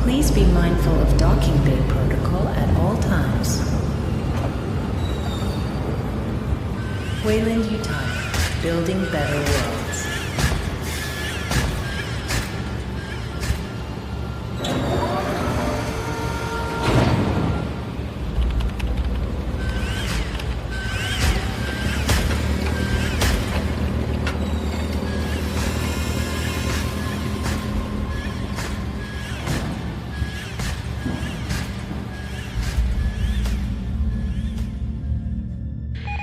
Please be mindful of docking bay protocol at all times. Wayland Utani, building better worlds.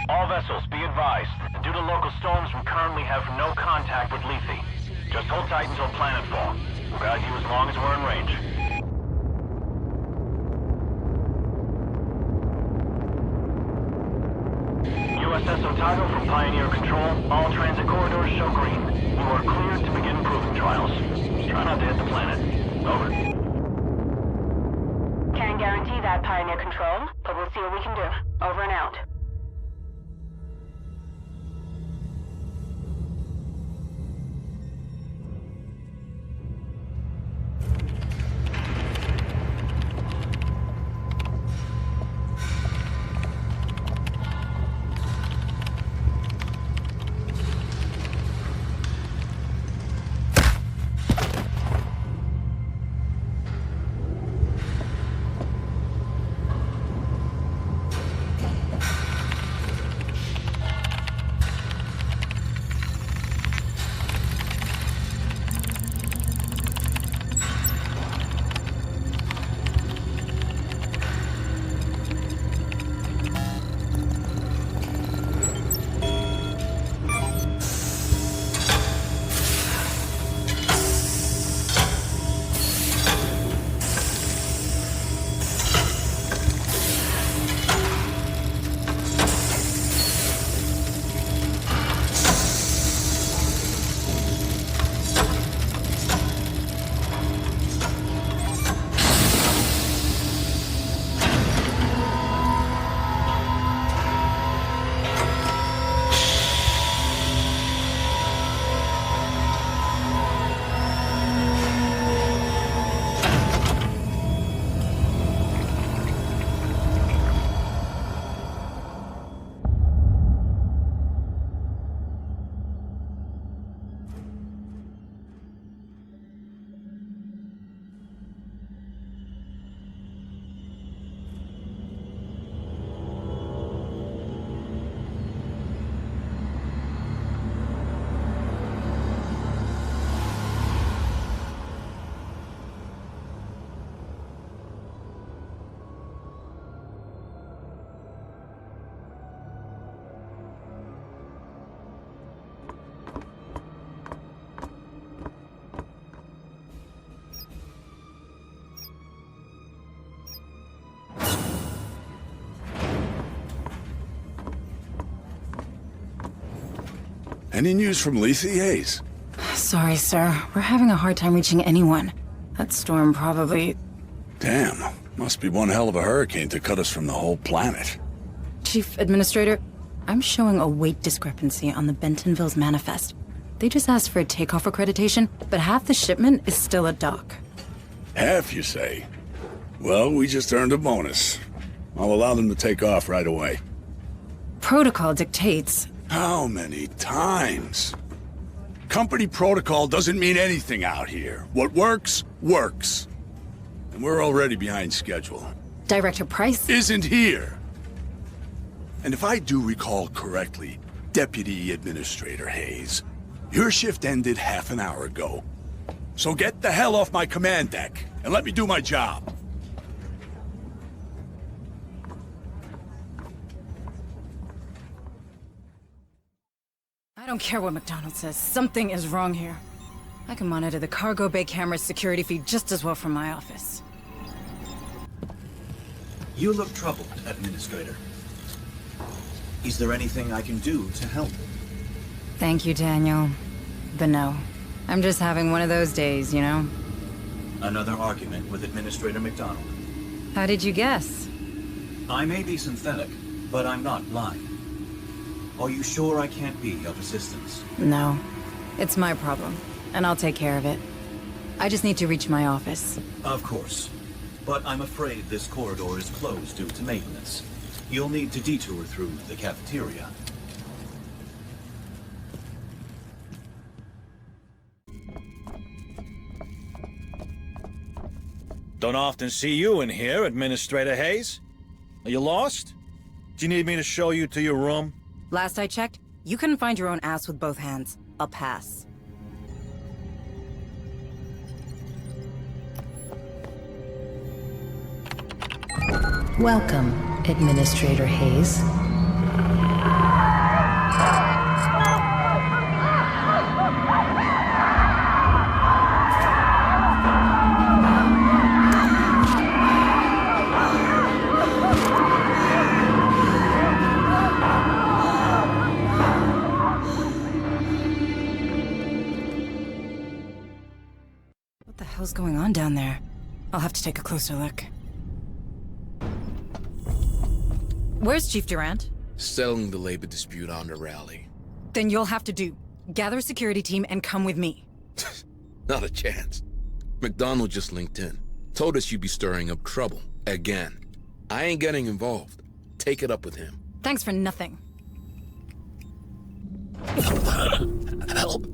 All vessels, be advised. Due to local storms, we currently have no contact with Lethy. Just hold tight until planetfall. We'll guide you as long as we're in range. USS Otago from Pioneer Control. All transit corridors show green. You are cleared to begin proving trials. Try not to hit the planet. Over. Can't guarantee that, Pioneer Control, but we'll see what we can do. Over and out. Any news from Lethy, Hayes? Sorry, sir. We're having a hard time reaching anyone. That storm probably... Damn. Must be one hell of a hurricane to cut us from the whole planet. Chief Administrator, I'm showing a weight discrepancy on the Bentonville's manifest. They just asked for a takeoff accreditation, but half the shipment is still at dock. Half, you say? Well, we just earned a bonus. I'll allow them to take off right away. Protocol dictates... How many times? Company protocol doesn't mean anything out here. What works, works. And we're already behind schedule. Director Price? Isn't here. And if I do recall correctly, Deputy Administrator Hayes, your shift ended half an hour ago. So get the hell off my command deck and let me do my job. I don't care what McDonald says. Something is wrong here. I can monitor the cargo bay camera's security feed just as well from my office. You look troubled, Administrator. Is there anything I can do to help? Thank you, Daniel. But no. I'm just having one of those days, you know? Another argument with Administrator McDonald. How did you guess? I may be synthetic, but I'm not blind. Are you sure I can't be of assistance? No. It's my problem, and I'll take care of it. I just need to reach my office. Of course. But I'm afraid this corridor is closed due to maintenance. You'll need to detour through the cafeteria. Don't often see you in here, Administrator Hayes. Are you lost? Do you need me to show you to your room? Last I checked, you couldn't find your own ass with both hands. I'll pass. Welcome, Administrator Hayes. What the hell's going on down there? I'll have to take a closer look. Where's Chief Durant? Settling the labor dispute on the rally. Then you'll have to gather a security team and come with me. Not a chance. McDonald just linked in. Told us you'd be stirring up trouble. Again. I ain't getting involved. Take it up with him. Thanks for nothing. Help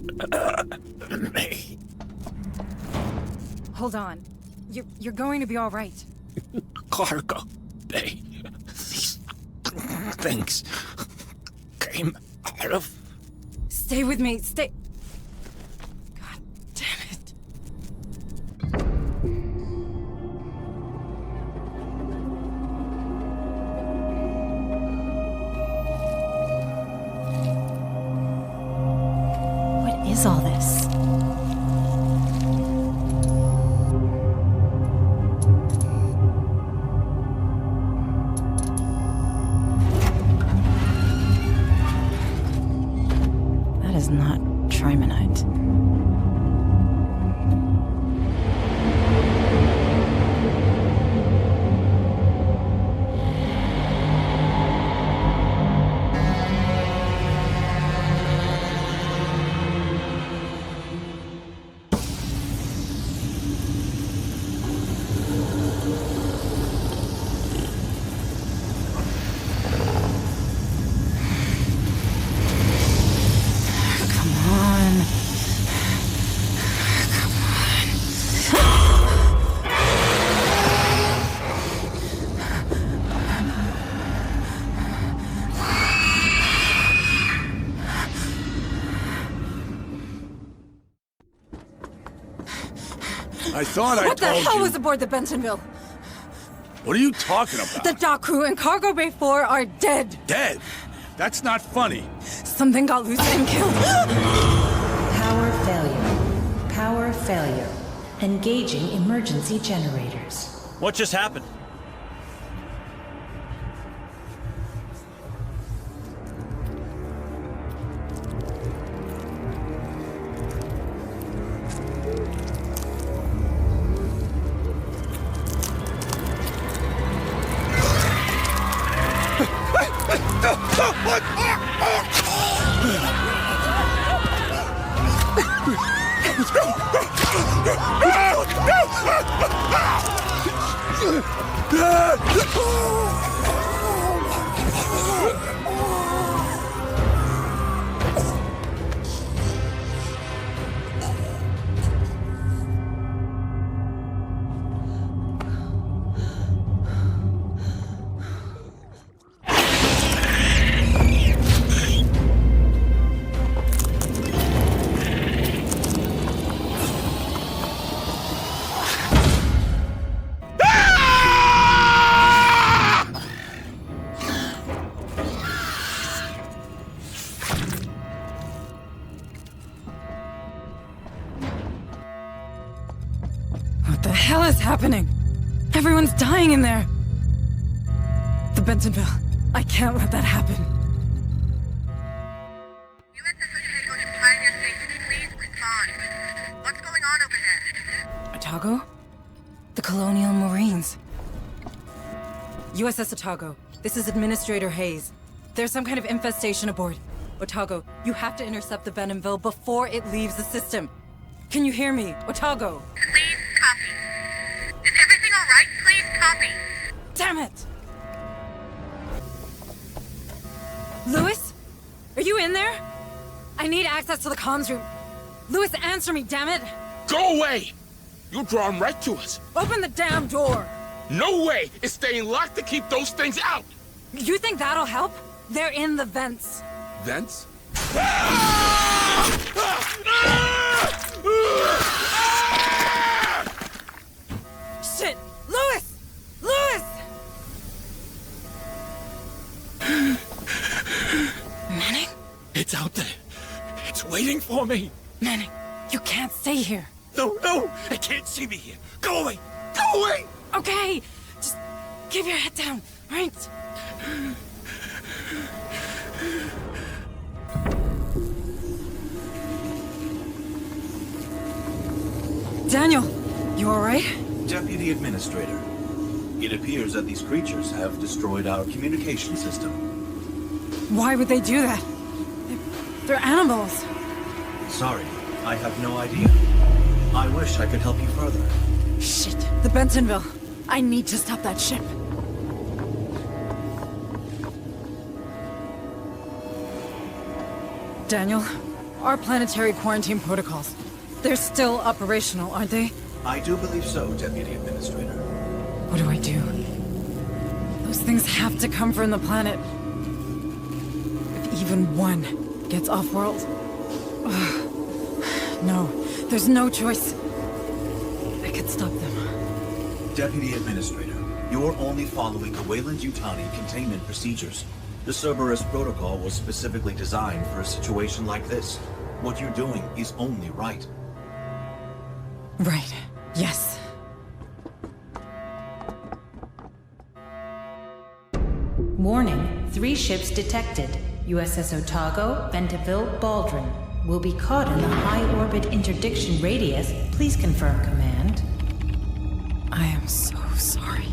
me. Hold on. You're going to be all right. Cargo bay. These things came out of... Stay with me. Stay. God damn it. What is all this? Is not trimonite. I thought I What the told hell you. was aboard the Bentonville? What are you talking about? The dock crew and Cargo Bay 4 are dead. Dead? That's not funny. Something got loose and killed. Power failure. Power failure. Engaging emergency generators. What just happened? What the hell is happening? Everyone's dying in there. The Bentonville. I can't let that happen. USS Otago to Pioneer Station, please respond. What's going on over there? Otago? The Colonial Marines. USS Otago, this is Administrator Hayes. There's some kind of infestation aboard. Otago, you have to intercept the Bentonville before it leaves the system. Can you hear me? Otago! Please copy. Is everything alright? Please copy. Damn it! Lewis? Are you in there? I need access to the comms room. Lewis, answer me, damn it! Go away! You'll draw them right to us. Open the damn door! No way! It's staying locked to keep those things out! You think that'll help? They're in the vents. Vents? Shit! Lewis! Lewis! Manning? It's out there. It's waiting for me. Manning, you can't stay here. No, no! It can't see me here. Go away! Go away! Okay, just keep your head down, right? Daniel, you alright? Deputy Administrator, it appears that these creatures have destroyed our communication system. Why would they do that? They're animals. Sorry, I have no idea. I wish I could help you further. Shit, the Bentonville. I need to stop that ship. Daniel, our planetary quarantine protocols. They're still operational, aren't they? I do believe so, Deputy Administrator. What do I do? Those things have to come from the planet. If even one gets off-world... No, there's no choice. I can stop them. Deputy Administrator, you're only following the Weyland-Yutani containment procedures. The Cerberus protocol was specifically designed for a situation like this. What you're doing is only right. Right. Yes. Warning, 3 ships detected. USS Otago, Bentonville, Baldwin. Will be caught in the high-orbit interdiction radius. Please confirm, Command. I am so sorry.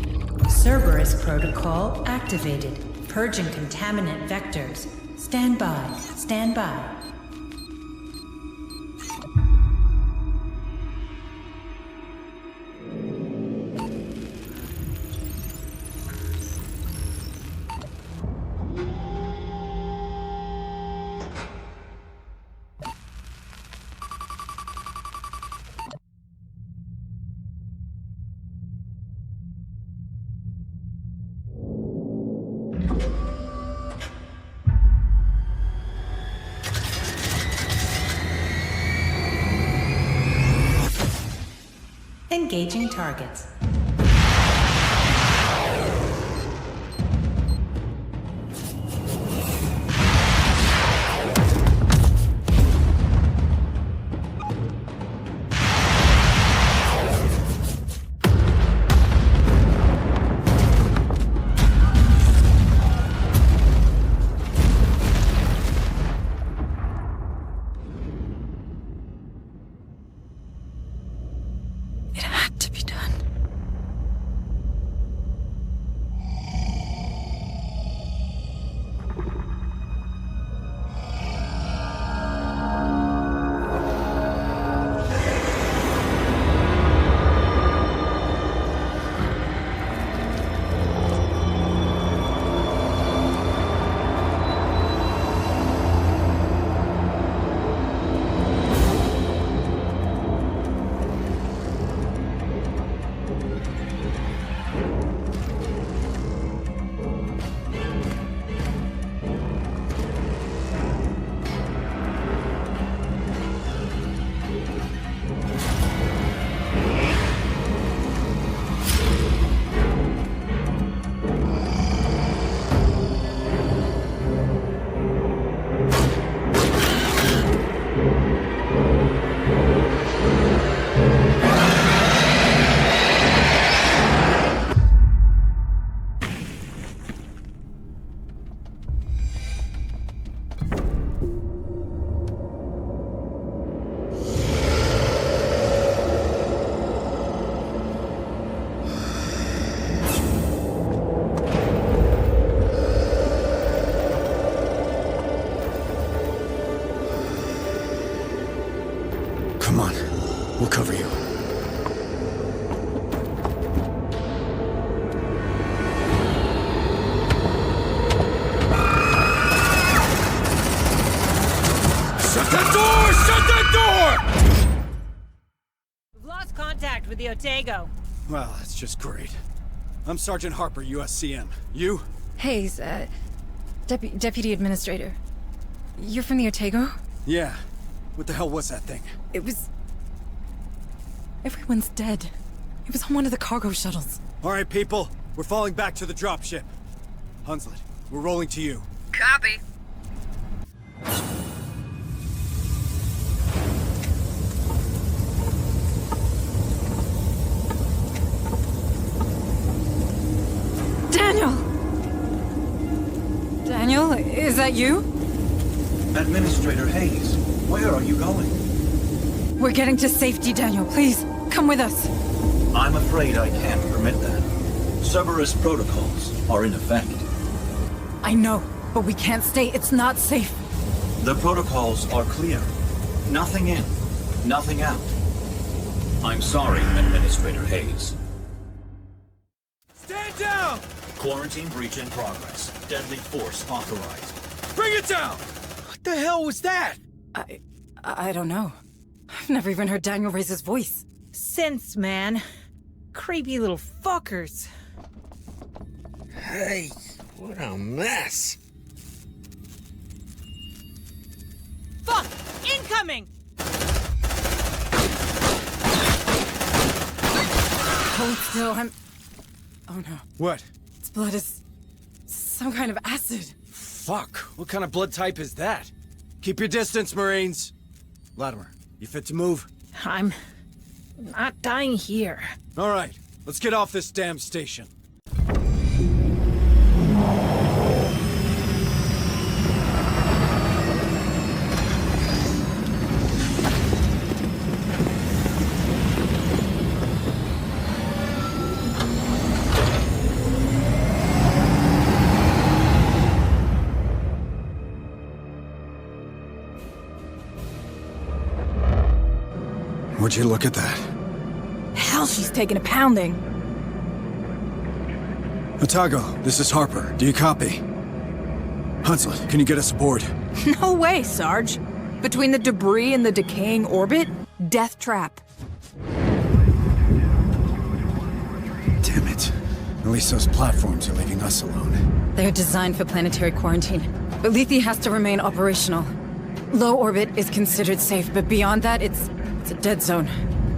Cerberus protocol activated. Purging contaminant vectors. Stand by. Stand by. Engaging targets. We'll cover you. Shut that door! Shut that door! We've lost contact with the Otago. Well, that's just great. I'm Sergeant Harper, USCM. You? Hayes, Deputy Administrator. You're from the Otago? Yeah. What the hell was that thing? It was... Everyone's dead. It was on one of the cargo shuttles. All right, people. We're falling back to the dropship. Hunslet, we're rolling to you. Copy. Daniel! Daniel, is that you? Administrator Hayes, where are you going? We're getting to safety, Daniel. Please, come with us. I'm afraid I can't permit that. Cerberus protocols are in effect. I know, but we can't stay. It's not safe. The protocols are clear. Nothing in, nothing out. I'm sorry, Administrator Hayes. Stand down! Quarantine breach in progress. Deadly force authorized. Bring it down! What the hell was that? I don't know. I've never even heard Daniel raise his voice. Synths, man. Creepy little fuckers. Hey, what a mess. Fuck! Incoming! Hold still, I'm... Oh no. What? Its blood is... some kind of acid. Fuck. What kind of blood type is that? Keep your distance, Marines. Latimer, you fit to move? I'm... not dying here. All right. Let's get off this damn station. Would you look at that? Hell, she's taking a pounding. Otago, this is Harper. Do you copy? Hunslet, can you get us aboard? No way, Sarge. Between the debris and the decaying orbit, death trap. Damn it. At least those platforms are leaving us alone. They're designed for planetary quarantine, but Lethy has to remain operational. Low orbit is considered safe, but beyond that, it's a dead zone.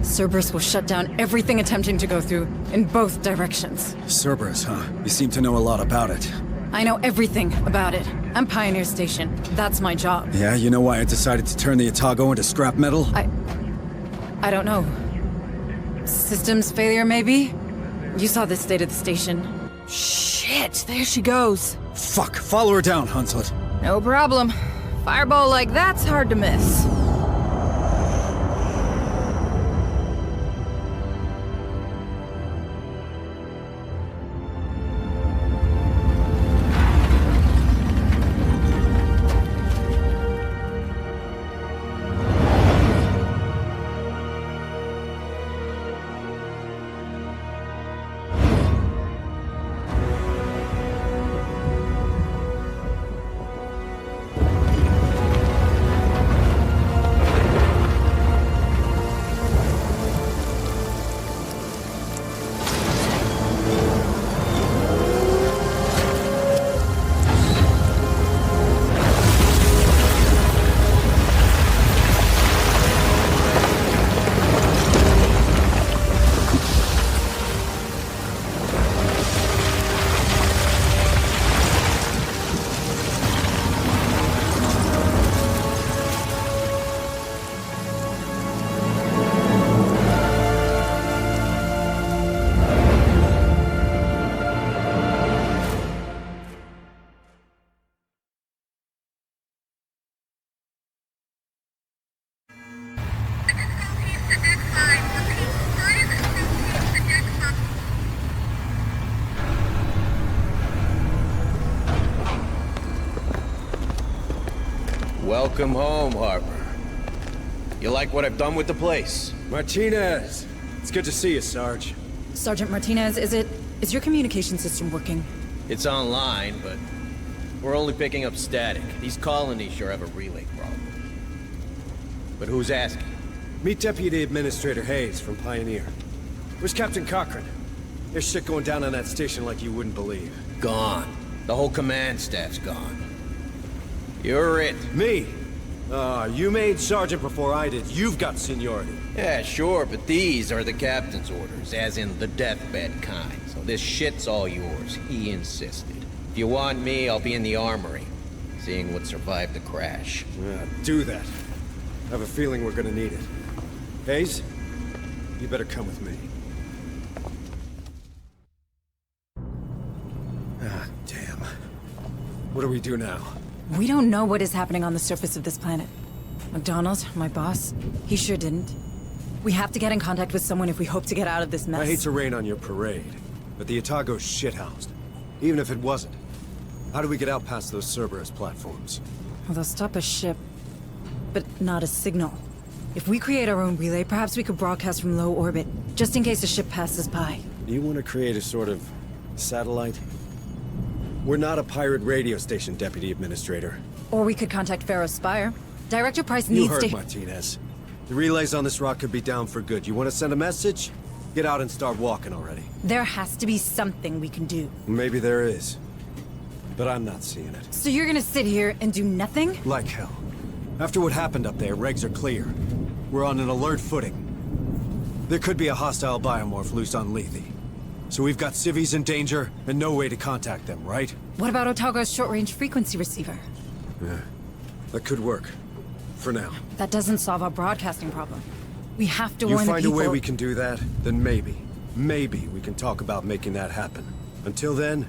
Cerberus will shut down everything attempting to go through, in both directions. Cerberus, huh? You seem to know a lot about it. I know everything about it. I'm Pioneer Station. That's my job. Yeah, you know why I decided to turn the Otago into scrap metal? I don't know. Systems failure, maybe? You saw the state of the station. Shit, there she goes. Fuck, follow her down, Hunslet. No problem. Fireball like that's hard to miss. Welcome home, Harper. You like what I've done with the place? Martinez! It's good to see you, Sarge. Sergeant Martinez, is your communication system working? It's online, but we're only picking up static. These colonies sure have a relay problem. But who's asking? Meet Deputy Administrator Hayes from Pioneer. Where's Captain Cochran? There's shit going down on that station like you wouldn't believe. Gone. The whole command staff's gone. You're it. Me? You made Sergeant before I did. You've got seniority. Yeah, sure, but these are the captain's orders, as in the deathbed kind. So this shit's all yours. He insisted. If you want me, I'll be in the armory, seeing what survived the crash. Yeah, do that. I have a feeling we're gonna need it. Hayes, you better come with me. Ah, damn. What do we do now? We don't know what is happening on the surface of this planet. McDonald, my boss, he sure didn't. We have to get in contact with someone if we hope to get out of this mess. I hate to rain on your parade, but the Otago's shithoused. Even if it wasn't. How do we get out past those Cerberus platforms? Well, they'll stop a ship, but not a signal. If we create our own relay, perhaps we could broadcast from low orbit, just in case a ship passes by. You want to create a sort of satellite? We're not a pirate radio station, Deputy Administrator. Or we could contact Pharos Spire. Director Price needs to— You heard Martinez. The relays on this rock could be down for good. You want to send a message? Get out and start walking already. There has to be something we can do. Maybe there is. But I'm not seeing it. So you're gonna sit here and do nothing? Like hell. After what happened up there, regs are clear. We're on an alert footing. There could be a hostile biomorph loose on Lethy. So we've got civvies in danger, and no way to contact them, right? What about Otago's short-range frequency receiver? Yeah, that could work. For now. That doesn't solve our broadcasting problem. We have to warn the people— You find a way we can do that, then maybe we can talk about making that happen. Until then,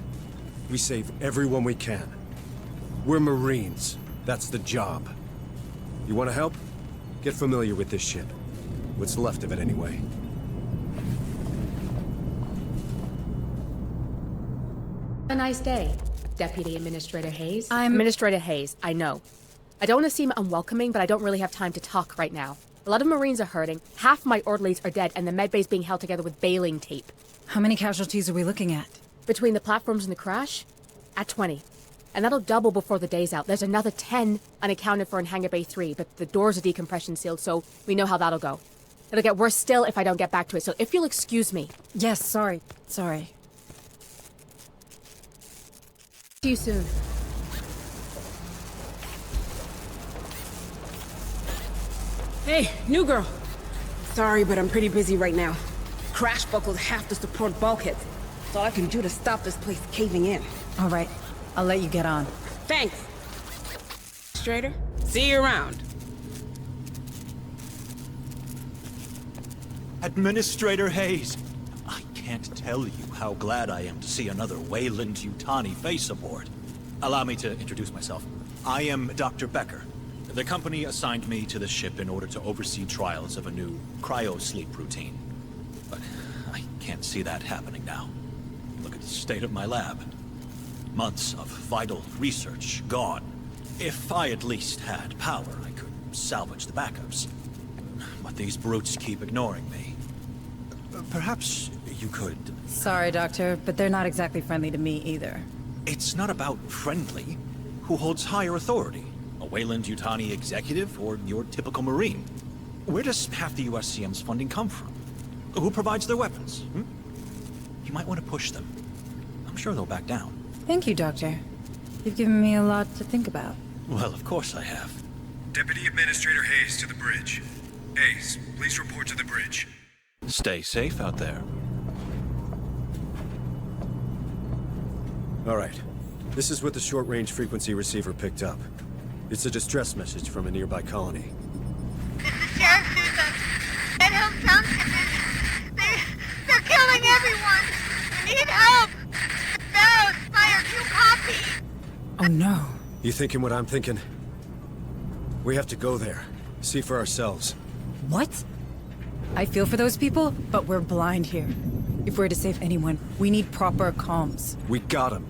we save everyone we can. We're Marines. That's the job. You want to help? Get familiar with this ship. What's left of it, anyway. A nice day, Deputy Administrator Hayes. I'm— Administrator Hayes, I know. I don't want to seem unwelcoming, but I don't really have time to talk right now. A lot of Marines are hurting, half my orderlies are dead, and the medbay's being held together with baling tape. How many casualties are we looking at? Between the platforms and the crash? At 20. And that'll double before the day's out. There's another 10 unaccounted for in Hangar Bay 3, but the doors are decompression sealed, so we know how that'll go. It'll get worse still if I don't get back to it, so if you'll excuse me. Yes, sorry. Sorry. See you soon. Hey, new girl. Sorry, but I'm pretty busy right now. Crash buckled half the support bulkheads. That's all I can do to stop this place caving in. All right. I'll let you get on. Thanks. Strader, see you around. Administrator Hayes, I can't tell you how glad I am to see another Weyland-Yutani face aboard. Allow me to introduce myself. I am Dr. Becker. The company assigned me to the ship in order to oversee trials of a new cryo-sleep routine. But I can't see that happening now. Look at the state of my lab. Months of vital research gone. If I at least had power, I could salvage the backups. But these brutes keep ignoring me. Perhaps you could... Sorry, Doctor, but they're not exactly friendly to me either. It's not about friendly. Who holds higher authority? A Weyland-Yutani executive or your typical Marine? Where does half the USCM's funding come from? Who provides their weapons? You might want to push them. I'm sure they'll back down. Thank you, Doctor. You've given me a lot to think about. Well, of course I have. Deputy Administrator Hayes to the bridge. Hayes, please report to the bridge. Stay safe out there. All right. This is what the short-range frequency receiver picked up. It's a distress message from a nearby colony. This is Sheriff Sousa. Red Hill Junction. They're killing everyone. We need help. Pharos, Spire, you copy? Oh no. You thinking what I'm thinking? We have to go there. See for ourselves. What? I feel for those people, but we're blind here. If we're to save anyone, we need proper comms. We got them.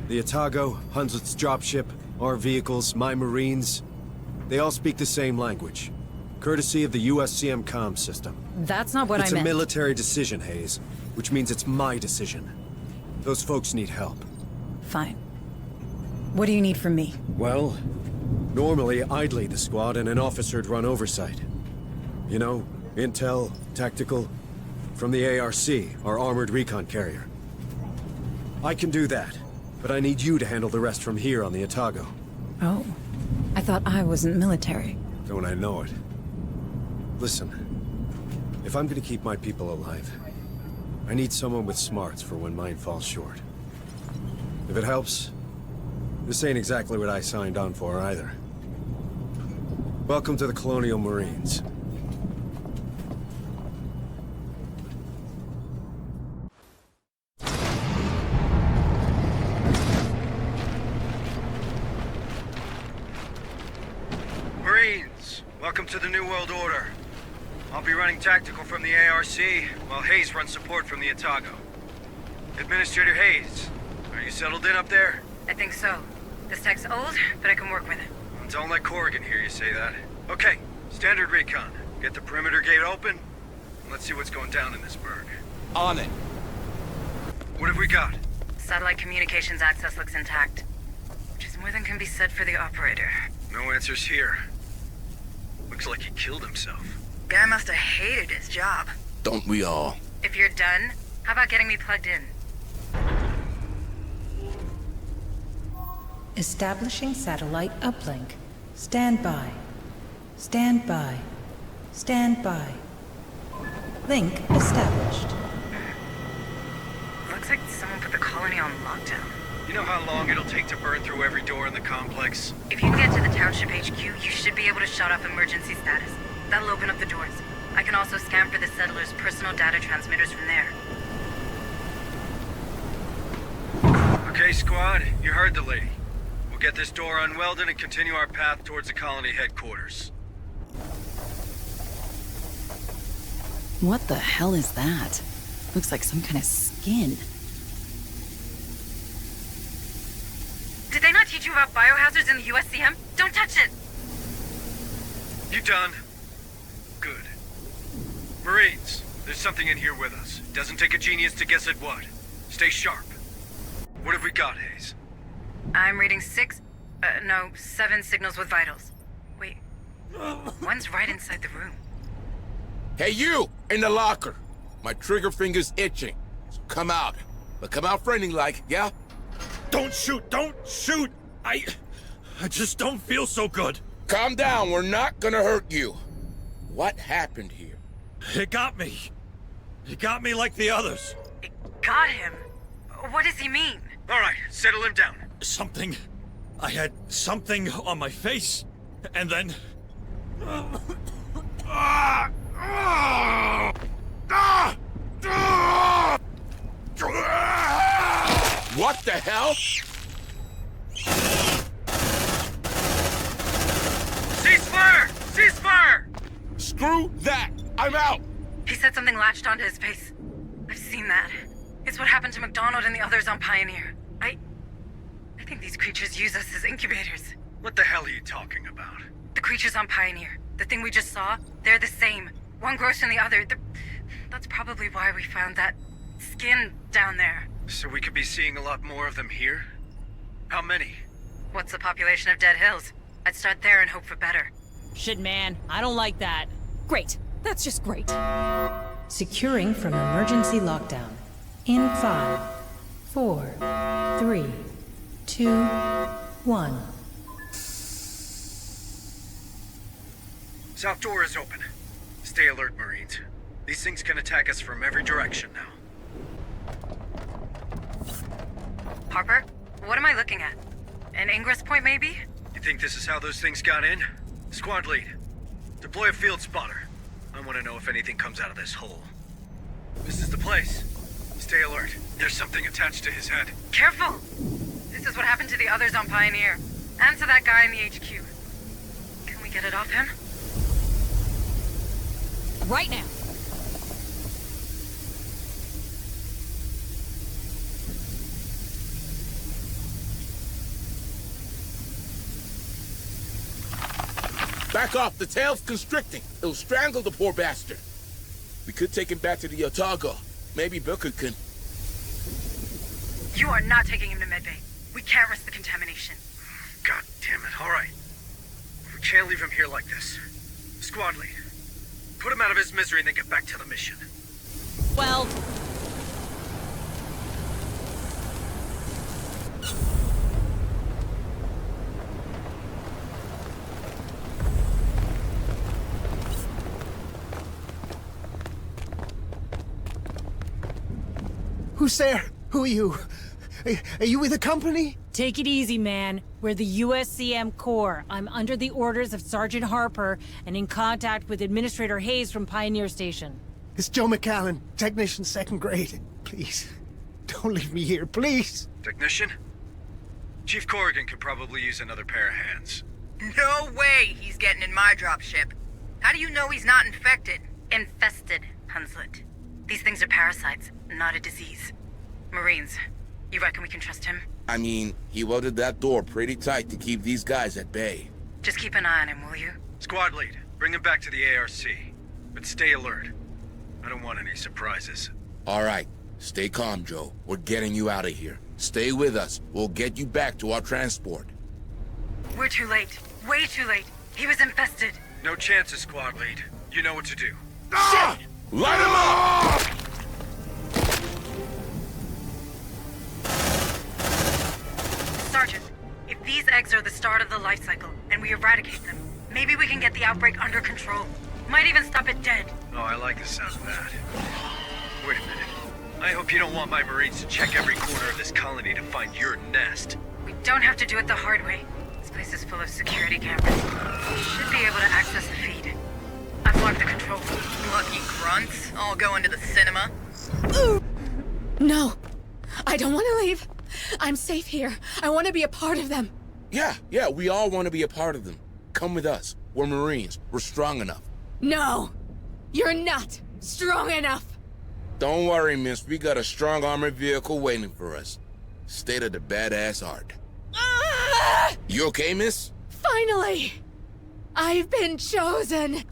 The Otago, Hunslet's dropship, our vehicles, my Marines, they all speak the same language. Courtesy of the USCM comm system. That's not what I It's meant. a military decision, Hayes. Which means it's my decision. Those folks need help. Fine. What do you need from me? Well, normally I'd lead the squad and an officer'd run oversight. You know, intel, tactical, from the ARC, our armored recon carrier. I can do that, but I need you to handle the rest from here on the Otago. Oh. I thought I wasn't military. Don't I know it? Listen, if I'm gonna keep my people alive, I need someone with smarts for when mine falls short. If it helps, this ain't exactly what I signed on for either. Welcome to the Colonial Marines. Marines, welcome to the New World Order. I'll be running tactical from the ARC, while Hayes runs support from the Otago. Administrator Hayes, are you settled in up there? I think so. This tech's old, but I can work with it. Don't let Corrigan hear you say that. Okay, standard recon. Get the perimeter gate open, and let's see what's going down in this burg. On it. What have we got? Satellite communications access looks intact, which is more than can be said for the operator. No answers here. Looks like he killed himself. Guy must have hated his job. Don't we all? If you're done, how about getting me plugged in? Establishing satellite uplink. Stand by. Stand by. Stand by. Link established. Looks like someone put the colony on lockdown. You know how long it'll take to burn through every door in the complex? If you can get to the township HQ, you should be able to shut off emergency status. That'll open up the doors. I can also scan for the settlers' personal data transmitters from there. Okay, squad, you heard the lady. We'll get this door unwelded and continue our path towards the colony headquarters. What the hell is that? Looks like some kind of skin. Did they not teach you about biohazards in the USCM? Don't touch it! You done? Good. Marines, there's something in here with us. Doesn't take a genius to guess at what. Stay sharp. What have we got, Hayes? I'm reading 7 signals with vitals. Wait, one's right inside the room. Hey, you! In the locker! My trigger finger's itching. So come out. But come out friendly-like, yeah? Don't shoot! Don't shoot! I just don't feel so good. Calm down, we're not gonna hurt you. What happened here? It got me. It got me like the others. It got him? What does he mean? All right, settle him down. Something. I had something on my face, and then... What the hell? Ceasefire! Ceasefire! Screw that! I'm out! He said something latched onto his face. I've seen that. It's what happened to McDonald and the others on Pioneer. I think these creatures use us as incubators. What the hell are you talking about? The creatures on Pioneer, the thing we just saw, they're the same. One grows from the other. That's probably why we found that skin down there. So we could be seeing a lot more of them here? How many? What's the population of Dead Hills? I'd start there and hope for better. Shit, man. I don't like that. Great. That's just great. Securing from emergency lockdown. In 5, 4, 3, 2, 1. South door is open. Stay alert, Marines. These things can attack us from every direction now. Harper, what am I looking at? An ingress point, maybe? You think this is how those things got in? Squad lead, deploy a field spotter. I want to know if anything comes out of this hole. This is the place. Stay alert. There's something attached to his head. Careful! This is what happened to the others on Pioneer. And to that guy in the HQ. Can we get it off him? Right now. Back off, the tail's constricting. It'll strangle the poor bastard. We could take him back to the Otago. Maybe Berkeley can... You are not taking him to medbay. We can't risk the contamination. God damn it, all right. We can't leave him here like this. Squad lead, put him out of his misery and then get back to the mission. Well... Who's there? Who are you? Are you with the company? Take it easy, man. We're the USCM Corps. I'm under the orders of Sergeant Harper and in contact with Administrator Hayes from Pioneer Station. It's Joe McAllen, technician 2nd grade. Please, don't leave me here, please. Technician? Chief Corrigan could probably use another pair of hands. No way he's getting in my dropship. How do you know he's not infected? Infested, Hunslet. These things are parasites, not a disease. Marines, you reckon we can trust him? I mean, he welded that door pretty tight to keep these guys at bay. Just keep an eye on him, will you? Squad lead, bring him back to the ARC. But stay alert. I don't want any surprises. All right. Stay calm, Joe. We're getting you out of here. Stay with us. We'll get you back to our transport. We're too late. Way too late. He was infested. No chances, squad lead. You know what to do. Ah! Shit! Light him up! Sergeant, if these eggs are the start of the life cycle, and we eradicate them, maybe we can get the outbreak under control. Might even stop it dead. Oh, I like the sound of that. Wait a minute. I hope you don't want my Marines to check every corner of this colony to find your nest. We don't have to do it the hard way. This place is full of security cameras. We should be able to access the feed. I've locked the control room. Lucky grunts, all going to the cinema. Ooh. No, I don't want to leave. I'm safe here. I want to be a part of them. Yeah, we all want to be a part of them. Come with us. We're Marines. We're strong enough. No, you're not strong enough. Don't worry, miss. We got a strong armored vehicle waiting for us. State of the badass art. You okay, miss? Finally! I've been chosen.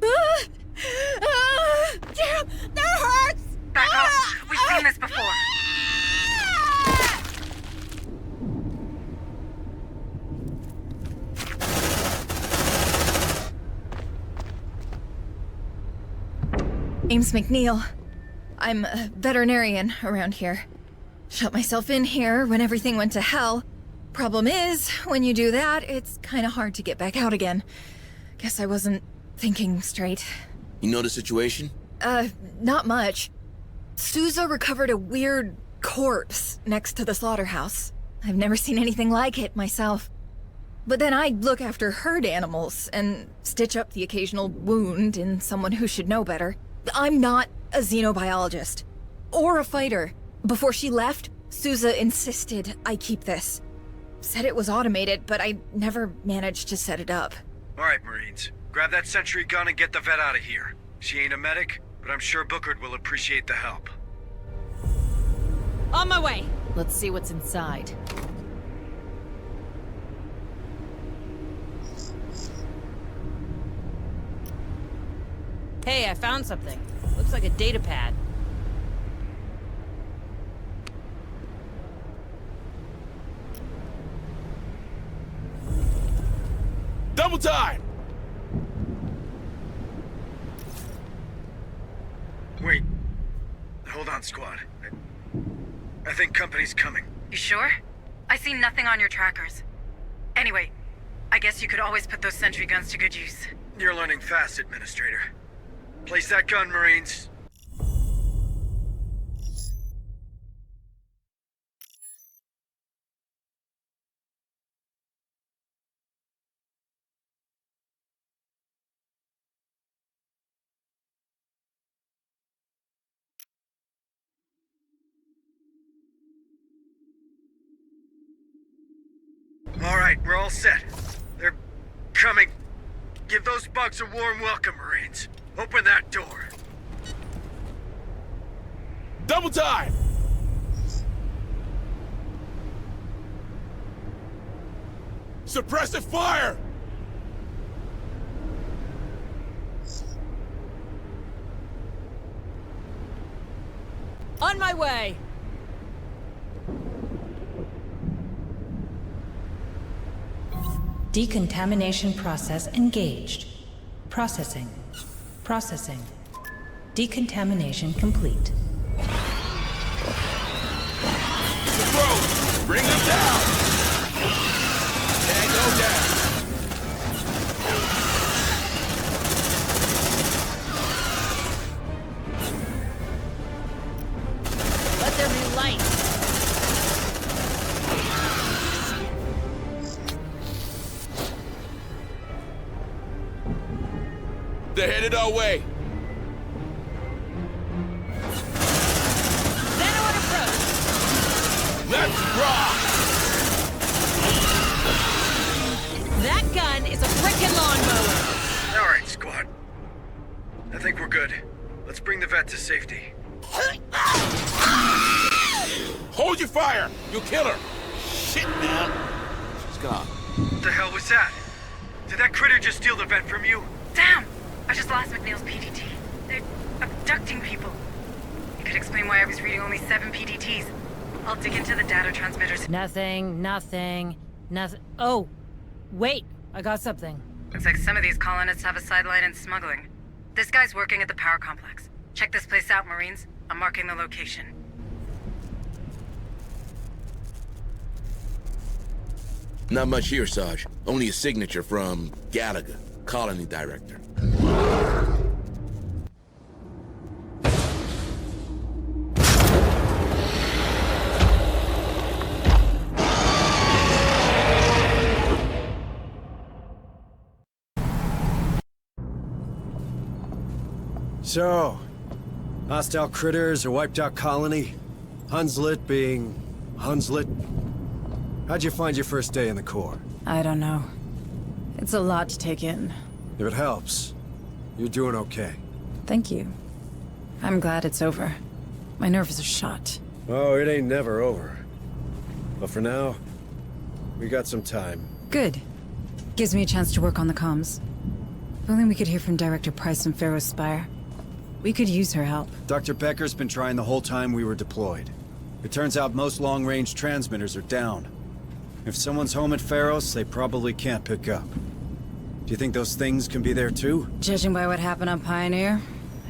Damn, that hurts! Back off. We've seen this before. Name's McNeil. I'm a veterinarian around here. Shut myself in here when everything went to hell. Problem is, when you do that, it's kinda hard to get back out again. Guess I wasn't thinking straight. You know the situation? Not much. Sousa recovered a weird corpse next to the slaughterhouse. I've never seen anything like it myself. But then I look after herd animals and stitch up the occasional wound in someone who should know better. I'm not a xenobiologist. Or a fighter. Before she left, Sousa insisted I keep this. Said it was automated, but I never managed to set it up. All right, Marines. Grab that sentry gun and get the vet out of here. She ain't a medic, but I'm sure Bookard will appreciate the help. On my way. Let's see what's inside. Hey, I found something. Looks like a data pad. Double time! Wait. Hold on, squad. I think company's coming. You sure? I see nothing on your trackers. Anyway, I guess you could always put those sentry guns to good use. You're learning fast, Administrator. Place that gun, Marines. All right, we're all set. They're coming. Give those bugs a warm welcome, Marines. Open that door. Double time! Suppressive fire! On my way! Decontamination process engaged. Processing. Processing. Decontamination complete. Bro, bring them down! Tango down! Let there be light! They're headed our way! Let's rock! That gun is a frickin' lawnmower! All right, squad. I think we're good. Let's bring the vet to safety. Hold your fire! You'll kill her! Shit, man! She's gone. What the hell was that? Did that critter just steal the vet from you? Damn! I just lost McNeil's PDT. They're abducting people. It could explain why I was reading only 7 PDTs. I'll dig into the data transmitters. Nothing. Oh, wait, I got something. Looks like some of these colonists have a sideline in smuggling. This guy's working at the power complex. Check this place out, Marines. I'm marking the location. Not much here, Sarge. Only a signature from Gallagher, colony director. So, hostile critters, a wiped out colony, Hunslet being Hunslet. How'd you find your first day in the Corps? I don't know. It's a lot to take in. If it helps, you're doing okay. Thank you. I'm glad it's over. My nerves are shot. Oh, it ain't never over. But for now, we got some time. Good. Gives me a chance to work on the comms. If only we could hear from Director Price and Pharos Spire. We could use her help. Dr. Becker's been trying the whole time we were deployed. It turns out most long-range transmitters are down. If someone's home at Pharos, they probably can't pick up. Do you think those things can be there too? Judging by what happened on Pioneer,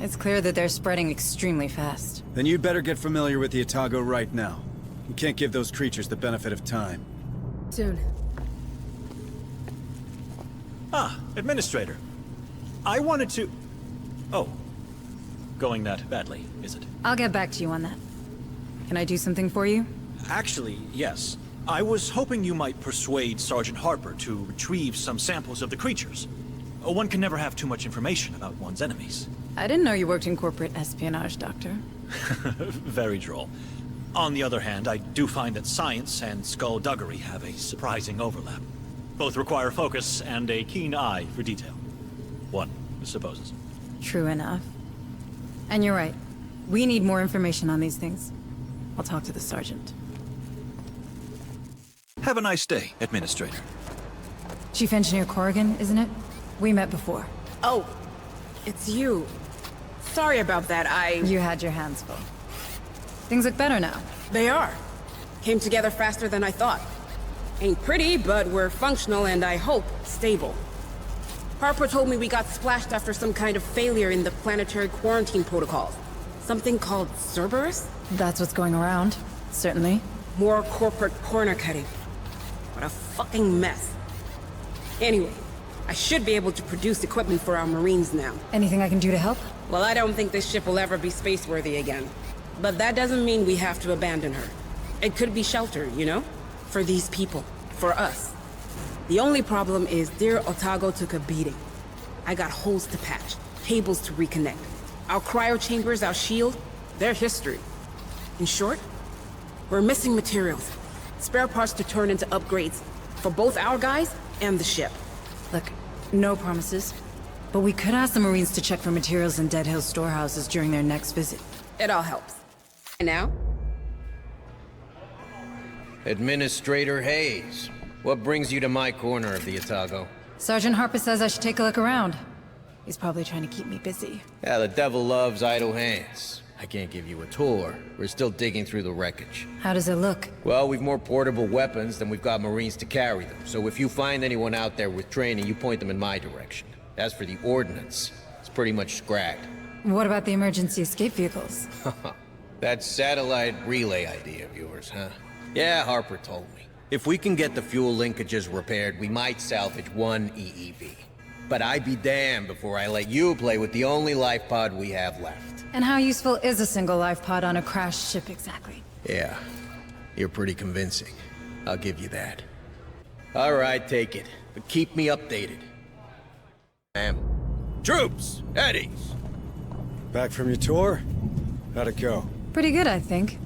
it's clear that they're spreading extremely fast. Then you'd better get familiar with the Otago right now. You can't give those creatures the benefit of time. Soon. Ah, Administrator. I wanted to... Oh. Going that badly, is it? I'll get back to you on that. Can I do something for you? Actually, yes. I was hoping you might persuade Sergeant Harper to retrieve some samples of the creatures. One can never have too much information about one's enemies. I didn't know you worked in corporate espionage, Doctor. Very droll. On the other hand, I do find that science and skullduggery have a surprising overlap. Both require focus and a keen eye for detail. One supposes. True enough. And you're right. We need more information on these things. I'll talk to the sergeant. Have a nice day, Administrator. Chief Engineer Corrigan, isn't it? We met before. Oh, it's you. Sorry about that, You had your hands full. Things look better now. They are. Came together faster than I thought. Ain't pretty, but we're functional and I hope stable. Harper told me we got splashed after some kind of failure in the planetary quarantine protocols. Something called Cerberus? That's what's going around. Certainly. More corporate corner cutting. What a fucking mess. Anyway, I should be able to produce equipment for our Marines now. Anything I can do to help? Well, I don't think this ship will ever be space-worthy again. But that doesn't mean we have to abandon her. It could be shelter, you know? For these people. For us. The only problem is dear Otago took a beating. I got holes to patch, cables to reconnect. Our cryo chambers, our shield, they're history. In short, we're missing materials. Spare parts to turn into upgrades. For both our guys and the ship. Look, no promises. But we could ask the Marines to check for materials in Dead Hill storehouses during their next visit. It all helps. And now? Administrator Hayes, what brings you to my corner of the Otago? Sergeant Harper says I should take a look around. He's probably trying to keep me busy. Yeah, the devil loves idle hands. I can't give you a tour. We're still digging through the wreckage. How does it look? Well, we've more portable weapons than we've got Marines to carry them. So if you find anyone out there with training, you point them in my direction. As for the ordnance, it's pretty much scragged. What about the emergency escape vehicles? That satellite relay idea of yours, huh? Yeah, Harper told me. If we can get the fuel linkages repaired, we might salvage one EEV. But I'd be damned before I let you play with the only life pod we have left. And how useful is a single life pod on a crashed ship exactly? Yeah, you're pretty convincing. I'll give you that. All right, take it. But keep me updated. Ma'am. Troops! At ease! Back from your tour? How'd it go? Pretty good, I think.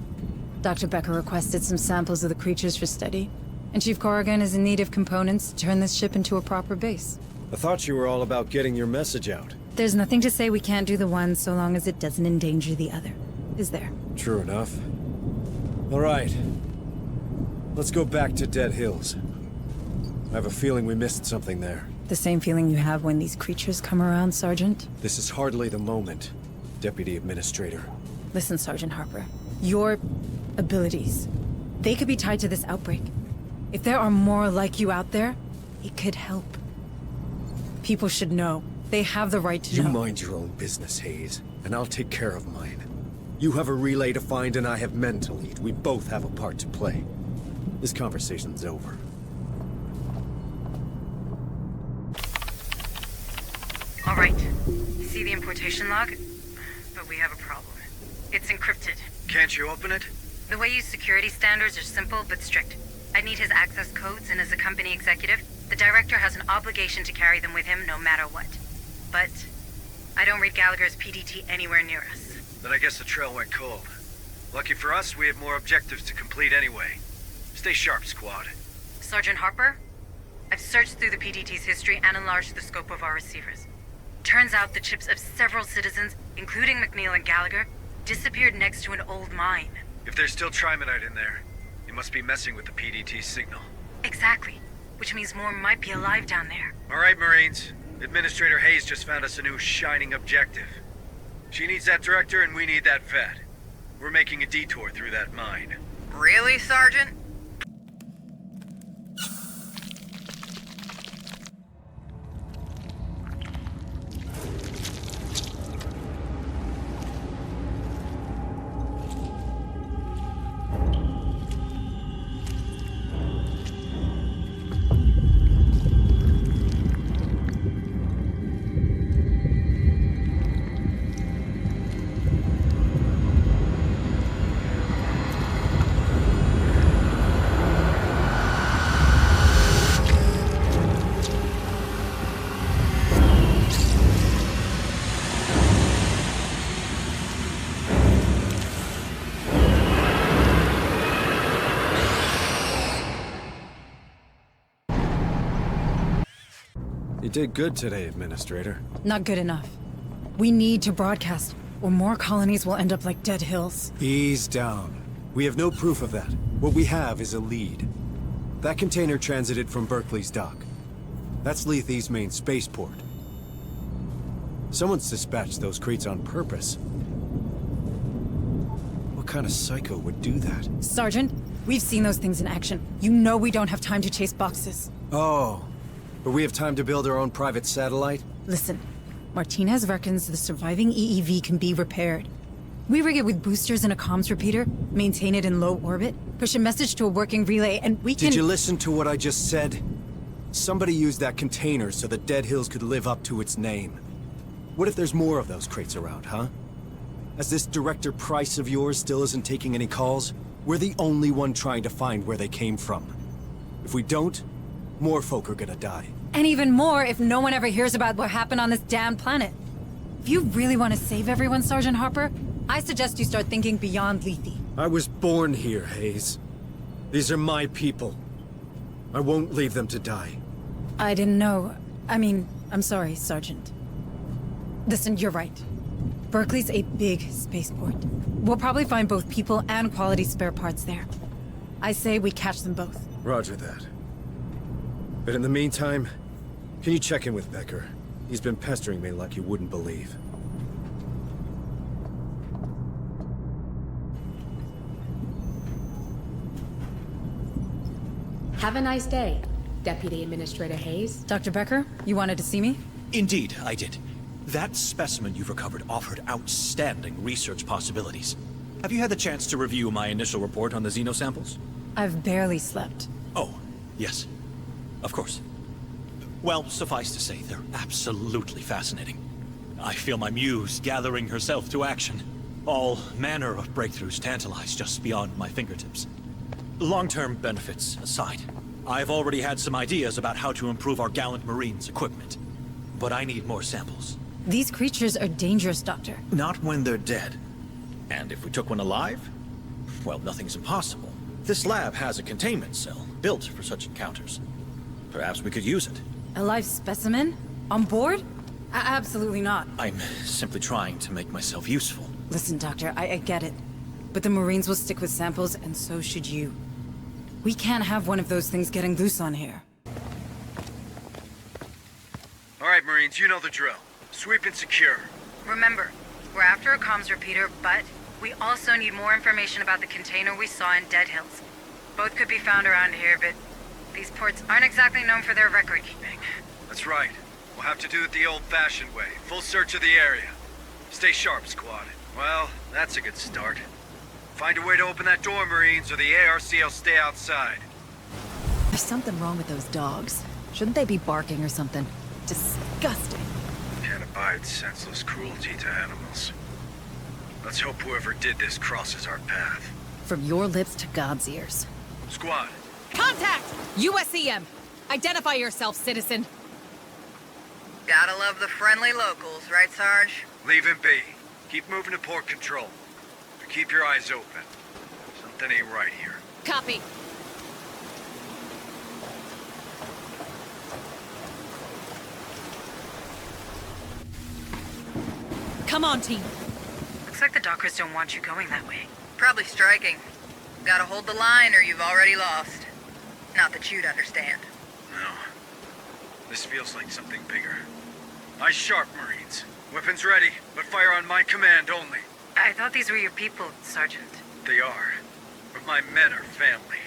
Dr. Becker requested some samples of the creatures for study, and Chief Corrigan is in need of components to turn this ship into a proper base. I thought you were all about getting your message out. There's nothing to say we can't do the one so long as it doesn't endanger the other, is there? True enough. All right. Let's go back to Dead Hills. I have a feeling we missed something there. The same feeling you have when these creatures come around, Sergeant? This is hardly the moment, Deputy Administrator. Listen, Sergeant Harper. Your abilities, they could be tied to this outbreak. If there are more like you out there, it could help. People should know. They have the right to know. You mind your own business, Hayes, and I'll take care of mine. You have a relay to find and I have men to lead. We both have a part to play. This conversation's over. All right. See the importation log? But we have a problem. It's encrypted. Can't you open it? The way you security standards are simple but strict. I need his access codes, and as a company executive, the director has an obligation to carry them with him no matter what. But I don't read Gallagher's PDT anywhere near us. Then I guess the trail went cold. Lucky for us, we have more objectives to complete anyway. Stay sharp, squad. Sergeant Harper, I've searched through the PDT's history and enlarged the scope of our receivers. Turns out the chips of several citizens, including McNeil and Gallagher, disappeared next to an old mine. If there's still Trimonite in there, you must be messing with the PDT signal. Exactly. Which means more might be alive down there. All right, Marines. Administrator Hayes just found us a new shining objective. She needs that director and we need that vet. We're making a detour through that mine. Really, Sergeant? You did good today, Administrator. Not good enough. We need to broadcast, or more colonies will end up like Dead Hills. Ease down. We have no proof of that. What we have is a lead. That container transited from Berkeley's dock. That's Lethy's main spaceport. Someone's dispatched those crates on purpose. What kind of psycho would do that? Sergeant, we've seen those things in action. You know we don't have time to chase boxes. Oh, but we have time to build our own private satellite? Listen, Martinez reckons the surviving EEV can be repaired. We rig it with boosters and a comms repeater, maintain it in low orbit, push a message to a working relay, and we can— Did you listen to what I just said? Somebody used that container so that Dead Hills could live up to its name. What if there's more of those crates around, huh? As this Director Price of yours still isn't taking any calls, we're the only one trying to find where they came from. If we don't, more folk are gonna die. And even more if no one ever hears about what happened on this damn planet. If you really want to save everyone, Sergeant Harper, I suggest you start thinking beyond Lethy. I was born here, Hayes. These are my people. I won't leave them to die. I didn't know. I mean, I'm sorry, Sergeant. Listen, you're right. Berkeley's a big spaceport. We'll probably find both people and quality spare parts there. I say we catch them both. Roger that. But in the meantime, can you check in with Becker? He's been pestering me like you wouldn't believe. Have a nice day, Deputy Administrator Hayes. Dr. Becker, you wanted to see me? Indeed, I did. That specimen you've recovered offered outstanding research possibilities. Have you had the chance to review my initial report on the xenosamples? I've barely slept. Oh, yes. Of course. Well, suffice to say, they're absolutely fascinating. I feel my muse gathering herself to action. All manner of breakthroughs tantalize just beyond my fingertips. Long-term benefits aside, I've already had some ideas about how to improve our gallant Marines' equipment. But I need more samples. These creatures are dangerous, Doctor. Not when they're dead. And if we took one alive? Well, nothing's impossible. This lab has a containment cell built for such encounters. Perhaps we could use it. A live specimen? On board? Absolutely not. I'm simply trying to make myself useful. Listen, Doctor, I get it. But the Marines will stick with samples, and so should you. We can't have one of those things getting loose on here. All right, Marines, you know the drill. Sweep and secure. Remember, we're after a comms repeater, but we also need more information about the container we saw in Dead Hills. Both could be found around here, but these ports aren't exactly known for their record keeping. That's right. We'll have to do it the old-fashioned way. Full search of the area. Stay sharp, squad. Well, that's a good start. Find a way to open that door, Marines, or the ARC will stay outside. There's something wrong with those dogs. Shouldn't they be barking or something? Disgusting. Can't abide senseless cruelty to animals. Let's hope whoever did this crosses our path. From your lips to God's ears. Squad. Contact! USEM! Identify yourself, citizen. Gotta love the friendly locals, right, Sarge? Leave him be. Keep moving to port control. But keep your eyes open. Something ain't right here. Copy. Come on, team. Looks like the dockers don't want you going that way. Probably striking. Gotta hold the line or you've already lost. Not that you'd understand. No. This feels like something bigger. Eyes sharp, Marines. Weapons ready, but fire on my command only. I thought these were your people, Sergeant. They are. But my men are family.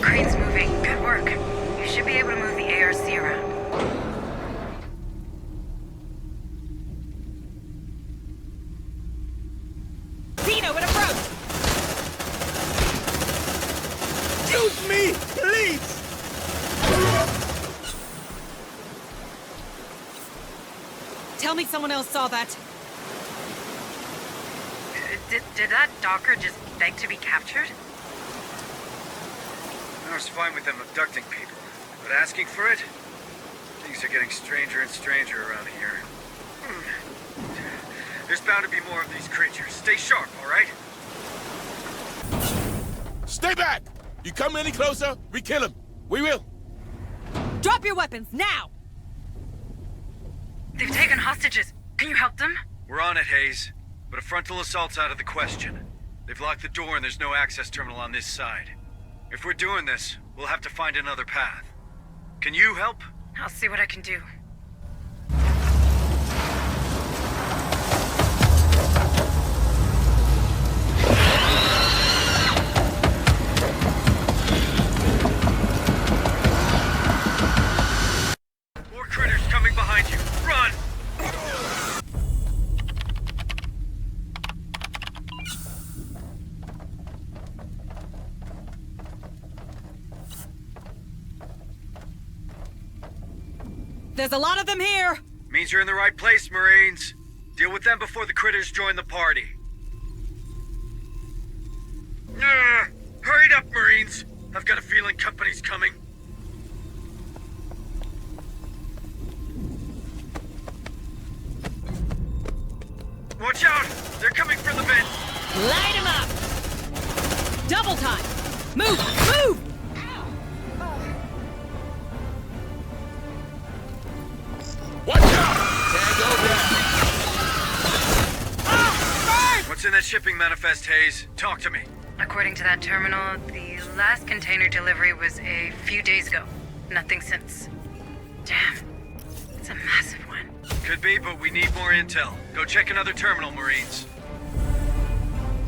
Crane's moving. Good work. You should be able to move the ARC around. Dino, in approach! Use me, please! Tell me someone else saw that. Did that docker just beg to be captured? I was fine with them abducting people, but asking for it? Things are getting stranger and stranger around here. There's bound to be more of these creatures. Stay sharp, all right? Stay back! You come any closer, we kill him. We will. Drop your weapons, now! They've taken hostages. Can you help them? We're on it, Hayes. But a frontal assault's out of the question. They've locked the door and there's no access terminal on this side. If we're doing this, we'll have to find another path. Can you help? I'll see what I can do. More critters coming behind you. Run! There's a lot of them here! Means you're in the right place, Marines. Deal with them before the critters join the party. Hurry up, Marines! I've got a feeling company's coming. Watch out! They're coming for the vent! Light 'em up! Double time! Move! Move! Watch out! Tango down! What's in that shipping manifest, Hayes? Talk to me. According to that terminal, the last container delivery was a few days ago. Nothing since. Damn. It's a massive one. Could be, but we need more intel. Go check another terminal, Marines.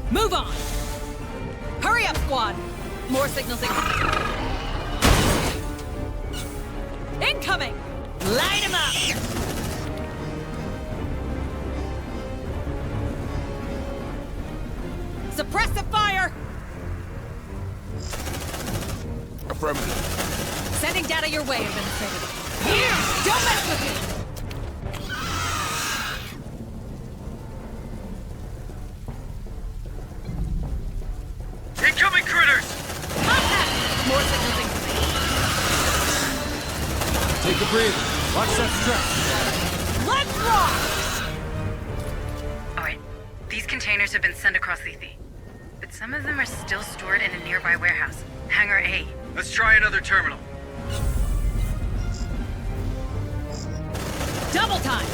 Move on! Hurry up, squad! More signals incoming. Incoming! Light 'em up! Suppressive fire! Affirmative. Sending data your way, Administrator. Here! Don't mess with me! Incoming critters! Contact! More signals incoming. Take a breather. Watch that strap. Let's rock! Alright, these containers have been sent across Lethy. But some of them are still stored in a nearby warehouse. Hangar A. Let's try another terminal. Double time!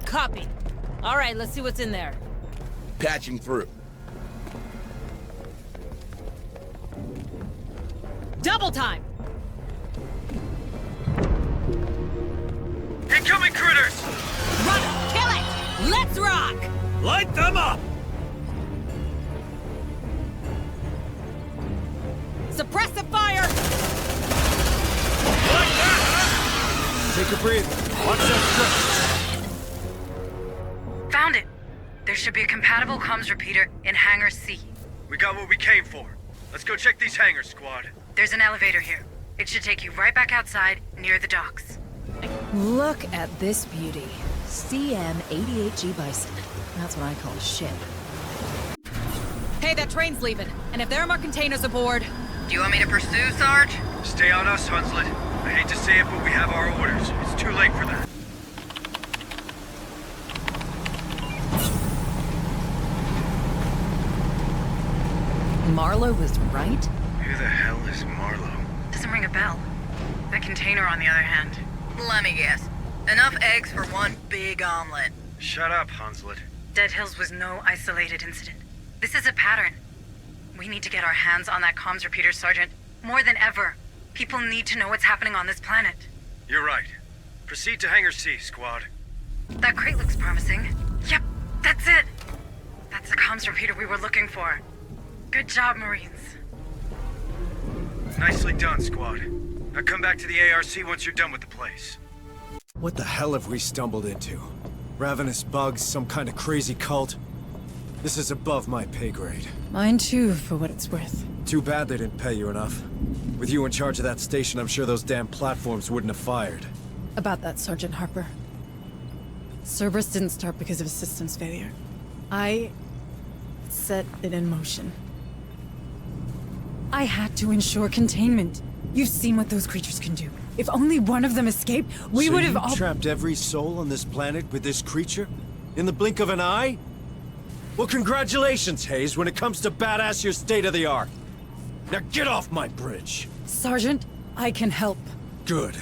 Copy. Alright, let's see what's in there. Patching through. Double time! Incoming critters! Run it! Kill it! Let's rock! Light them up! Suppressive fire! Like that, huh? Take a breather. Watch that strap. Found it! There should be a compatible comms repeater in Hangar C. We got what we came for. Let's go check these hangars, squad. There's an elevator here. It should take you right back outside, near the docks. Look at this beauty. CM-88G Bison. That's what I call a ship. Hey, that train's leaving. And if there are more containers aboard... Do you want me to pursue, Sarge? Stay on us, Hunslet. I hate to say it, but we have our orders. It's too late for that. Marlowe was right? Who the hell is Marlowe? Doesn't ring a bell. That container, on the other hand. Let me guess. Enough eggs for one big omelet. Shut up, Hunslet. Dead Hills was no isolated incident. This is a pattern. We need to get our hands on that comms repeater, Sergeant. More than ever. People need to know what's happening on this planet. You're right. Proceed to Hangar C, squad. That crate looks promising. Yep, that's it. That's the comms repeater we were looking for. Good job, Marines. Nicely done, squad. Now come back to the ARC once you're done with the place. What the hell have we stumbled into? Ravenous bugs, some kind of crazy cult? This is above my pay grade. Mine too, for what it's worth. Too bad they didn't pay you enough. With you in charge of that station, I'm sure those damn platforms wouldn't have fired. About that, Sergeant Harper. Cerberus didn't start because of a systems failure. I set it in motion. I had to ensure containment. You've seen what those creatures can do. If only one of them escaped, we would have all— trapped every soul on this planet with this creature? In the blink of an eye? Well, congratulations, Hayes. When it comes to badass, you're state-of-the-art. Now get off my bridge. Sergeant, I can help. Good.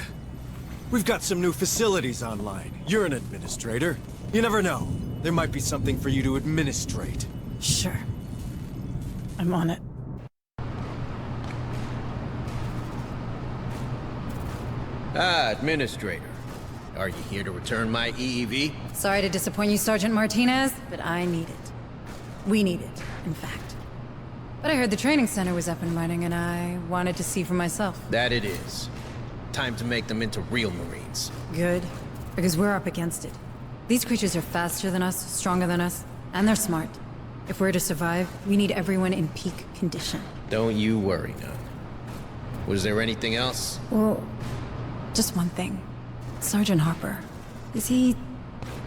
We've got some new facilities online. You're an administrator. You never know. There might be something for you to administrate. Sure. I'm on it. Ah, Administrator. Are you here to return my EEV? Sorry to disappoint you, Sergeant Martinez, but I need it. We need it, in fact. But I heard the training center was up and running, and I wanted to see for myself. That it is. Time to make them into real Marines. Good, because we're up against it. These creatures are faster than us, stronger than us, and they're smart. If we're to survive, we need everyone in peak condition. Don't you worry, none. Was there anything else? Well, just one thing. Sergeant Harper, does he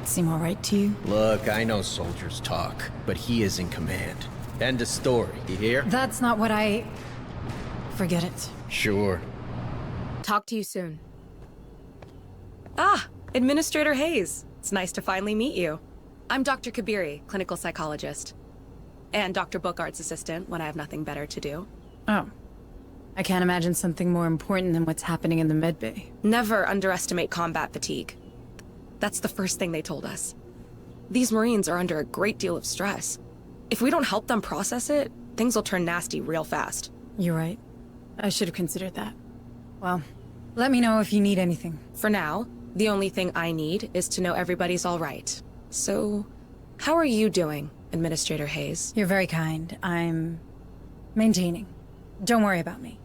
seem all right to you? Look, I know soldiers talk, but he is in command. End of story, you hear? That's not what I... Forget it. Sure. Talk to you soon. Ah, Administrator Hayes, it's nice to finally meet you. I'm Dr. Kabiri, clinical psychologist. And Dr. Bookart's assistant when I have nothing better to do. Oh. I can't imagine something more important than what's happening in the medbay. Never underestimate combat fatigue. That's the first thing they told us. These Marines are under a great deal of stress. If we don't help them process it, things will turn nasty real fast. You're right. I should have considered that. Well, let me know if you need anything. For now, the only thing I need is to know everybody's all right. So, how are you doing, Administrator Hayes? You're very kind. I'm maintaining. Don't worry about me.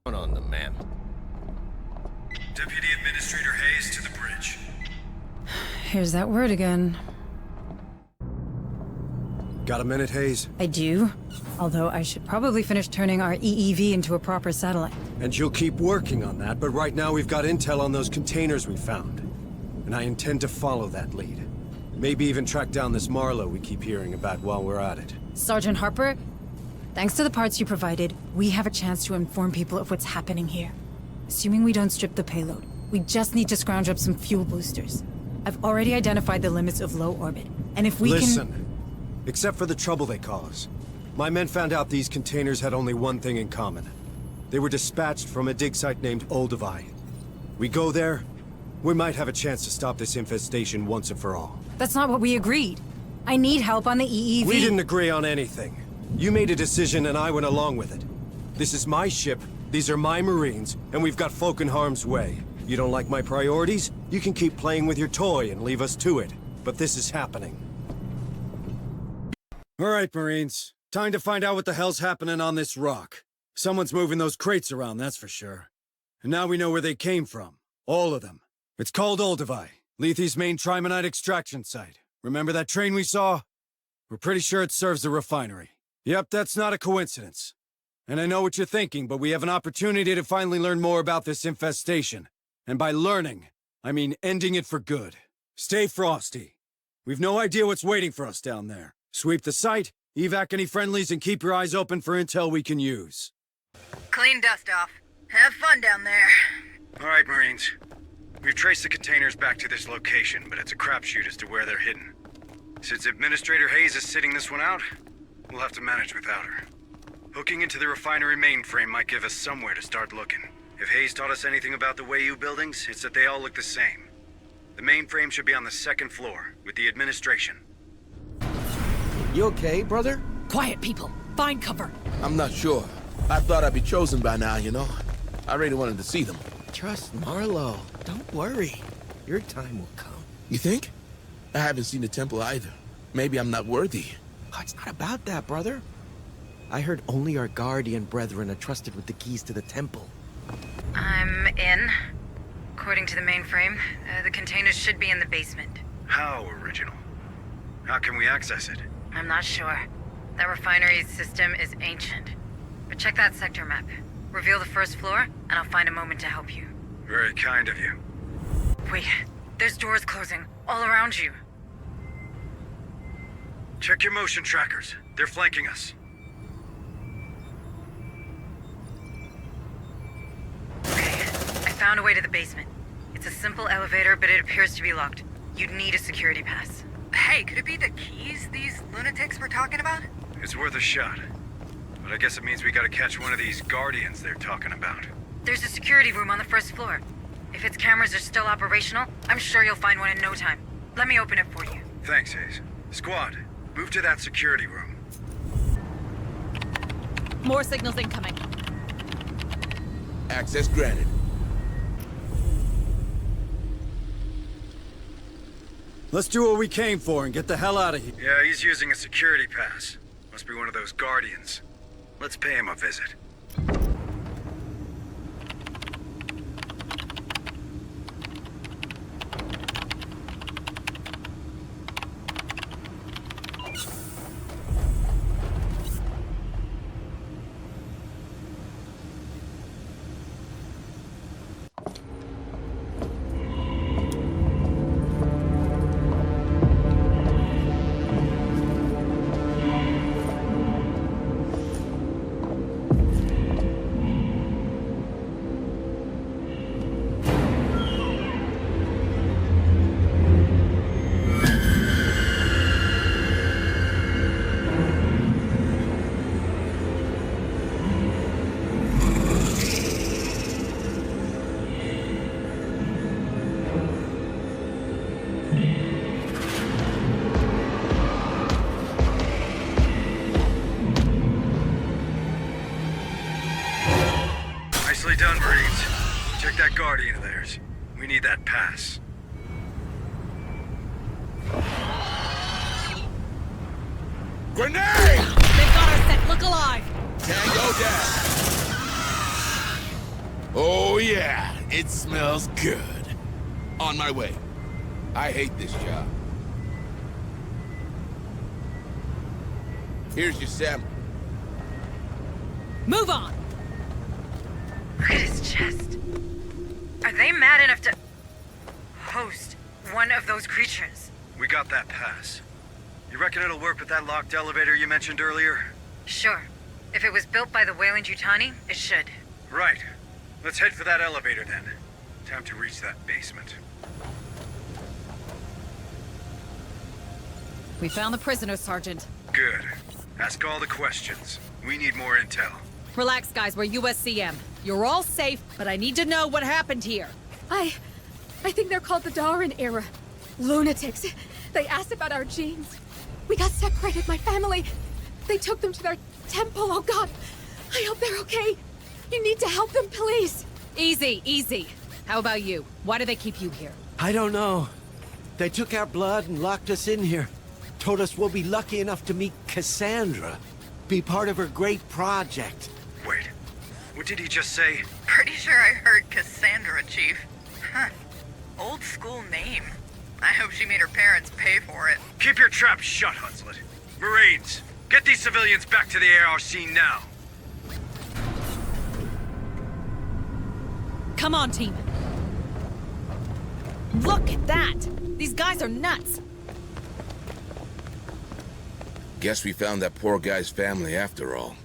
What's going on, the ma'am? Deputy Administrator Hayes to the bridge. Here's that word again. Got a minute, Hayes? I do. Although I should probably finish turning our EEV into a proper satellite. And you'll keep working on that, but right now we've got intel on those containers we found. And I intend to follow that lead. Maybe even track down this Marlowe we keep hearing about while we're at it. Sergeant Harper, thanks to the parts you provided, we have a chance to inform people of what's happening here. Assuming we don't strip the payload, we just need to scrounge up some fuel boosters. I've already identified the limits of low orbit, and if we Listen, except for the trouble they cause, my men found out these containers had only one thing in common. They were dispatched from a dig site named Olduvai. We go there, we might have a chance to stop this infestation once and for all. That's not what we agreed. I need help on the EEV. We didn't agree on anything. You made a decision and I went along with it. This is my ship, these are my Marines, and we've got folk in harm's way. You don't like my priorities? You can keep playing with your toy and leave us to it. But this is happening. All right, Marines. Time to find out what the hell's happening on this rock. Someone's moving those crates around, that's for sure. And now we know where they came from. All of them. It's called Olduvai, Lethy's main trimonite extraction site. Remember that train we saw? We're pretty sure it serves the refinery. Yep, that's not a coincidence. And I know what you're thinking, but we have an opportunity to finally learn more about this infestation. And by learning, I mean ending it for good. Stay frosty. We've no idea what's waiting for us down there. Sweep the site, evac any friendlies, and keep your eyes open for intel we can use. Clean dust off. Have fun down there. All right, Marines. We've traced the containers back to this location, but it's a crapshoot as to where they're hidden. Since Administrator Hayes is sitting this one out, we'll have to manage without her. Hooking into the refinery mainframe might give us somewhere to start looking. If Hayes taught us anything about the Wayu buildings, it's that they all look the same. The mainframe should be on the second floor, with the administration. You okay, brother? Quiet, people. Find cover. I'm not sure. I thought I'd be chosen by now, you know? I really wanted to see them. Trust Marlowe. Don't worry. Your time will come. You think? I haven't seen the temple either. Maybe I'm not worthy. Oh, it's not about that, brother. I heard only our guardian brethren are trusted with the keys to the temple. I'm in. According to the mainframe, the containers should be in the basement. How original? How can we access it? I'm not sure. That refinery system is ancient. But check that sector map. Reveal the first floor, and I'll find a moment to help you. Very kind of you. Wait, there's doors closing, all around you. Check your motion trackers. They're flanking us. Okay, I found a way to the basement. It's a simple elevator, but it appears to be locked. You'd need a security pass. Hey, could it be the keys these lunatics were talking about? It's worth a shot. But I guess it means we gotta catch one of these guardians they're talking about. There's a security room on the first floor. If its cameras are still operational, I'm sure you'll find one in no time. Let me open it for you. Thanks, Hayes. Squad, move to that security room. More signals incoming. Access granted. Let's do what we came for and get the hell out of here. Yeah, he's using a security pass. Must be one of those guardians. Let's pay him a visit. Nicely done, Marines. Check that Guardian of theirs. We need that pass. Grenade! They've got our set. Look alive. Tango down. Oh yeah, it smells good. On my way. I hate this job. Here's your sample. Move on. Look at his chest. Are they mad enough to host one of those creatures? We got that pass. You reckon it'll work with that locked elevator you mentioned earlier? Sure. If it was built by the Weyland-Yutani, it should. Right. Let's head for that elevator then. Time to reach that basement. We found the prisoner, Sergeant. Good. Ask all the questions. We need more intel. Relax, guys. We're USCM. You're all safe, but I need to know what happened here. I think they're called the Darwin era. Lunatics. They asked about our genes. We got separated, my family. They took them to their temple. Oh God, I hope they're okay. You need to help them, please. Easy, easy. How about you? Why do they keep you here? I don't know. They took our blood and locked us in here. Told us we'll be lucky enough to meet Cassandra. Be part of her great project. Wait, what did he just say? Pretty sure I heard Cassandra, Chief. Huh. Old school name. I hope she made her parents pay for it. Keep your trap shut, Hunslet. Marines, get these civilians back to the ARC now. Come on, team. Look at that! These guys are nuts! Guess we found that poor guy's family after all.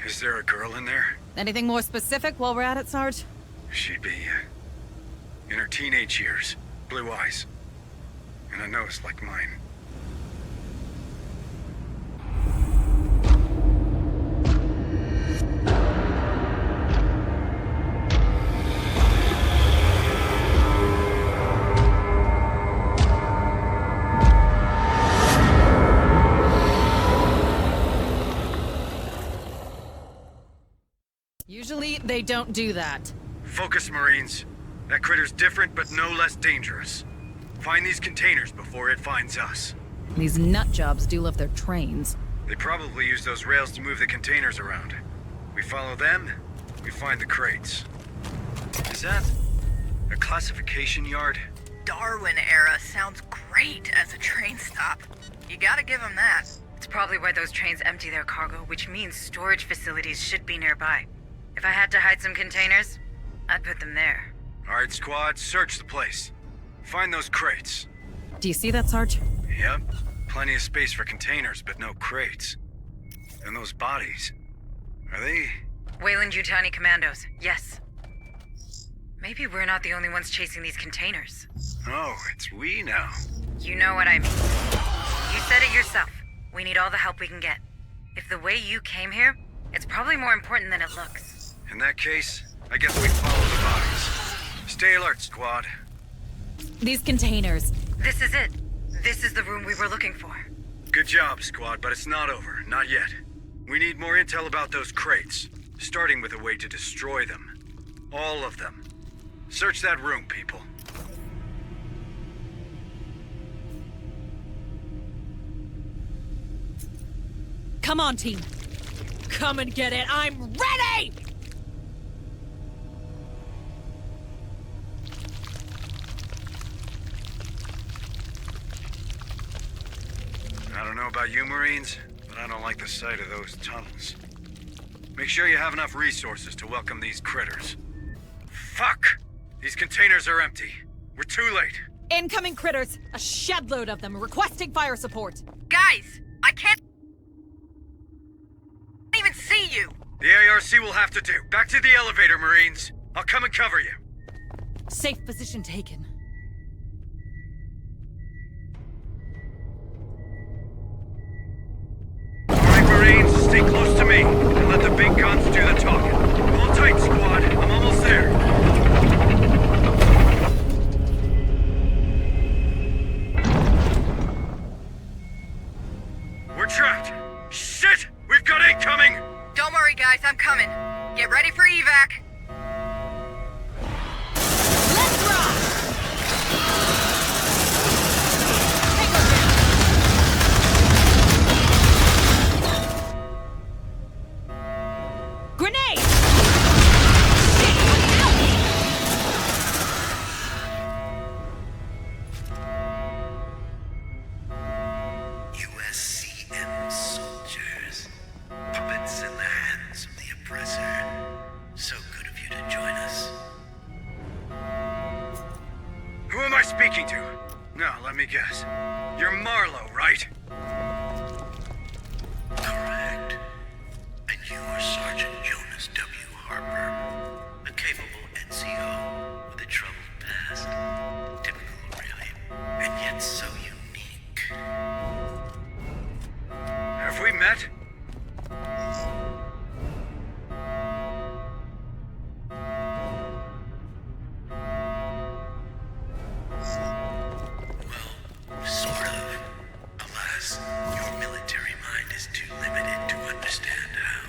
Is there a girl in there? Anything more specific while we're at it, Sarge? She'd be, in her teenage years. Blue eyes. And a nose like mine. Usually, they don't do that. Focus, Marines. That critter's different, but no less dangerous. Find these containers before it finds us. These nut jobs do love their trains. They probably use those rails to move the containers around. We follow them, we find the crates. Is that a classification yard? Darwin era sounds great as a train stop. You gotta give them that. It's probably where those trains empty their cargo, which means storage facilities should be nearby. If I had to hide some containers, I'd put them there. All right, squad, search the place. Find those crates. Do you see that, Sarge? Yep. Plenty of space for containers, but no crates. And those bodies, are they... Weyland-Yutani commandos, yes. Maybe we're not the only ones chasing these containers. Oh, it's we now. You know what I mean. You said it yourself. We need all the help we can get. If the way you came here, it's probably more important than it looks. In that case, I guess we follow the bodies. Stay alert, squad. These containers. This is it. This is the room we were looking for. Good job, squad, but it's not over. Not yet. We need more intel about those crates, starting with a way to destroy them. All of them. Search that room, people. Come on, team. Come and get it. I'm ready! I don't know about you, Marines, but I don't like the sight of those tunnels. Make sure you have enough resources to welcome these critters. Fuck! These containers are empty. We're too late. Incoming critters. A shed load of them requesting fire support. Guys! I can't even see you! The ARC will have to do. Back to the elevator, Marines. I'll come and cover you. Safe position taken. Marines, stay close to me, and let the big guns do the talking. Hold tight, squad. I'm almost there. We're trapped. Shit! We've got incoming! Don't worry, guys. I'm coming. Get ready for evac. me guess. You're Marlowe, right? Correct. And you are Sergeant Jonas W. Harper, a capable NCO with a troubled past. Typical, really, and yet so unique. Have we met? Sort of. Alas, your military mind is too limited to understand how.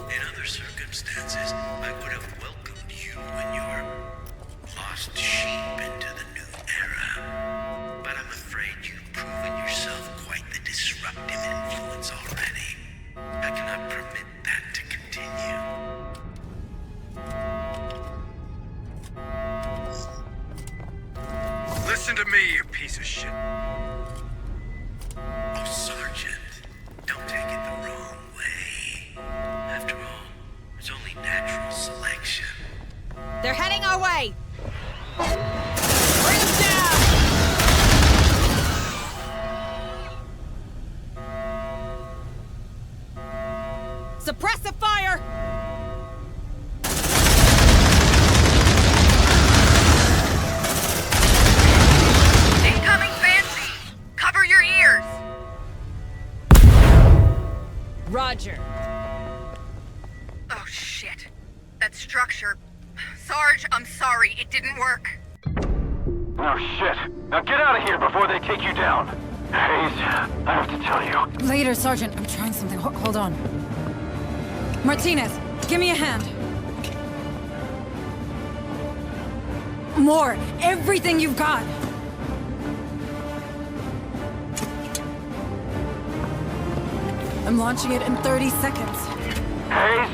In other circumstances, I would have welcomed you and your lost sheep into the new era. But I'm afraid you've proven yourself quite the disruptive influence already. I cannot permit that to continue. Listen to me, you piece of shit. Oh, Sergeant, don't take it the wrong way. After all, it's only natural selection. They're heading our way! Bring them down! Suppress the fire! Incoming Banshee! Cover your ears! Roger. Oh, shit. That structure... Sarge, I'm sorry, it didn't work. Oh, shit. Now get out of here before they take you down. Hayes, I have to tell you. Later, Sergeant. I'm trying something. Hold on. Martinez, give me a hand. More. Everything you've got. I'm launching it in 30 seconds. Hayes?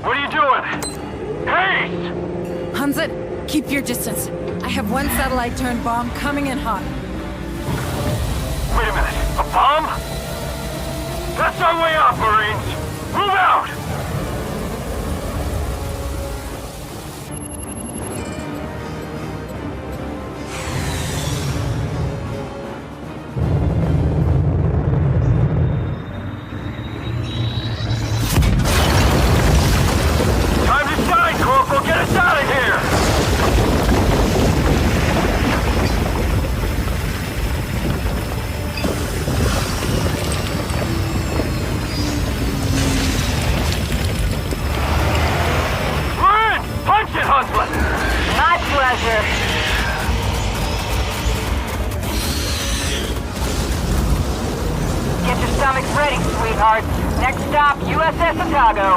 What are you doing? Hayes! Hunslet, keep your distance. I have one satellite-turned bomb coming in hot. Wait a minute. A bomb? That's our way out, Marines! Move out! Time to shine, Corporal! Get us out of here! Punch it, Hunslet! My pleasure. Get your stomachs ready, sweetheart. Next stop, USS Otago.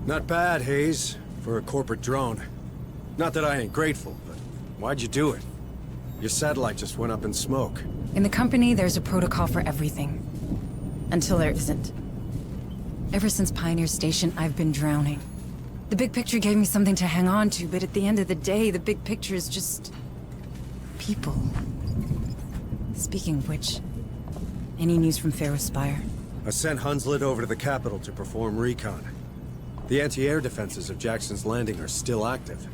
Not bad, Hayes, for a corporate drone. Not that I ain't grateful, but why'd you do it? Your satellite just went up in smoke. In the company, there's a protocol for everything. Until there isn't. Ever since Pioneer Station, I've been drowning. The big picture gave me something to hang on to, but at the end of the day, the big picture is just... people. Speaking of which, any news from Pharos Spire? I sent Hunslet over to the capital to perform recon. The anti-air defenses of Jackson's Landing are still active.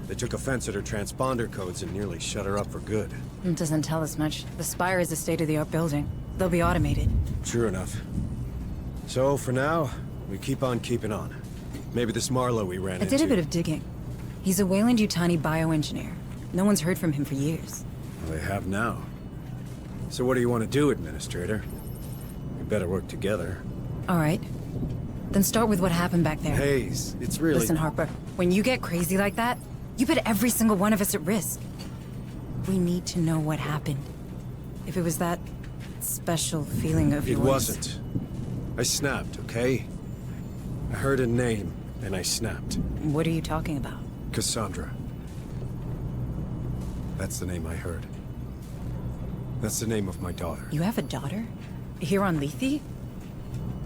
They took offense at her transponder codes and nearly shut her up for good. It doesn't tell us much. The Spire is a state-of-the-art building. They'll be automated. Sure enough. So, for now, we keep on keeping on. Maybe this Marlowe we ran I into... did a bit of digging. He's a Weyland-Yutani bioengineer. No one's heard from him for years. Well, they have now. So what do you want to do, Administrator? We better work together. All right. Then start with what happened back there. Hayes, it's really... Listen, Harper, when you get crazy like that, you put every single one of us at risk. We need to know what happened. If it was that special feeling of yours... It wasn't. I snapped, okay? I heard a name, and I snapped. What are you talking about? Cassandra. That's the name I heard. That's the name of my daughter. You have a daughter? Here on Lethy?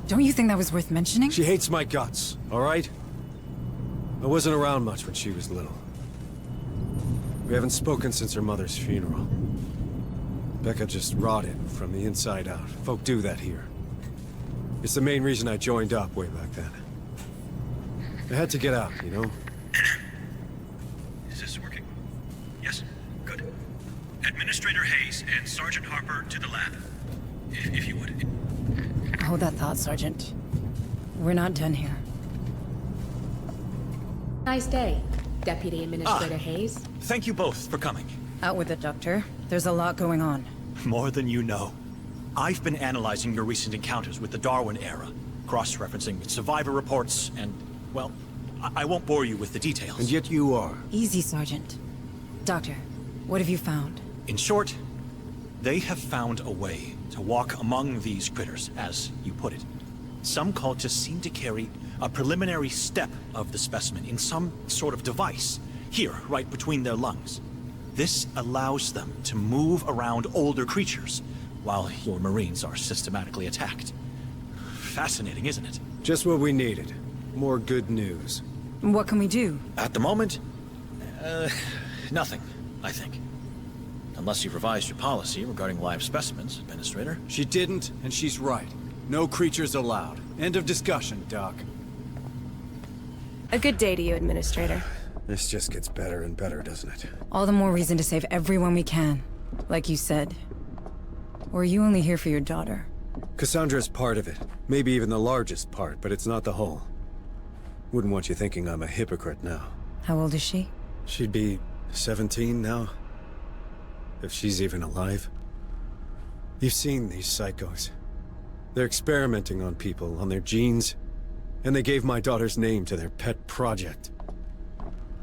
Don't you think that was worth mentioning? She hates my guts, all right? I wasn't around much when she was little. We haven't spoken since her mother's funeral. Becca just rotted from the inside out. Folk do that here. It's the main reason I joined up way back then. I had to get out, you know? Is this working? Yes? Good. Administrator Hayes and Sergeant Harper to the lab. If you would. Hold that thought, Sergeant. We're not done here. Nice day, Deputy Administrator Hayes. Thank you both for coming. Out with it, Doctor. There's a lot going on. More than you know. I've been analyzing your recent encounters with the Darwin era, cross-referencing survivor reports, and, well, I won't bore you with the details. And yet you are. Easy, Sergeant. Doctor, what have you found? In short, they have found a way to walk among these critters, as you put it. Some cultists seem to carry a preliminary step of the specimen in some sort of device, here, right between their lungs. This allows them to move around older creatures, while your Marines are systematically attacked. Fascinating, isn't it? Just what we needed. More good news. What can we do? At the moment, nothing, I think. Unless you've revised your policy regarding live specimens, Administrator. She didn't, and she's right. No creatures allowed. End of discussion, Doc. A good day to you, Administrator. This just gets better and better, doesn't it? All the more reason to save everyone we can. Like you said. Or are you only here for your daughter? Cassandra's part of it. Maybe even the largest part, but it's not the whole. Wouldn't want you thinking I'm a hypocrite now. How old is she? She'd be 17 now. If she's even alive. You've seen these psychos. They're experimenting on people, on their genes. And they gave my daughter's name to their pet project.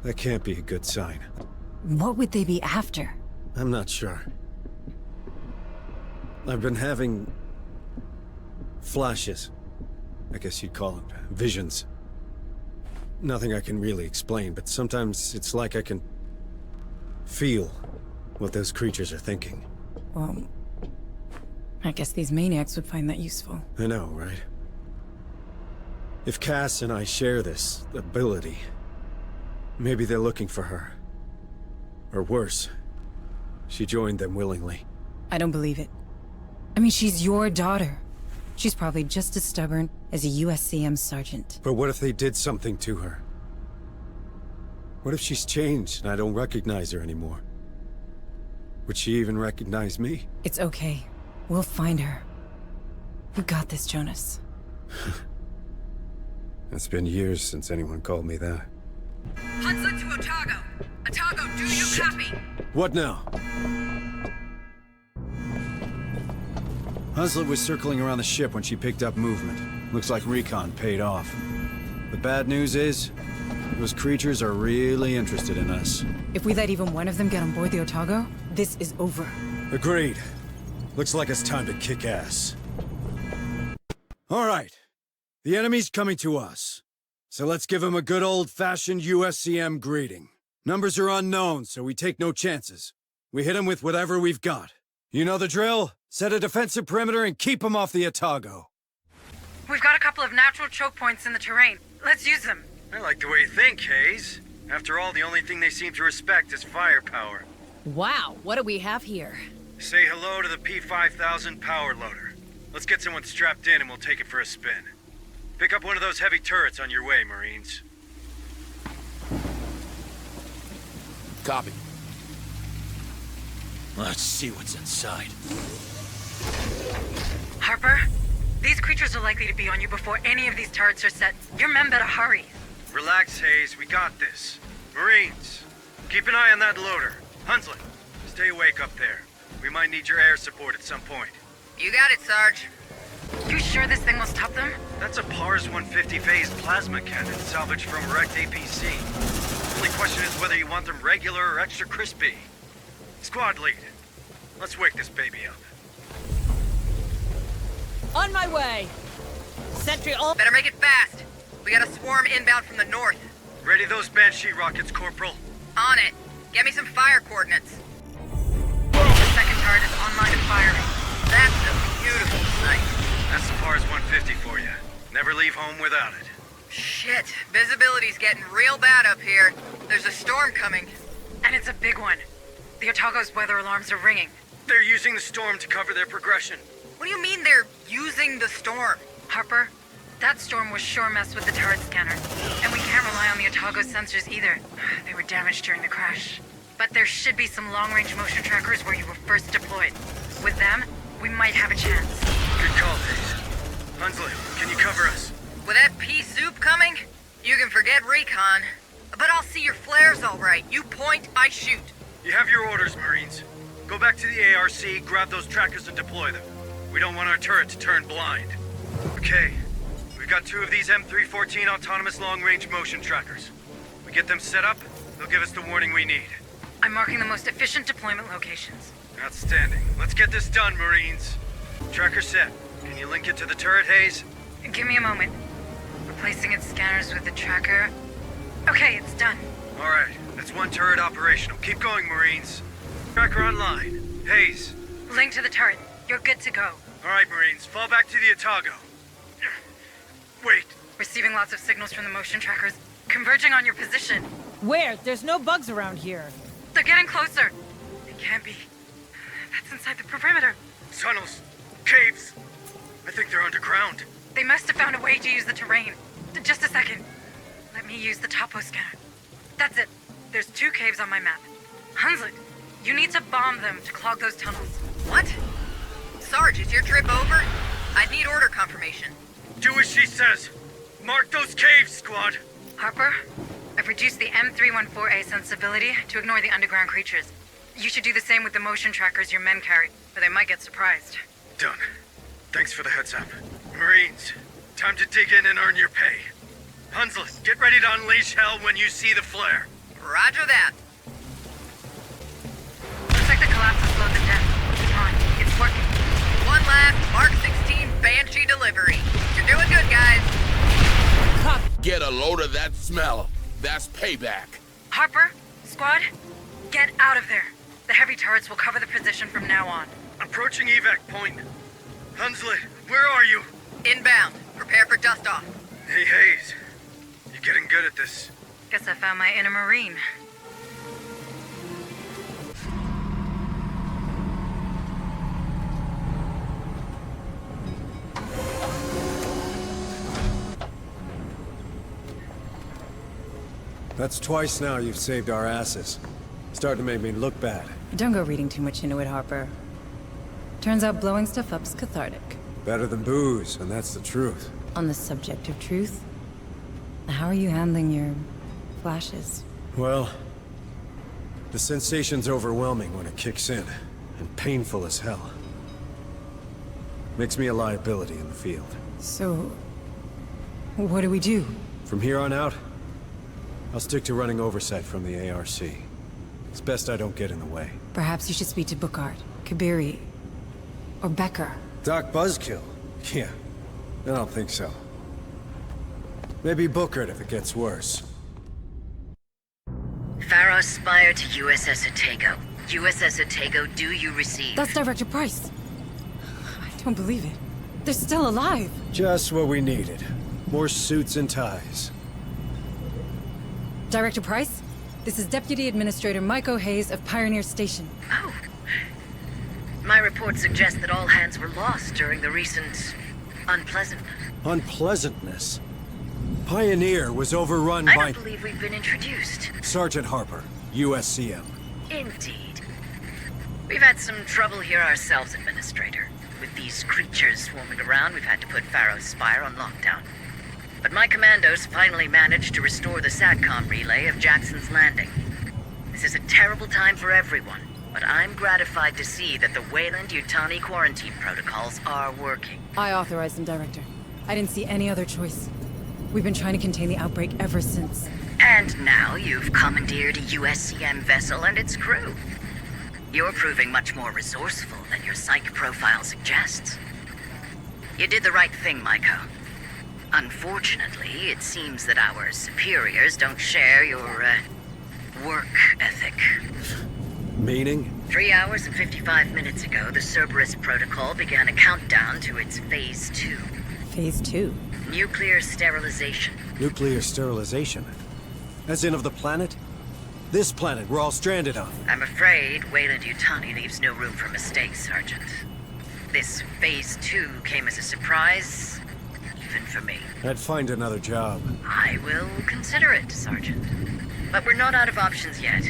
That can't be a good sign. What would they be after? I'm not sure. I've been having flashes. I guess you'd call it visions. Nothing I can really explain, but sometimes it's like I can feel what those creatures are thinking. Well, I guess these maniacs would find that useful. I know, right? If Cass and I share this ability, maybe they're looking for her. Or worse, she joined them willingly. I don't believe it. I mean, she's your daughter. She's probably just as stubborn as a USCM sergeant. But what if they did something to her? What if she's changed and I don't recognize her anymore? Would she even recognize me? It's okay. We'll find her. You got this, Jonas. It's been years since anyone called me that. Hunslet to Otago. Otago, do you copy? What now? Hunslet was circling around the ship when she picked up movement. Looks like recon paid off. The bad news is, those creatures are really interested in us. If we let even one of them get on board the Otago, this is over. Agreed. Looks like it's time to kick ass. All right. The enemy's coming to us. So let's give them a good old-fashioned USCM greeting. Numbers are unknown, so we take no chances. We hit them with whatever we've got. You know the drill? Set a defensive perimeter and keep them off the Otago. We've got a couple of natural choke points in the terrain. Let's use them. I like the way you think, Hayes. After all, the only thing they seem to respect is firepower. Wow, what do we have here? Say hello to the P5000 power loader. Let's get someone strapped in and we'll take it for a spin. Pick up one of those heavy turrets on your way, Marines. Copy. Let's see what's inside. Harper, these creatures are likely to be on you before any of these turrets are set. Your men better hurry. Relax, Hayes. We got this. Marines, keep an eye on that loader. Hunslet, stay awake up there. We might need your air support at some point. You got it, Sarge. You sure this thing will stop them? That's a Pars 150 phase plasma cannon salvaged from a wrecked APC. The only question is whether you want them regular or extra crispy. Squad lead, let's wake this baby up. On my way. Sentry all. Better make it fast. We got a swarm inbound from the north. Ready those Banshee rockets, Corporal. On it. Get me some fire coordinates. The second turret is online and firing. That's a beautiful sight. That's the Pars 150 for you. Never leave home without it. Shit, visibility's getting real bad up here. There's a storm coming. And it's a big one. The Otago's weather alarms are ringing. They're using the storm to cover their progression. What do you mean they're using the storm? Harper, that storm was sure mess with the turret scanner. And we can't can't rely on the Otago sensors either. They were damaged during the crash. But there should be some long-range motion trackers where you were first deployed. With them, we might have a chance. Good call, Hayes. Hunsley, can you cover us? With that pea soup coming, you can forget recon. But I'll see your flares all right. You point, I shoot. You have your orders, Marines. Go back to the ARC, grab those trackers and deploy them. We don't want our turret to turn blind. Okay. We've got 2 of these M314 autonomous long-range motion trackers. We get them set up, they'll give us the warning we need. I'm marking the most efficient deployment locations. Outstanding. Let's get this done, Marines. Tracker set. Can you link it to the turret, Hayes? Give me a moment. Replacing its scanners with the tracker. Okay, it's done. All right. That's 1 turret operational. Keep going, Marines. Tracker online. Hayes. Link to the turret. You're good to go. All right, Marines. Fall back to the Otago. Wait. Receiving lots of signals from the motion trackers. Converging on your position. Where? There's no bugs around here. They're getting closer. It can't be. That's inside the perimeter. Tunnels. Caves. I think they're underground. They must have found a way to use the terrain. Just a second. Let me use the topo scanner. That's it. There's 2 caves on my map. Hunsley, you need to bomb them to clog those tunnels. What? Sarge, is your trip over? I need order confirmation. Do as she says. Mark those caves, squad. Harper, I've reduced the M314A sensibility to ignore the underground creatures. You should do the same with the motion trackers your men carry, or they might get surprised. Done. Thanks for the heads up. Marines, time to dig in and earn your pay. Hunsley, get ready to unleash hell when you see the flare. Roger that. Looks like the collapse has slowed them down. Come on, it's working. 1 last Mark 16 Banshee delivery. You're doing good, guys. Get a load of that smell. That's payback. Harper, squad, get out of there. The heavy turrets will cover the position from now on. Approaching evac point. Hunsley, where are you? Inbound. Prepare for dust off. Hey, Hayes. You're getting good at this. Guess I found my inner Marine. That's twice now you've saved our asses. Starting to make me look bad. Don't go reading too much into it, Harper. Turns out blowing stuff up's cathartic. Better than booze, and that's the truth. On the subject of truth, how are you handling your flashes? Well, the sensation's overwhelming when it kicks in, and painful as hell. Makes me a liability in the field. So, what do we do? From here on out, I'll stick to running oversight from the ARC. It's best I don't get in the way. Perhaps you should speak to Bookard, Kabiri, or Becker. Doc Buzzkill? Yeah, I don't think so. Maybe Bookard if it gets worse. Pharos Spire to USS Otago. USS Otago, do you receive? That's Director Price. I don't believe it. They're still alive. Just what we needed. More suits and ties. Director Price, this is Deputy Administrator Myko Hayes of Pioneer Station. Oh. My report suggests that all hands were lost during the recent unpleasantness. Unpleasantness? Pioneer was overrun I by... don't believe we've been introduced. Sergeant Harper, USCM. Indeed. We've had some trouble here ourselves, Administrator. With these creatures swarming around, we've had to put Pharos Spire on lockdown. But my commandos finally managed to restore the SATCOM relay of Jackson's Landing. This is a terrible time for everyone, but I'm gratified to see that the Wayland-Yutani quarantine protocols are working. I authorized them, Director. I didn't see any other choice. We've been trying to contain the outbreak ever since. And now you've commandeered a USCM vessel and its crew. You're proving much more resourceful than your psych profile suggests. You did the right thing, Myko. Unfortunately, it seems that our superiors don't share your, work ethic. Meaning? 3 hours and 55 minutes ago, the Cerberus protocol began a countdown to its Phase 2. Phase 2? Nuclear sterilization. Nuclear sterilization? As in of the planet? This planet we're all stranded on. I'm afraid Wayland-Yutani leaves no room for mistakes, Sergeant. This Phase 2 came as a surprise, even for me. I'd find another job. I will consider it, Sergeant. But we're not out of options yet.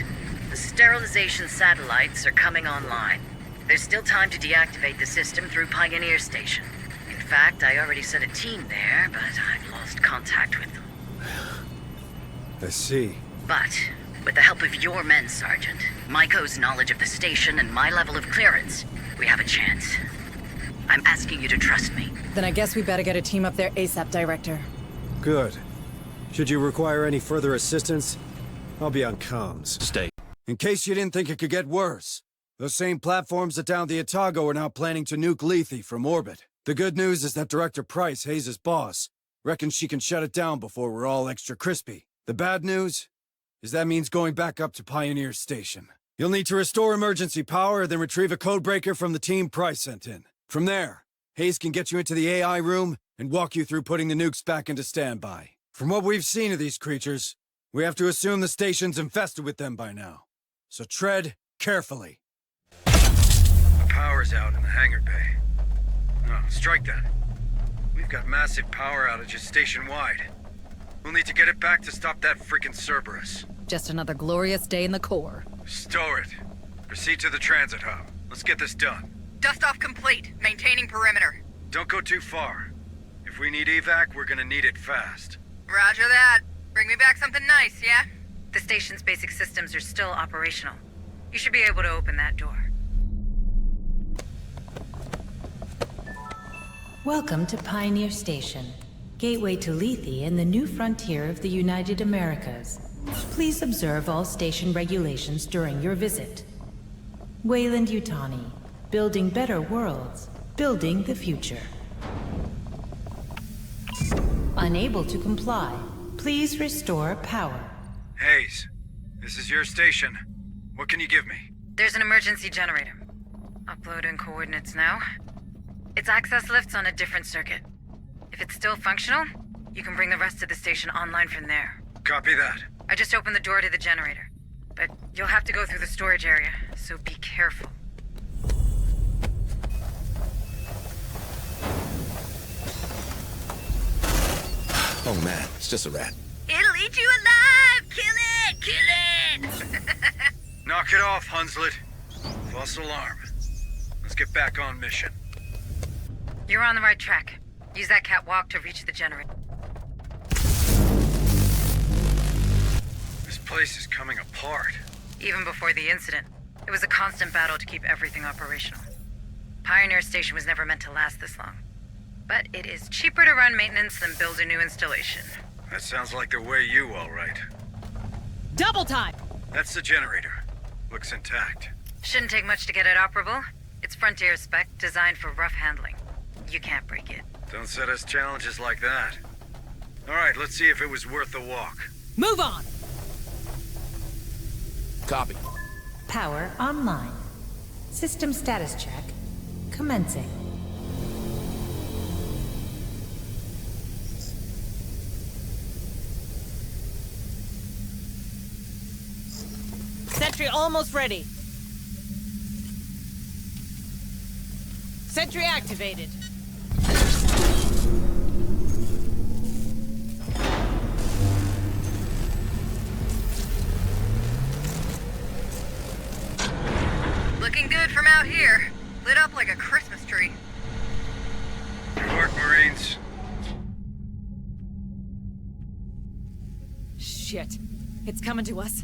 The sterilization satellites are coming online. There's still time to deactivate the system through Pioneer Station. In fact, I already sent a team there, but I've lost contact with them. I see. But, with the help of your men, Sergeant, Maiko's knowledge of the station and my level of clearance, we have a chance. I'm asking you to trust me. Then I guess we better get a team up there ASAP, Director. Good. Should you require any further assistance, I'll be on comms. Stay. In case you didn't think it could get worse, those same platforms that downed the Otago are now planning to nuke Lethy from orbit. The good news is that Director Price, Hayes' boss, reckons she can shut it down before we're all extra crispy. The bad news is that means going back up to Pioneer Station. You'll need to restore emergency power, then retrieve a codebreaker from the team Price sent in. From there, Hayes can get you into the AI room and walk you through putting the nukes back into standby. From what we've seen of these creatures, we have to assume the station's infested with them by now. So tread carefully. The power's out in the hangar bay. No, strike that. We've got massive power outages station-wide. We'll need to get it back to stop that freaking Cerberus. Just another glorious day in the core. Stow it. Proceed to the transit hub. Let's get this done. Dust-off complete. Maintaining perimeter. Don't go too far. If we need evac, we're gonna need it fast. Roger that. Bring me back something nice, yeah? The station's basic systems are still operational. You should be able to open that door. Welcome to Pioneer Station, gateway to Lethe and the new frontier of the United Americas. Please observe all station regulations during your visit. Weyland-Yutani, building better worlds, building the future. Unable to comply, please restore power. Hayes, this is your station. What can you give me? There's an emergency generator. Uploading coordinates now. Its access lift's on a different circuit. If it's still functional, you can bring the rest of the station online from there. Copy that. I just opened the door to the generator. But you'll have to go through the storage area, so be careful. Oh man, it's just a rat. It'll eat you alive! Kill it! Kill it! Knock it off, Hunslet. False alarm. Let's get back on mission. You're on the right track. Use that catwalk to reach the generator. This place is coming apart. Even before the incident, it was a constant battle to keep everything operational. Pioneer Station was never meant to last this long. But it is cheaper to run maintenance than build a new installation. That sounds like the way you, all right. Double time! That's the generator. Looks intact. Shouldn't take much to get it operable. It's Frontier spec, designed for rough handling. You can't break it. Don't set us challenges like that. All right, let's see if it was worth the walk. Move on! Copy. Power online. System status check. Commencing. Sentry almost ready. Sentry activated. Looking good from out here. Lit up like a Christmas tree. Good work, Marines. Shit. It's coming to us.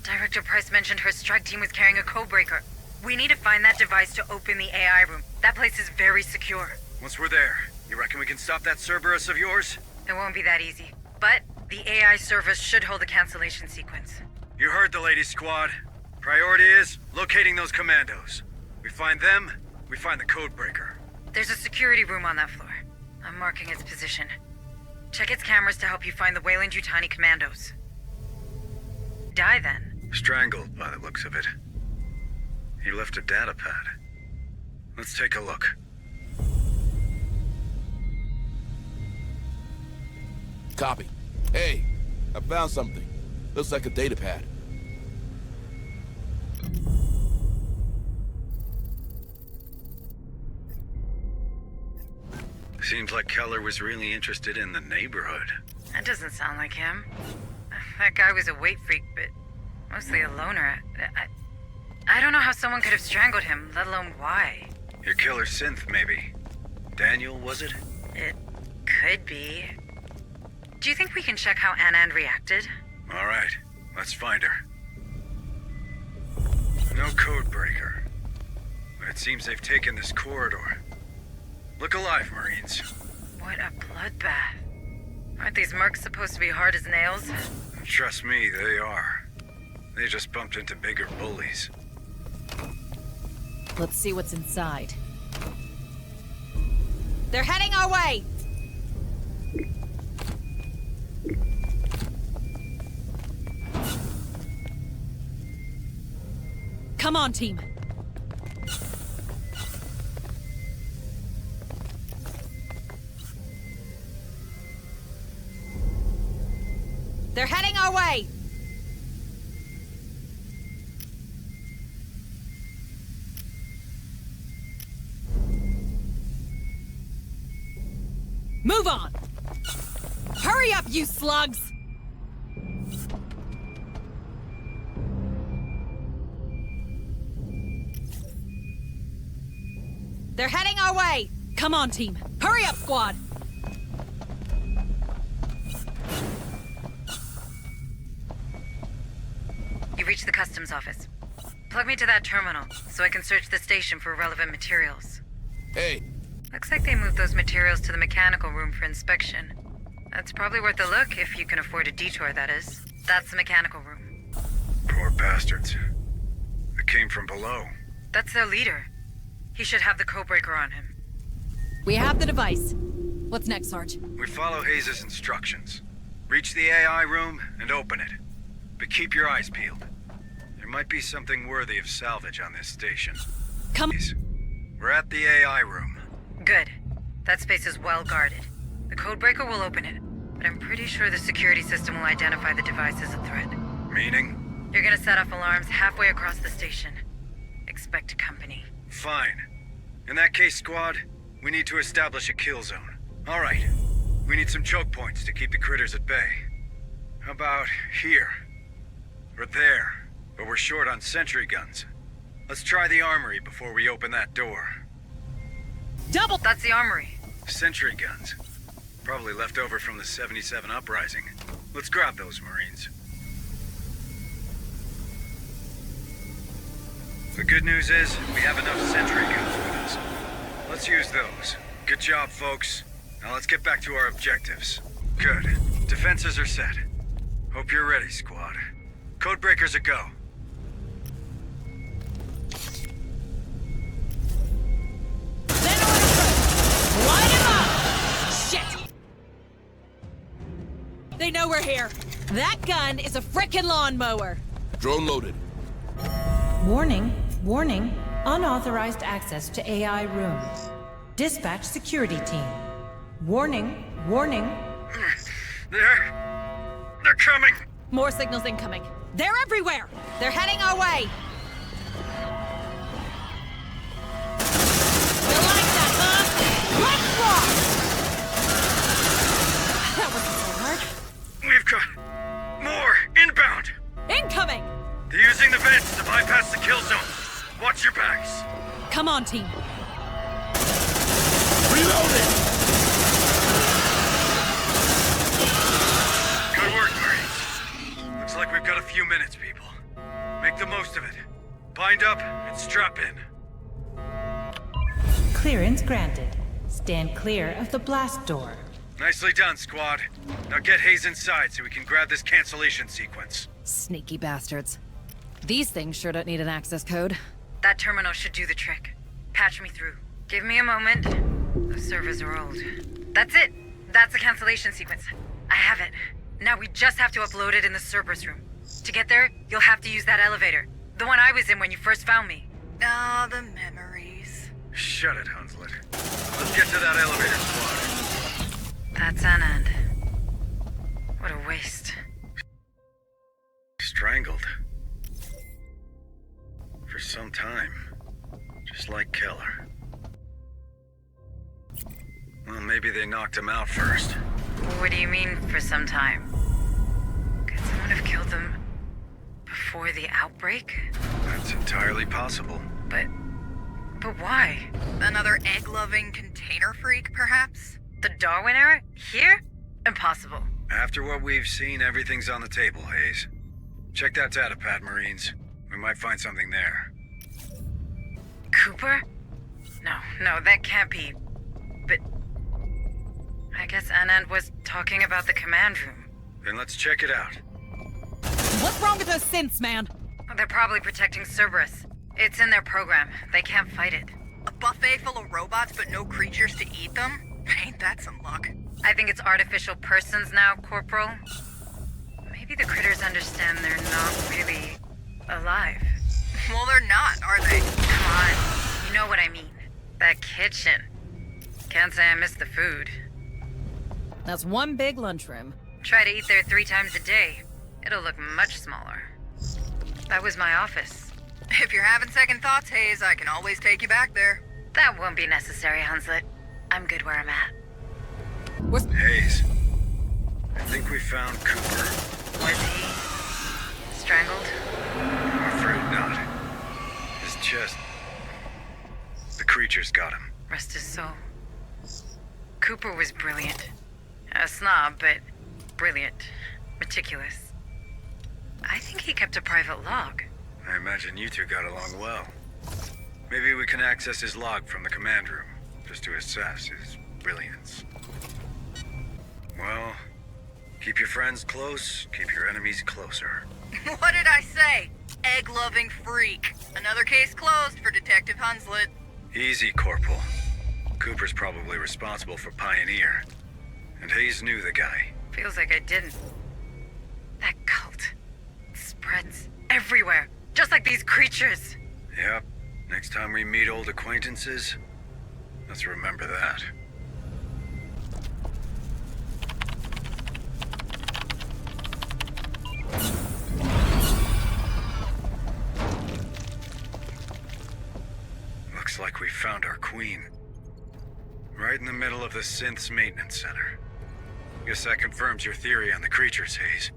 Director Price mentioned her strike team was carrying a codebreaker. We need to find that device to open the AI room. That place is very secure. Once we're there, you reckon we can stop that Cerberus of yours? It won't be that easy. But the AI service should hold a cancellation sequence. You heard the lady, squad. Priority is locating those commandos. We find them, we find the codebreaker? There's a security room on that floor. I'm marking its position. Check its cameras to help you find the Weyland-Yutani commandos. Die then. Strangled by the looks of it. He left a data pad. Let's take a look. Copy. Hey, I found something. Looks like a data pad. Seems like Keller was really interested in the neighborhood. That doesn't sound like him. That guy was a weight freak, but mostly a loner. I don't know how someone could have strangled him, let alone why. Your killer synth, maybe. Daniel, was it? It could be. Do you think we can check how Anand reacted? All right, let's find her. No codebreaker. But it seems they've taken this corridor. Look alive, Marines. What a bloodbath. Aren't these mercs supposed to be hard as nails? Trust me, they are. They just bumped into bigger bullies. Let's see what's inside. They're heading our way! Come on, team. They're heading our way! Move on! Hurry up, you slugs! They're heading our way! Come on, team. Hurry up, squad! You reached the customs office. Plug me to that terminal, so I can search the station for relevant materials. Hey! Looks like they moved those materials to the mechanical room for inspection. That's probably worth a look, if you can afford a detour, that is. That's the mechanical room. Poor bastards. It came from below. That's their leader. He should have the codebreaker on him. We have the device. What's next, Sarge? We follow Hayes' instructions. Reach the AI room and open it. But keep your eyes peeled. There might be something worthy of salvage on this station. Come. We're at the AI room. Good. That space is well guarded. The codebreaker will open it, but I'm pretty sure the security system will identify the device as a threat. Meaning? You're gonna set off alarms halfway across the station. Expect company. Fine. In that case, squad, we need to establish a kill zone. All right. We need some choke points to keep the critters at bay. How about here? Or there? But we're short on sentry guns. Let's try the armory before we open that door. Double! That's the armory. Sentry guns. Probably left over from the 77 uprising. Let's grab those, Marines. The good news is, we have enough sentry guns with us. Let's use those. Good job, folks. Now let's get back to our objectives. Good. Defenses are set. Hope you're ready, squad. Codebreakers a go. Light him up! Shit! They know we're here. That gun is a frickin' lawnmower. Drone loaded. Warning, warning. Unauthorized access to AI room. Dispatch security team. Warning, warning. They're coming! More signals incoming. They're everywhere! They're heading our way! You like that, huh? Let's rock! That wasn't so hard. We've got more inbound! Incoming! They're using the vents to bypass the kill zone. Watch your backs. Come on, team. Reloading! Good work, Marines. Looks like we've got a few minutes, people. Make the most of it. Bind up and strap in. Clearance granted. Stand clear of the blast door. Nicely done, squad. Now get Hayes inside so we can grab this cancellation sequence. Sneaky bastards. These things sure don't need an access code. That terminal should do the trick. Patch me through. Give me a moment. Those servers are old. That's it. That's the cancellation sequence. I have it. Now we just have to upload it in the Cerberus room. To get there, you'll have to use that elevator. The one I was in when you first found me. Ah, the memories. Shut it, Hunslet. Let's get to that elevator squad. That's an end. What a waste. Strangled. For some time. Just like Keller. Well, maybe they knocked him out first. What do you mean, for some time? Could someone have killed them before the outbreak? That's entirely possible. But why? Another egg-loving container freak, perhaps? The Darwin era? Here? Impossible. After what we've seen, everything's on the table, Hayes. Check that data pad, Marines. We might find something there. Cooper? No, that can't be. But I guess Anand was talking about the command room. Then let's check it out. What's wrong with those synths, man? They're probably protecting Cerberus. It's in their program. They can't fight it. A buffet full of robots but no creatures to eat them? Ain't that some luck? I think it's artificial persons now, Corporal. Maybe the critters understand they're not really alive. Well, they're not, are they? Come on. You know what I mean. That kitchen. Can't say I miss the food. That's one big lunchroom. Try to eat there 3 times a day. It'll look much smaller. That was my office. If you're having second thoughts, Hayes, I can always take you back there. That won't be necessary, Hunslet. I'm good where I'm at. Hayes. I think we found Cooper. Was he strangled? I'm afraid not. His chest. The creatures got him. Rest his soul. Cooper was brilliant. A snob, but brilliant. Meticulous. I think he kept a private log. I imagine you two got along well. Maybe we can access his log from the command room, just to assess his brilliance. Well, keep your friends close, keep your enemies closer. What did I say? Egg-loving freak. Another case closed for Detective Hunslet. Easy, Corporal. Cooper's probably responsible for Pioneer. And Hayes knew the guy. Feels like I didn't. That cult. It spreads everywhere. Just like these creatures. Yep. Next time we meet old acquaintances, let's remember that. Looks like we found our queen. Right in the middle of the synth's maintenance center. Guess that confirms your theory on the creatures, Hayes.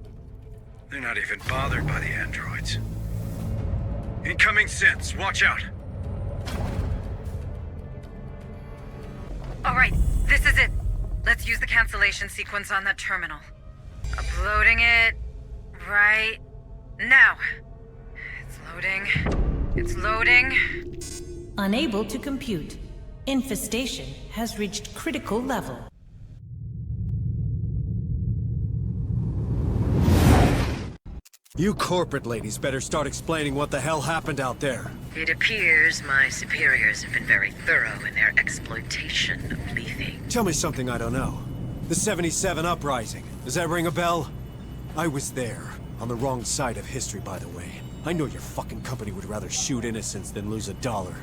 They're not even bothered by the androids. Incoming synths, watch out! Alright, this is it. Let's use the cancellation sequence on that terminal. Uploading it right now. It's loading. It's loading. Unable to compute. Infestation has reached critical level. You corporate ladies better start explaining what the hell happened out there. It appears my superiors have been very thorough in their exploitation of Lethy. Tell me something I don't know. The 77 Uprising. Does that ring a bell? I was there. On the wrong side of history, by the way. I know your fucking company would rather shoot innocents than lose $1.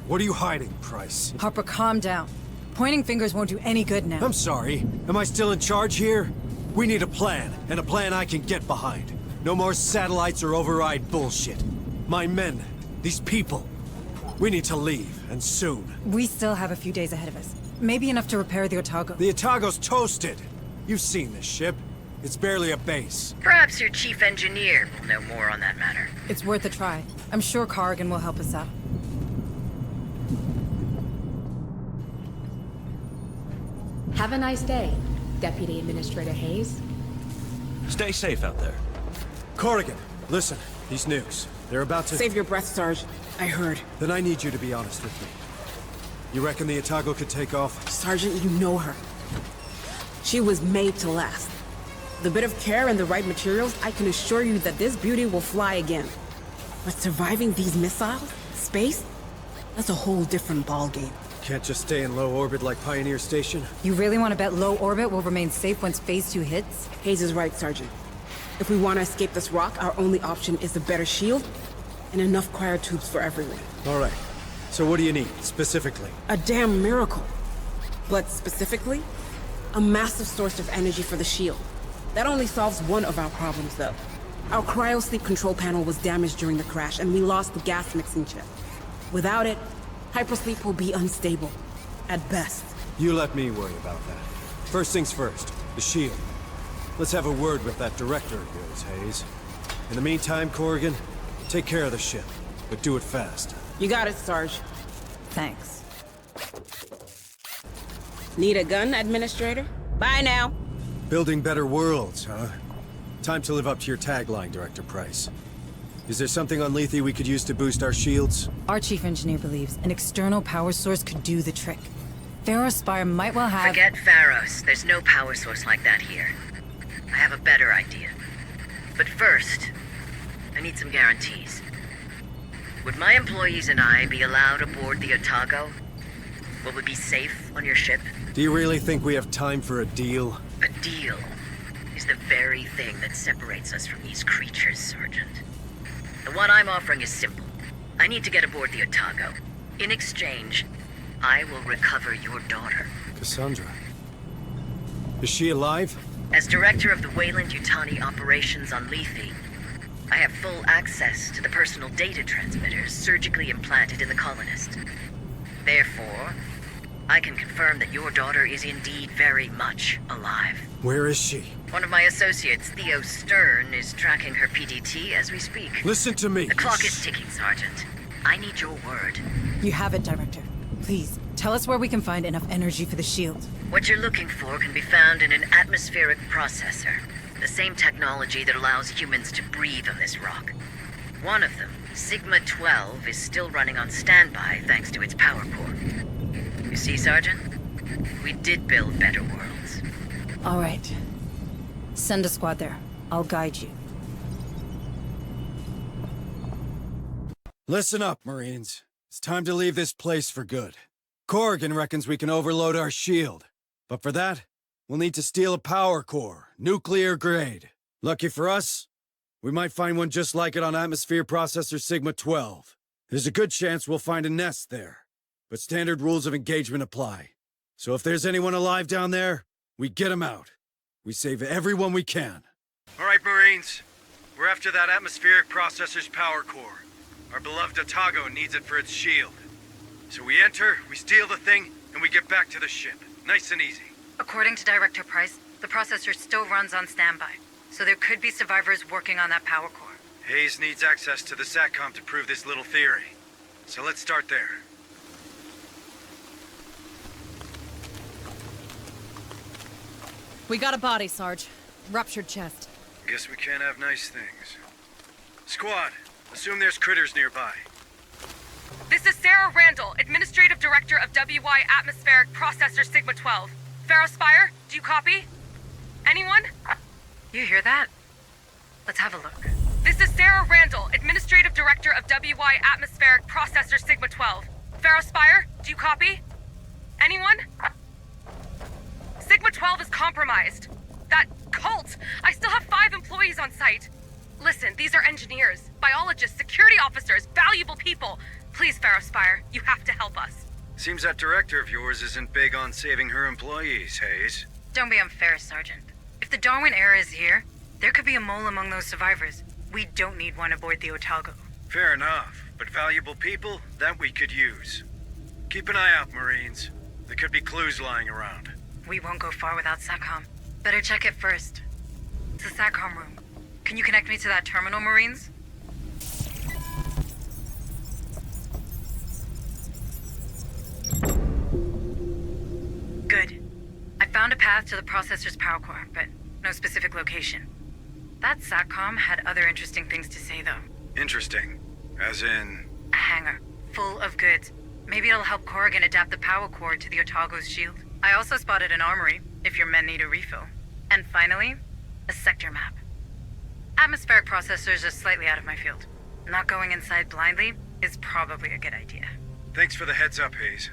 What are you hiding, Price? Harper, calm down. Pointing fingers won't do any good now. I'm sorry. Am I still in charge here? We need a plan, and a plan I can get behind. No more satellites or override bullshit. My men, these people, we need to leave, and soon. We still have a few days ahead of us. Maybe enough to repair the Otago. The Otago's toasted. You've seen this ship. It's barely a base. Perhaps your chief engineer will know more on that matter. It's worth a try. I'm sure Corrigan will help us out. Have a nice day, Deputy Administrator Hayes. Stay safe out there. Corrigan, listen. These nukes, they're about to... Save your breath, Sarge. I heard. Then I need you to be honest with me. You reckon the Otago could take off? Sergeant, you know her. She was made to last. With a bit of care and the right materials, I can assure you that this beauty will fly again. But surviving these missiles? Space? That's a whole different ballgame. Can't just stay in low orbit like Pioneer Station? You really want to bet low orbit will remain safe once Phase 2 hits? Hayes is right, Sergeant. If we want to escape this rock, our only option is a better shield and enough cryotubes for everyone. All right. So what do you need, specifically? A damn miracle. But specifically, a massive source of energy for the shield. That only solves one of our problems, though. Our cryo-sleep control panel was damaged during the crash, and we lost the gas mixing chip. Without it, hypersleep will be unstable. At best. You let me worry about that. First things first, the shield. Let's have a word with that director of yours, Hayes. In the meantime, Corrigan, take care of the ship, but do it fast. You got it, Sarge. Thanks. Need a gun, Administrator? Bye now. Building better worlds, huh? Time to live up to your tagline, Director Price. Is there something on Lethe we could use to boost our shields? Our chief engineer believes an external power source could do the trick. Pharos Spire might well have... Forget Pharos. There's no power source like that here. I have a better idea. But first, I need some guarantees. Would my employees and I be allowed aboard the Otago? Will we be safe on your ship? Do you really think we have time for a deal? A deal is the very thing that separates us from these creatures, Sergeant. The one I'm offering is simple. I need to get aboard the Otago. In exchange, I will recover your daughter. Cassandra. Is she alive? As director of the Weyland-Yutani operations on Lethy, I have full access to the personal data transmitters surgically implanted in the colonist. Therefore, I can confirm that your daughter is indeed very much alive. Where is she? One of my associates, Theo Stern, is tracking her PDT as we speak. Listen to me. The clock is ticking, Sergeant. I need your word. You have it, Director. Please, tell us where we can find enough energy for the shield. What you're looking for can be found in an atmospheric processor. The same technology that allows humans to breathe on this rock. One of them, Sigma-12, is still running on standby thanks to its power core. You see, Sergeant? We did build better worlds. All right. Send a squad there. I'll guide you. Listen up, Marines. It's time to leave this place for good. Corrigan reckons we can overload our shield. But for that, we'll need to steal a power core, nuclear grade. Lucky for us, we might find one just like it on Atmosphere Processor Sigma-12. There's a good chance we'll find a nest there. But standard rules of engagement apply. So if there's anyone alive down there, we get them out. We save everyone we can. All right, Marines. We're after that atmospheric processor's power core. Our beloved Otago needs it for its shield. So we enter, we steal the thing, and we get back to the ship. Nice and easy. According to Director Price, the processor still runs on standby, so there could be survivors working on that power core. Hayes needs access to the SATCOM to prove this little theory. So let's start there. We got a body, Sarge. Ruptured chest. Guess we can't have nice things. Squad, assume there's critters nearby. This is Sarah Randall, Administrative Director of WY Atmospheric Processor Sigma-12. Pharos Spire, do you copy? Anyone? You hear that? Let's have a look. This is Sarah Randall, Administrative Director of WY Atmospheric Processor Sigma-12. Pharos Spire, do you copy? Anyone? Sigma-12 is compromised. That cult! I still have 5 employees on site. Listen, these are engineers, biologists, security officers, valuable people. Please, Pharos Spire, you have to help us. Seems that director of yours isn't big on saving her employees, Hayes. Don't be unfair, Sergeant. If the Darwin era is here, there could be a mole among those survivors. We don't need one aboard the Otago. Fair enough, but valuable people, that we could use. Keep an eye out, Marines. There could be clues lying around. We won't go far without SATCOM. Better check it first. It's the SATCOM room. Can you connect me to that terminal, Marines? Good. I found a path to the processor's power core, but no specific location. That SATCOM had other interesting things to say, though. Interesting. As in... A hangar, full of goods. Maybe it'll help Corrigan adapt the power core to the Otago's shield. I also spotted an armory, if your men need a refill. And finally, a sector map. Atmospheric processors are slightly out of my field. Not going inside blindly is probably a good idea. Thanks for the heads up, Hayes.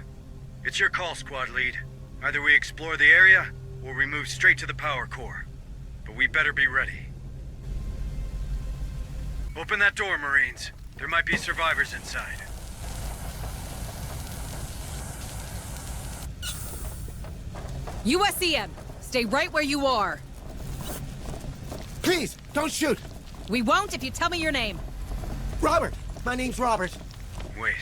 It's your call, squad lead. Either we explore the area, or we move straight to the power core. But we better be ready. Open that door, Marines. There might be survivors inside. USEM, stay right where you are. Please, don't shoot! We won't if you tell me your name. Robert! My name's Robert. Wait,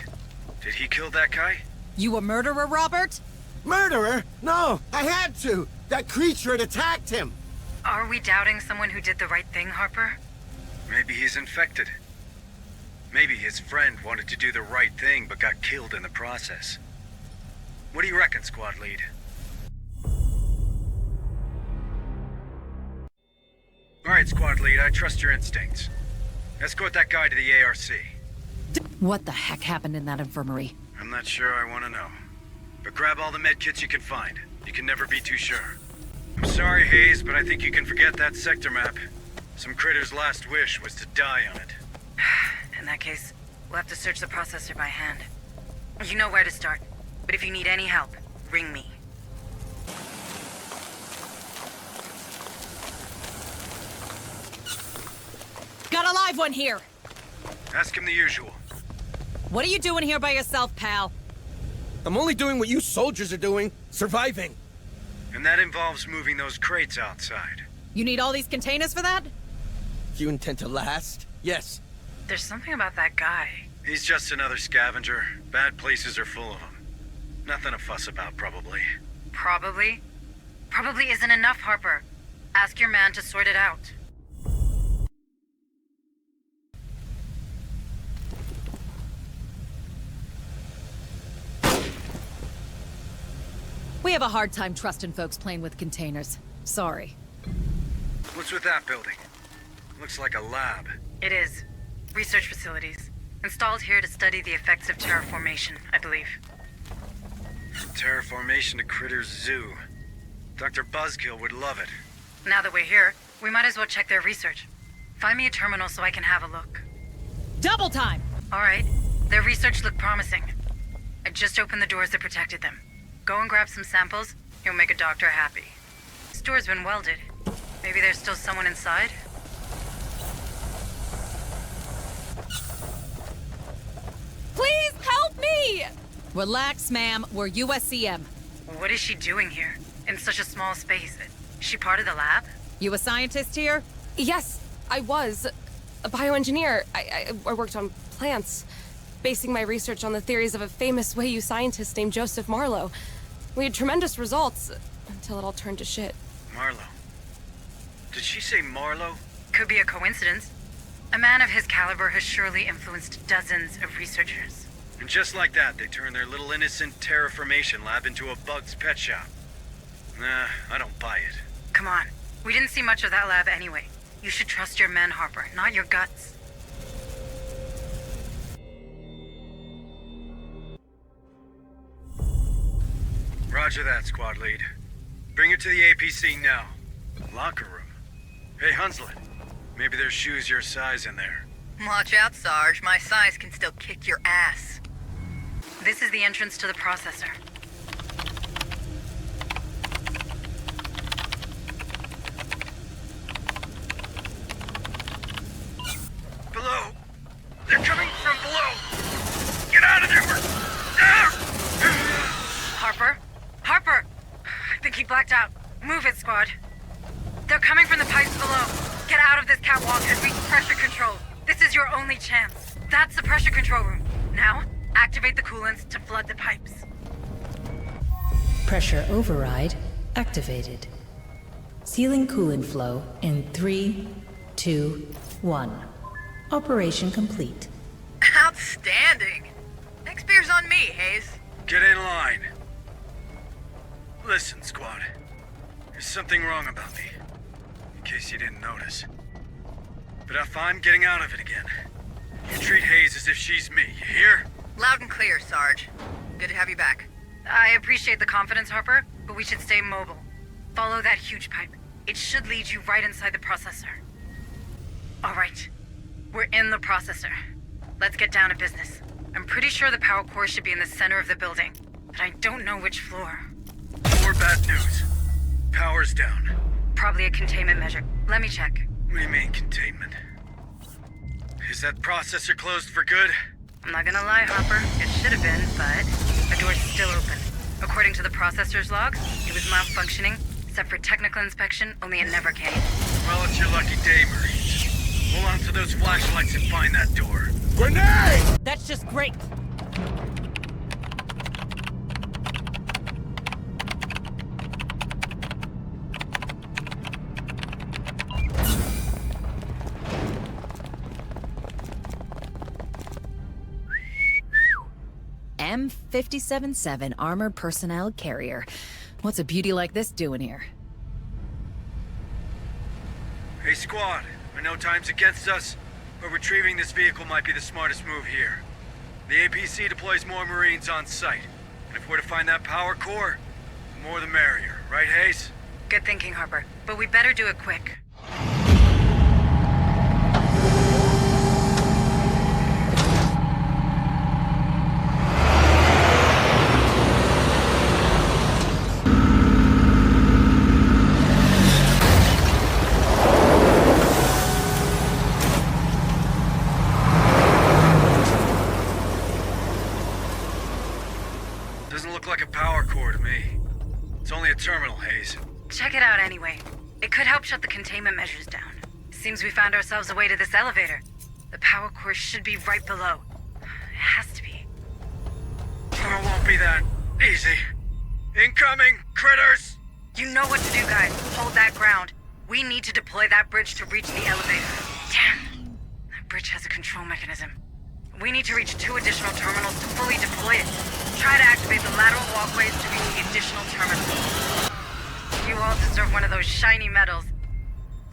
did he kill that guy? You a murderer, Robert? Murderer? No, I had to! That creature had attacked him! Are we doubting someone who did the right thing, Harper? Maybe he's infected. Maybe his friend wanted to do the right thing but got killed in the process. What do you reckon, squad lead? Alright, squad lead, I trust your instincts. Escort that guy to the ARC. What the heck happened in that infirmary? I'm not sure I want to know. But grab all the medkits you can find. You can never be too sure. I'm sorry, Hayes, but I think you can forget that sector map. Some critter's last wish was to die on it. In that case, we'll have to search the processor by hand. You know where to start, but if you need any help, ring me. Got a live one here! Ask him the usual. What are you doing here by yourself, pal? I'm only doing what you soldiers are doing, surviving. And that involves moving those crates outside. You need all these containers for that? You intend to last? Yes. There's something about that guy. He's just another scavenger. Bad places are full of them. Nothing to fuss about, probably. Probably? Probably isn't enough, Harper. Ask your man to sort it out. We have a hard time trusting folks playing with containers. Sorry. What's with that building? Looks like a lab. It is. Research facilities. Installed here to study the effects of terraformation, I believe. From terraformation to Critter's Zoo. Dr. Buzzkill would love it. Now that we're here, we might as well check their research. Find me a terminal so I can have a look. Double time! Alright. Their research looked promising. I just opened the doors that protected them. Go and grab some samples. You'll make a doctor happy. This door's been welded. Maybe there's still someone inside? Please help me! Relax, ma'am. We're USCM. What is she doing here? In such a small space? Is she part of the lab? You a scientist here? Yes, I was. A bioengineer. I worked on plants, basing my research on the theories of a famous Wei scientist named Joseph Marlowe. We had tremendous results, until it all turned to shit. Marlowe. Did she say Marlowe? Could be a coincidence. A man of his caliber has surely influenced dozens of researchers. And just like that, they turned their little innocent terraformation lab into a bug's pet shop. Nah, I don't buy it. Come on. We didn't see much of that lab anyway. You should trust your men, Harper, not your guts. Roger that, squad lead. Bring her to the APC now. Locker room. Hey, Hunslet. Maybe there's shoes your size in there. Watch out, Sarge. My size can still kick your ass. This is the entrance to the processor. Below! They're coming from below! Get out of there! Harper? Harper! I think he blacked out. Move it, squad. They're coming from the pipes below. Get out of this catwalk and reach pressure control. This is your only chance. That's the pressure control room. Now, activate the coolants to flood the pipes. Pressure override activated. Sealing coolant flow in 3, 2, 1. Operation complete. Outstanding. Next beer's on me, Hayes. Get in line. Listen, squad. There's something wrong about me. In case you didn't notice. But if I'm getting out of it again, you treat Hayes as if she's me, you hear? Loud and clear, Sarge. Good to have you back. I appreciate the confidence, Harper, but we should stay mobile. Follow that huge pipe. It should lead you right inside the processor. All right. We're in the processor. Let's get down to business. I'm pretty sure the power core should be in the center of the building, but I don't know which floor. More bad news. Power's down. Probably a containment measure. Let me check. What do you mean, containment? Is that processor closed for good? I'm not gonna lie, Hopper. It should have been, but the door's still open. According to the processor's logs, it was malfunctioning, except for technical inspection, only it never came. Well, it's your lucky day, Marines. Hold on to those flashlights and find that door. Grenade! That's just great! M57-7 Armored Personnel Carrier. What's a beauty like this doing here? Hey, squad. I know time's against us, but retrieving this vehicle might be the smartest move here. The APC deploys more Marines on site, and if we're to find that power core, the more the merrier. Right, Hayes? Good thinking, Harper. But we better do it quick. Doesn't look like a power core to me. It's only a terminal, Hayes. Check it out anyway. It could help shut the containment measures down. Seems we found ourselves a way to this elevator. The power core should be right below. It has to be. Oh, it won't be that easy. Incoming, critters! You know what to do, guys. Hold that ground. We need to deploy that bridge to reach the elevator. Damn! That bridge has a control mechanism. We need to reach 2 additional terminals to fully deploy it. Try to activate the lateral walkways to reach the additional terminals. You all deserve one of those shiny medals.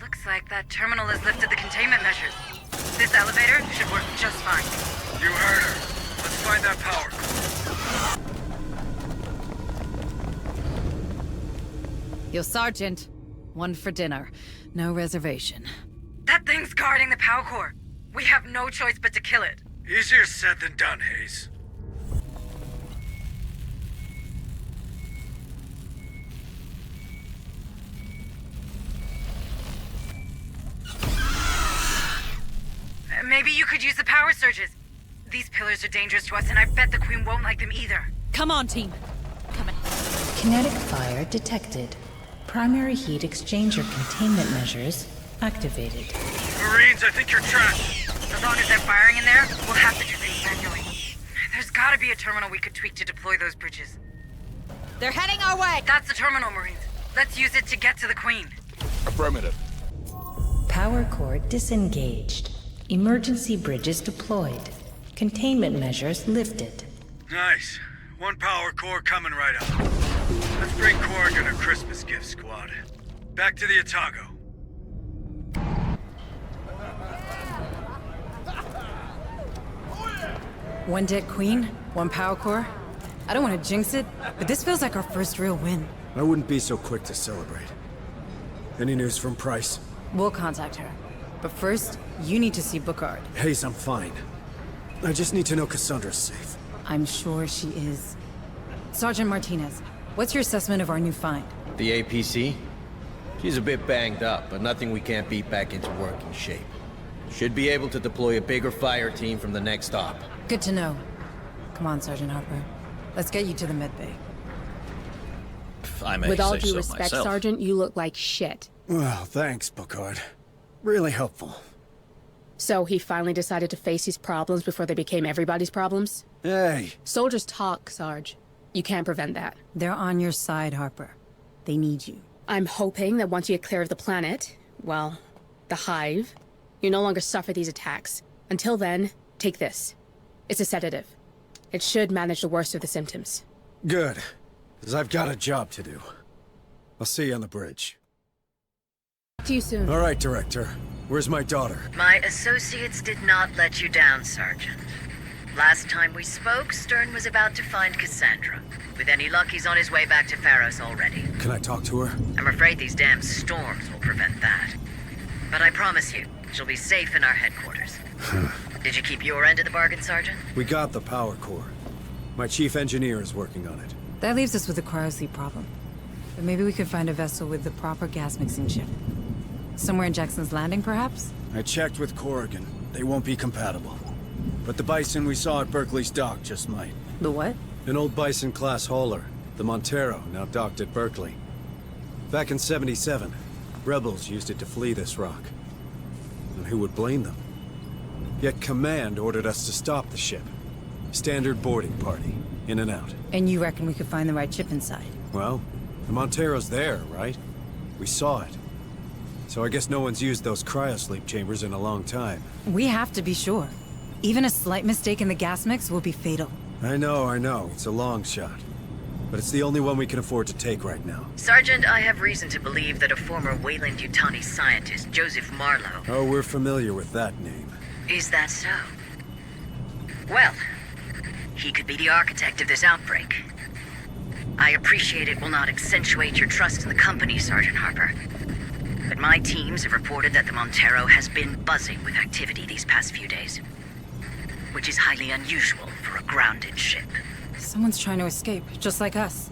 Looks like that terminal has lifted the containment measures. This elevator should work just fine. You heard her. Let's find that power core. Yo, Sergeant. One for dinner. No reservation. That thing's guarding the power core. We have no choice but to kill it. Easier said than done, Hayes. Maybe you could use the power surges. These pillars are dangerous to us, and I bet the Queen won't like them either. Come on, team. Come on. Kinetic fire detected. Primary heat exchanger containment measures activated. Marines, I think you're trapped. As long as they're firing in there, we'll have to do things manually. There's gotta be a terminal we could tweak to deploy those bridges. They're heading our way! That's the terminal, Marines. Let's use it to get to the Queen. Affirmative. Power core disengaged. Emergency bridges deployed. Containment measures lifted. Nice. One power core coming right up. Let's bring Corrigan a Christmas gift, squad. Back to the Otago. One dead queen, one power core. I don't want to jinx it, but this feels like our first real win. I wouldn't be so quick to celebrate. Any news from Price? We'll contact her. But first, you need to see Bookard. Hayes, I'm fine. I just need to know Cassandra's safe. I'm sure she is. Sergeant Martinez, what's your assessment of our new find? The APC? She's a bit banged up, but nothing we can't beat back into working shape. Should be able to deploy a bigger fire team from the next stop. Good to know. Come on, Sergeant Harper. Let's get you to the medbay. I may With all say due so respect, myself. Sergeant, you look like shit. Well, thanks, Bookard. Really helpful. So he finally decided to face his problems before they became everybody's problems? Hey! Soldiers talk, Sarge. You can't prevent that. They're on your side, Harper. They need you. I'm hoping that once you get clear of the planet, well, the hive, you no longer suffer these attacks. Until then, take this. It's a sedative. It should manage the worst of the symptoms. Good. Because I've got a job to do. I'll see you on the bridge. See you soon. All right, Director. Where's my daughter? My associates did not let you down, Sergeant. Last time we spoke, Stern was about to find Cassandra. With any luck, he's on his way back to Pharos already. Can I talk to her? I'm afraid these damn storms will prevent that. But I promise you, she'll be safe in our headquarters. Did you keep your end of the bargain, Sergeant? We got the power core. My chief engineer is working on it. That leaves us with a cryosleep problem. But maybe we could find a vessel with the proper gas mixing chip. Somewhere in Jackson's Landing, perhaps? I checked with Corrigan. They won't be compatible. But the Bison we saw at Berkeley's dock just might. The what? An old Bison-class hauler. The Montero, now docked at Berkeley. Back in '77, rebels used it to flee this rock. And who would blame them? Yet Command ordered us to stop the ship. Standard boarding party, in and out. And you reckon we could find the right chip inside? Well, the Montero's there, right? We saw it. So I guess no one's used those cryosleep chambers in a long time. We have to be sure. Even a slight mistake in the gas mix will be fatal. I know. It's a long shot. But it's the only one we can afford to take right now. Sergeant, I have reason to believe that a former Weyland-Yutani scientist, Joseph Marlowe... Oh, we're familiar with that name. Is that so? Well, he could be the architect of this outbreak. I appreciate it will not accentuate your trust in the company, Sergeant Harper. But my teams have reported that the Montero has been buzzing with activity these past few days. Which is highly unusual for a grounded ship. Someone's trying to escape, just like us.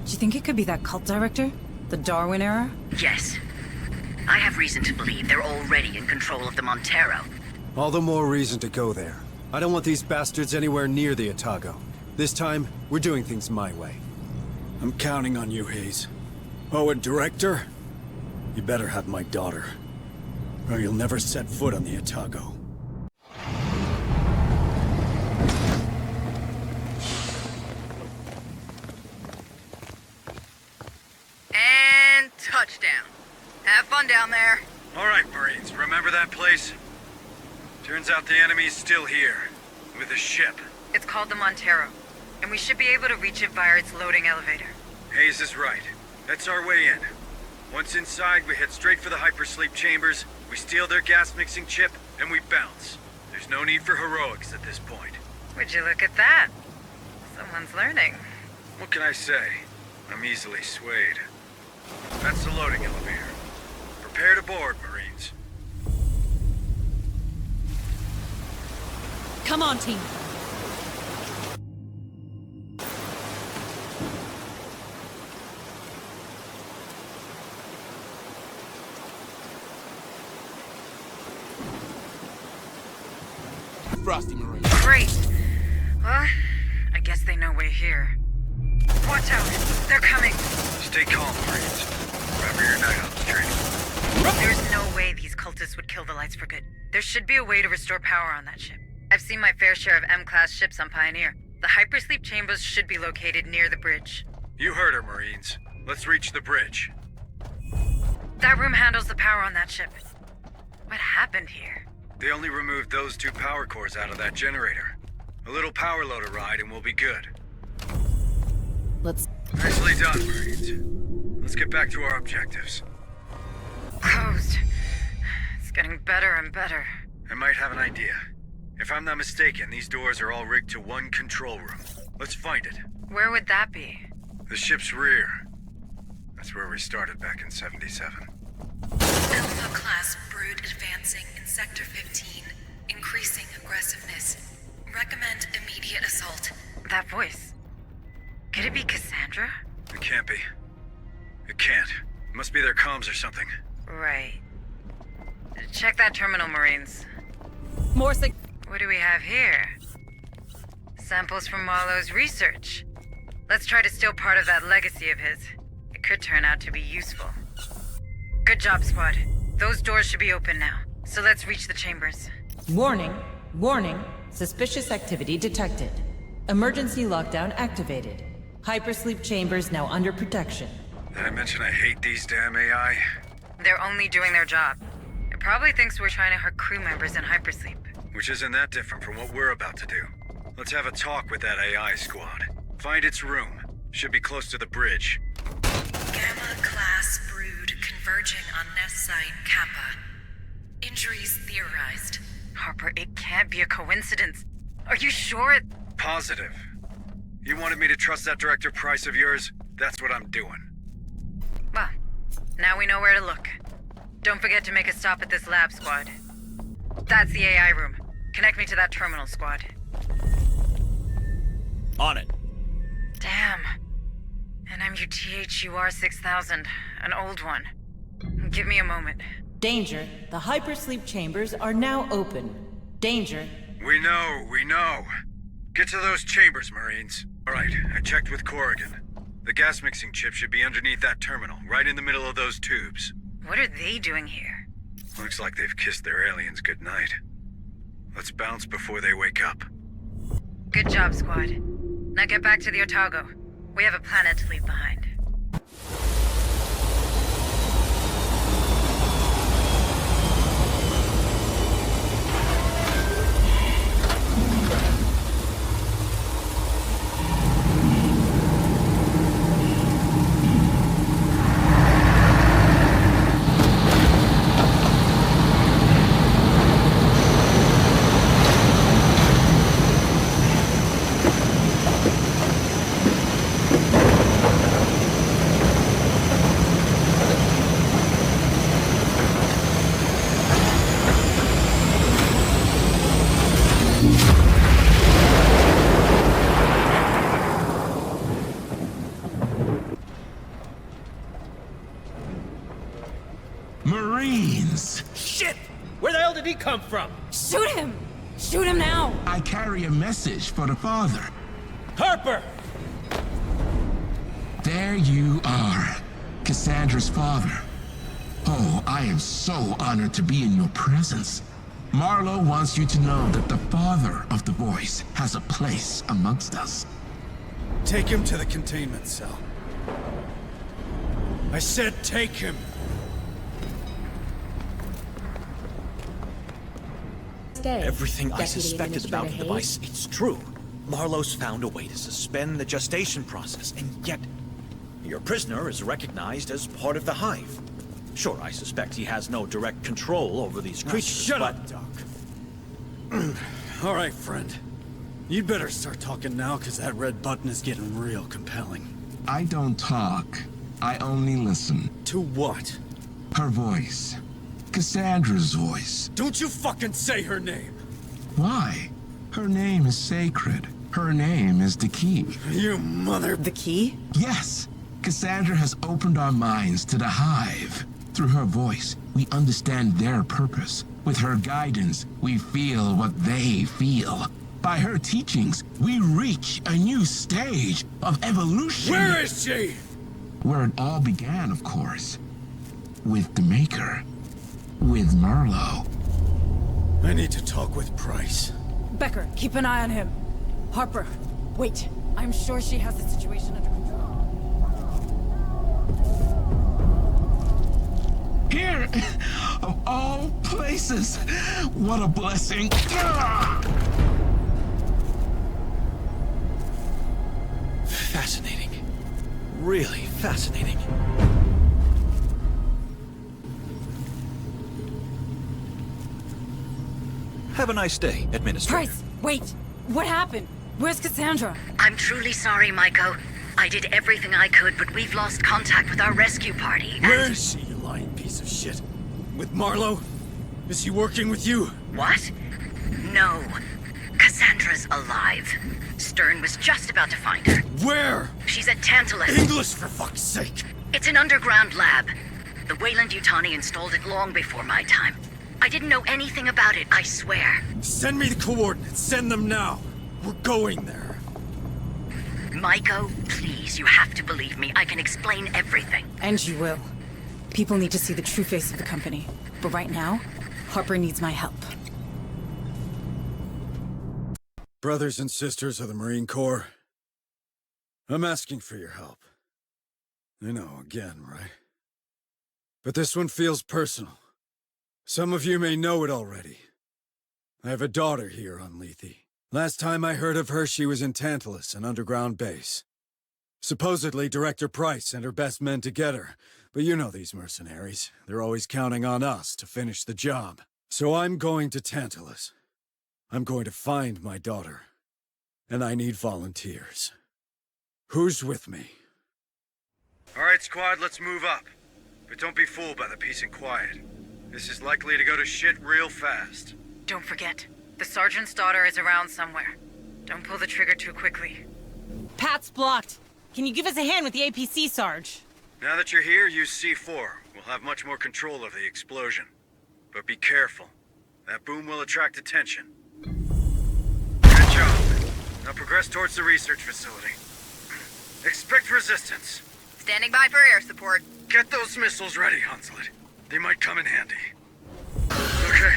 Do you think it could be that cult director? The Darwin era? Yes. I have reason to believe they're already in control of the Montero. All the more reason to go there. I don't want these bastards anywhere near the Otago. This time, we're doing things my way. I'm counting on you, Hayes. Oh, and Director? You better have my daughter. Or you'll never set foot on the Otago. And touchdown. Have fun down there. All right, Marines, remember that place? Turns out the enemy's still here, with a ship. It's called the Montero, and we should be able to reach it via its loading elevator. Hayes is right. That's our way in. Once inside, we head straight for the hypersleep chambers, we steal their gas-mixing chip, and we bounce. There's no need for heroics at this point. Would you look at that? Someone's learning. What can I say? I'm easily swayed. That's the loading elevator. Prepare to board, Marines. Come on, team. Frosty Marine. Great. Well, I guess they know we're here. Watch out! They're coming! Stay calm, Marines. Remember your night ops training. There's no way these cultists would kill the lights for good. There should be a way to restore power on that ship. I've seen my fair share of M-class ships on Pioneer. The hypersleep chambers should be located near the bridge. You heard her, Marines. Let's reach the bridge. That room handles the power on that ship. What happened here? They only removed those 2 power cores out of that generator. A little power loader ride and we'll be good. Let's... Nicely done, Marines. Let's get back to our objectives. Closed. It's getting better and better. I might have an idea. If I'm not mistaken, these doors are all rigged to one control room. Let's find it. Where would that be? The ship's rear. That's where we started back in '77. Alpha-class brood advancing in Sector 15. Increasing aggressiveness. Recommend immediate assault. That voice. Could it be Cassandra? It can't be. It can't. It must be their comms or something. Right. Check that terminal, Marines. More What do we have here? Samples from Marlowe's research. Let's try to steal part of that legacy of his. It could turn out to be useful. Good job, squad. Those doors should be open now. So let's reach the chambers. Warning. Warning. Suspicious activity detected. Emergency lockdown activated. Hypersleep chambers now under protection. Did I mention I hate these damn AI? They're only doing their job. It probably thinks we're trying to hurt crew members in hypersleep. Which isn't that different from what we're about to do. Let's have a talk with that AI squad. Find its room. Should be close to the bridge. Gamma-class brood converging on nest site Kappa. Injuries theorized. Harper, it can't be a coincidence. Are you sure it... Positive. You wanted me to trust that Director Price of yours? That's what I'm doing. Well, now we know where to look. Don't forget to make a stop at this lab, squad. That's the AI room. Connect me to that terminal, squad. On it. Damn. An MUTHUR 6000. An old one. Give me a moment. Danger. The hypersleep chambers are now open. Danger. We know. Get to those chambers, Marines. Alright, I checked with Corrigan. The gas mixing chip should be underneath that terminal, right in the middle of those tubes. What are they doing here? Looks like they've kissed their aliens goodnight. Let's bounce before they wake up. Good job, squad. Now get back to the Otago. We have a planet to leave behind. Marines! Shit! Where the hell did he come from? Shoot him! Shoot him now! I carry a message for the father. Harper! There you are, Cassandra's father. Oh, I am so honored to be in your presence. Marlowe wants you to know that the father of the voice has a place amongst us. Take him to the containment cell. I said take him! Everything I suspected about the device, it's true. Marlowe's found a way to suspend the gestation process, and yet your prisoner is recognized as part of the hive. Sure, I suspect he has no direct control over these creatures, Shut up, Doc. All right, friend. You'd better start talking now, because that red button is getting real compelling. I don't talk. I only listen. To what? Her voice. Cassandra's voice. Don't you fucking say her name! Why? Her name is sacred. Her name is the key. You mother... The key? Yes. Cassandra has opened our minds to the hive. Through her voice, we understand their purpose. With her guidance, we feel what they feel. By her teachings, we reach a new stage of evolution. Where is she? Where it all began, of course. With the Maker. With Marlowe. I need to talk with Price. Becker, keep an eye on him. Harper, wait. I'm sure she has the situation under control. Here! Of all places! What a blessing! Fascinating. Really fascinating. Have a nice day, Administrator. Price, wait! What happened? Where's Cassandra? I'm truly sorry, Maiko. I did everything I could, but we've lost contact with our rescue party, and... Where is she, you lying piece of shit? With Marlowe? Is he working with you? What? No. Cassandra's alive. Stern was just about to find her. Where? She's at Tantalus. English, for fuck's sake! It's an underground lab. The Weyland-Yutani installed it long before my time. I didn't know anything about it, I swear. Send me the coordinates. Send them now. We're going there. Maiko, please, you have to believe me. I can explain everything. And you will. People need to see the true face of the company. But right now, Harper needs my help. Brothers and sisters of the Marine Corps, I'm asking for your help. I know, again, right? But this one feels personal. Some of you may know it already. I have a daughter here on Lethy. Last time I heard of her, she was in Tantalus, an underground base. Supposedly, Director Price sent her best men to get her. But you know these mercenaries. They're always counting on us to finish the job. So I'm going to Tantalus. I'm going to find my daughter. And I need volunteers. Who's with me? Alright, squad, let's move up. But don't be fooled by the peace and quiet. This is likely to go to shit real fast. Don't forget, the sergeant's daughter is around somewhere. Don't pull the trigger too quickly. Path's blocked. Can you give us a hand with the APC, Sarge? Now that you're here, use C4. We'll have much more control of the explosion. But be careful. That boom will attract attention. Good job. Now progress towards the research facility. Expect resistance. Standing by for air support. Get those missiles ready, Hunslet. They might come in handy. Okay.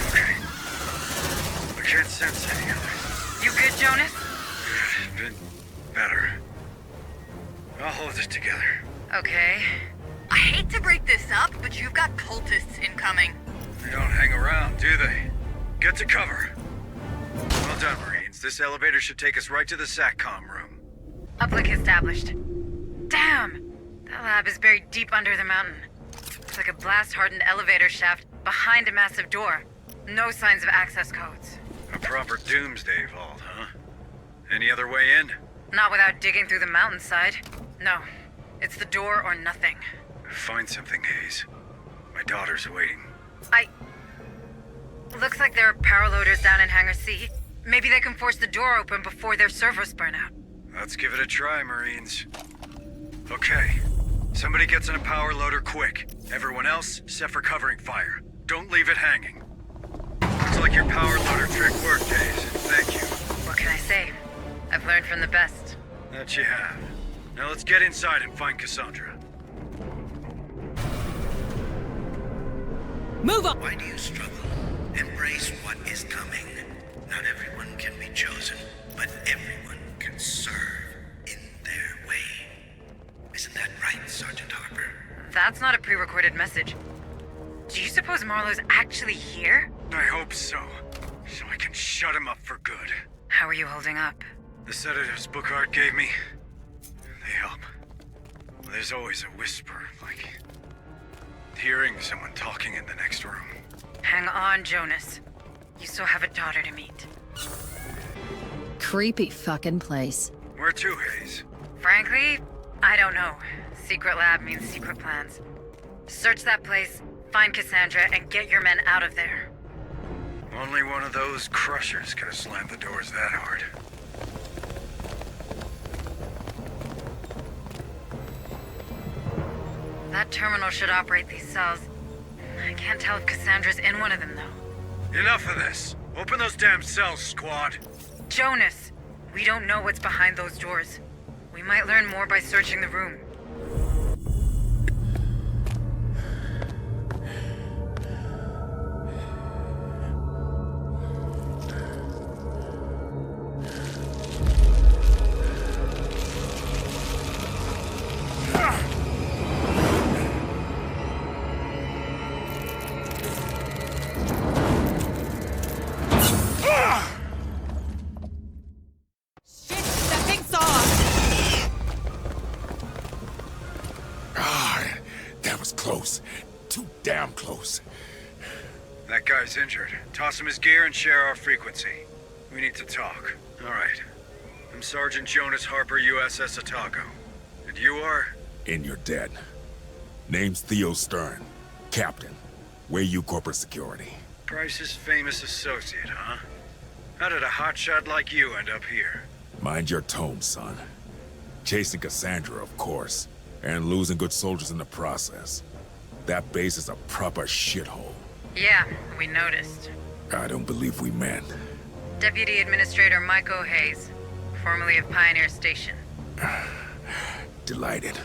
Okay. I can't sense any others. You good, Jonas? Been better. I'll hold it together. Okay. I hate to break this up, but you've got cultists incoming. They don't hang around, do they? Get to cover. Well done, Marines. This elevator should take us right to the SATCOM room. Uplink established. Damn! That lab is buried deep under the mountain. It's like a blast-hardened elevator shaft behind a massive door. No signs of access codes. A proper doomsday vault, huh? Any other way in? Not without digging through the mountainside. No. It's the door or nothing. Find something, Hayes. My daughter's waiting. Looks like there are power loaders down in Hangar C. Maybe they can force the door open before their servers burn out. Let's give it a try, Marines. Okay. Somebody gets in a power loader quick. Everyone else, set for covering fire. Don't leave it hanging. Looks like your power loader trick worked, Hayes. Thank you. What can I say? I've learned from the best. That you have. Now let's get inside and find Cassandra. Move up! Why do you struggle? Embrace what is coming. Not everyone can be chosen, but everyone can serve in their way. Isn't that right, Sergeant Harper? That's not a pre-recorded message. Do you suppose Marlowe's actually here? I hope so. So I can shut him up for good. How are you holding up? The sedatives Bookhart gave me, they help. There's always a whisper, like hearing someone talking in the next room. Hang on, Jonas. You still have a daughter to meet. Creepy fucking place. Where to, Hayes? Frankly, I don't know. Secret lab means secret plans. Search that place, find Cassandra, and get your men out of there. Only one of those crushers could have slammed the doors that hard. That terminal should operate these cells. I can't tell if Cassandra's in one of them, though. Enough of this. Open those damn cells, squad. Jonas, we don't know what's behind those doors. We might learn more by searching the room. That guy's injured. Toss him his gear and share our frequency. We need to talk. All right. I'm Sergeant Jonas Harper, USS Otago. And you are? And you're dead. Name's Theo Stern. Captain. Wayu Corporate Security. Price's famous associate, huh? How did a hotshot like you end up here? Mind your tone, son. Chasing Cassandra, of course. And losing good soldiers in the process. That base is a proper shithole. Yeah, we noticed. I don't believe we meant. Deputy Administrator Michael Hayes, formerly of Pioneer Station. Delighted.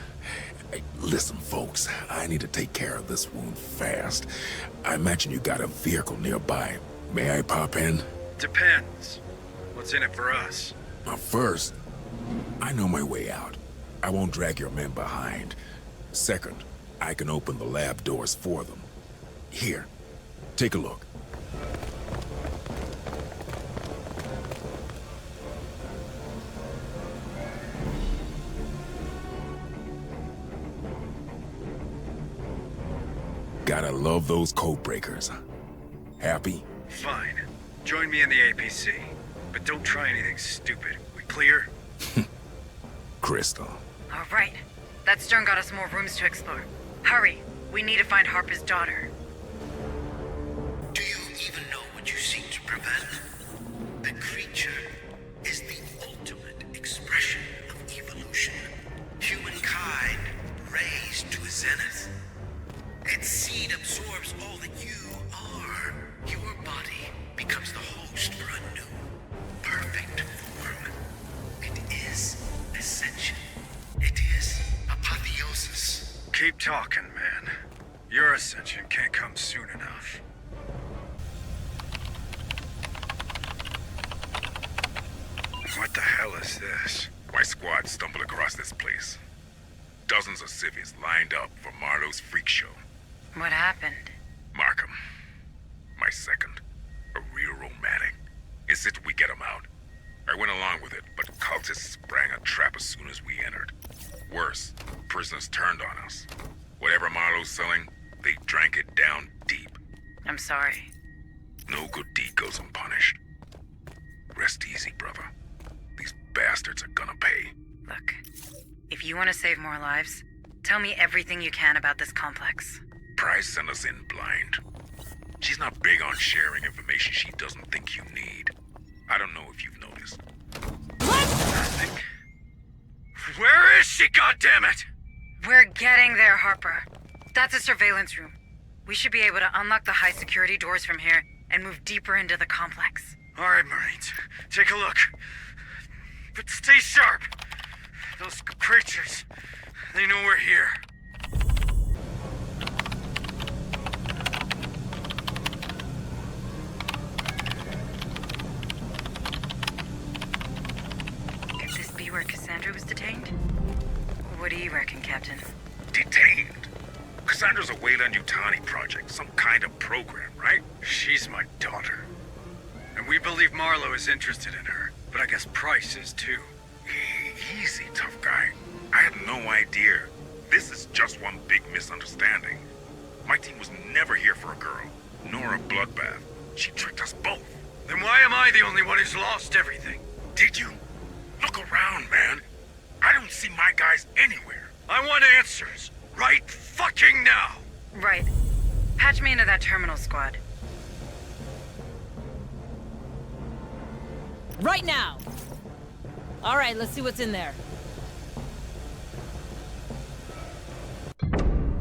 Hey, listen, folks, I need to take care of this wound fast. I imagine you got a vehicle nearby. May I pop in? Depends. What's in it for us? First, I know my way out. I won't drag your men behind. Second, I can open the lab doors for them. Here, take a look. Gotta love those code breakers. Happy? Fine. Join me in the APC. But don't try anything stupid. We clear? Crystal. All right. That Stern got us more rooms to explore. Hurry. We need to find Harper's daughter. Do you Keep talking, man. Your ascension can't come soon enough. What the hell is this? My squad stumbled across this place. Dozens of civvies lined up for Marlowe's freak show. What happened? Markham. My second. A real romantic. Insisted we get him out. I went along with it, but cultists sprang a trap as soon as we entered. Worse, prisoners turned on us. Whatever Marlowe's selling, they drank it down deep. I'm sorry. No good deed goes unpunished. Rest easy, brother. These bastards are gonna pay. Look, if you want to save more lives, tell me everything you can about this complex. Price sent us in blind. She's not big on sharing information she doesn't think you need. I don't know if you've noticed. What? Where is she, goddammit? We're getting there, Harper. That's a surveillance room. We should be able to unlock the high security doors from here and move deeper into the complex. All right, Marines. Take a look. But stay sharp. Those creatures, they know we're here. Could this be where Cassandra was detained? What do you reckon, Captain? Detained? Cassandra's a Weyland-Yutani project, some kind of program, right? She's my daughter. And we believe Marlowe is interested in her, but I guess Price is too. Easy, tough guy. I had no idea. This is just one big misunderstanding. My team was never here for a girl, nor a bloodbath. She tricked us both. Then why am I the only one who's lost everything? Did you? Look around, man. I don't see my guys anywhere. I want answers. Right fucking now. Right. Patch me into that terminal squad. Right now! Alright, let's see what's in there.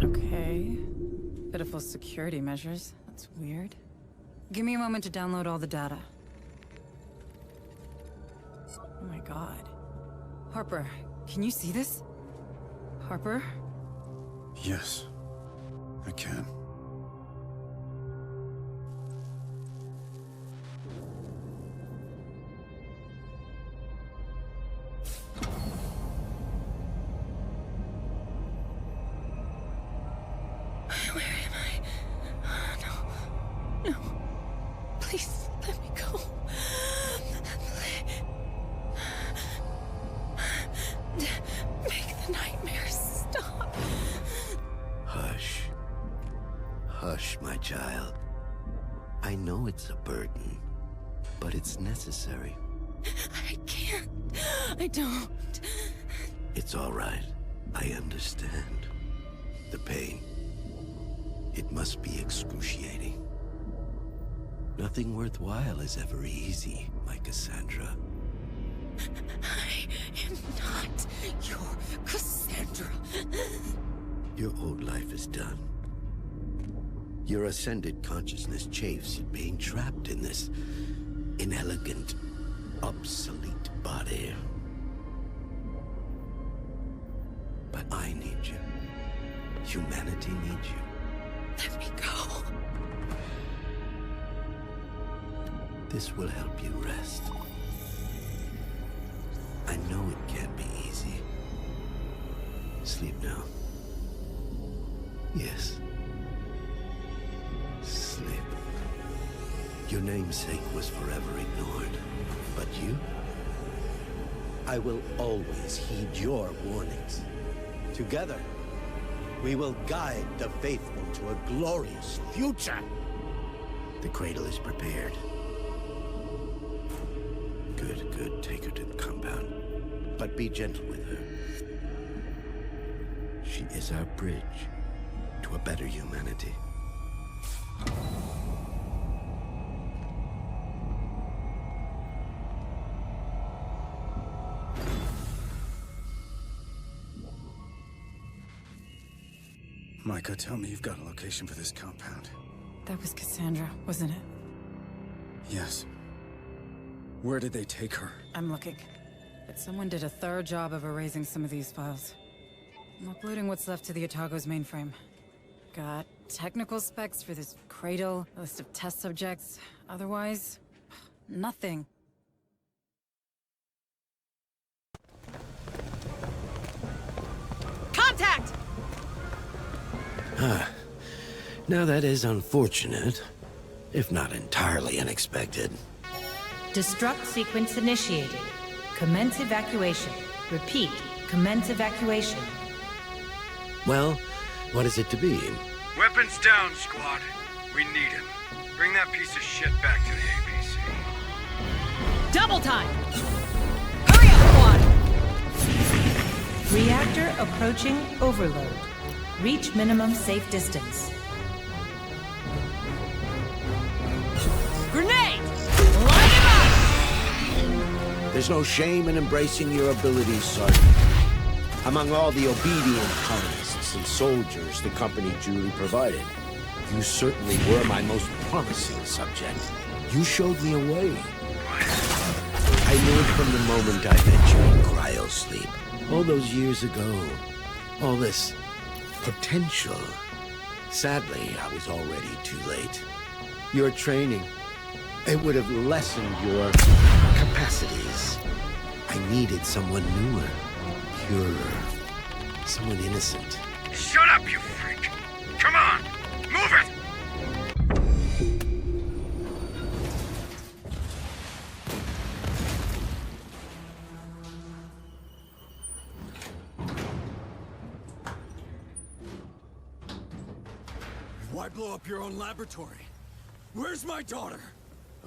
Okay. Pitiful security measures. That's weird. Give me a moment to download all the data. Oh my god. Harper, can you see this? Harper? Yes, I can. Where am I? No. No. Please, let me go. Make the nightmares stop. Hush. Hush, my child. I know it's a burden, but it's necessary. I can't. I don't. It's all right. I understand. The pain. It must be excruciating. Nothing worthwhile is ever easy, my Cassandra. I am not your Cassandra. Your old life is done. Your ascended consciousness chafes at being trapped in this inelegant, obsolete body. But I need you. Humanity needs you. Let me go. This will help you rest. I know it can't be easy. Sleep now. Yes. Sleep. Your namesake was forever ignored. But you? I will always heed your warnings. Together, we will guide the faithful to a glorious future. The cradle is prepared. Good, good. Take her to the compound. But be gentle with her. She is our bridge to a better humanity. Micah, tell me you've got a location for this compound. That was Cassandra, wasn't it? Yes. Where did they take her? I'm looking. But someone did a thorough job of erasing some of these files. I'm uploading what's left to the Otago's mainframe. Got technical specs for this cradle, a list of test subjects. Otherwise, nothing. Contact! Now that is unfortunate, if not entirely unexpected. Destruct sequence initiated. Commence evacuation. Repeat, commence evacuation. Well, what is it to be? Weapons down, squad. We need him. Bring that piece of shit back to the APC. Double time! Hurry up, squad! Reactor approaching overload. Reach minimum safe distance. Grenade! Light him up! There's no shame in embracing your abilities, Sergeant. Among all the obedient colonists and soldiers the company duly provided, you certainly were my most promising subject. You showed me a way. I knew it from the moment I met you in cryosleep. All those years ago. All this potential. Sadly, I was already too late. Your training, it would have lessened your capacities. I needed someone newer, purer, someone innocent. Shut up, you freak! Come on! Move it! Why blow up your own laboratory? Where's my daughter?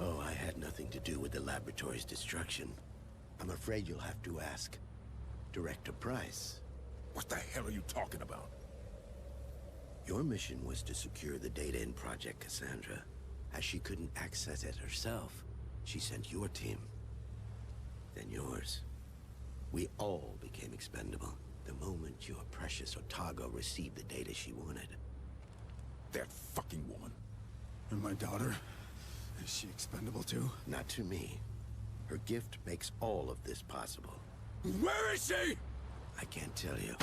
Oh, I had nothing to do with the laboratory's destruction. I'm afraid you'll have to ask Director Price. What the hell are you talking about? Your mission was to secure the data in Project Cassandra. As she couldn't access it herself, she sent your team. Then yours. We all became expendable the moment your precious Otago received the data she wanted. That fucking woman. And my daughter? Is she expendable too? Not to me. Her gift makes all of this possible. Where is she? I can't tell you.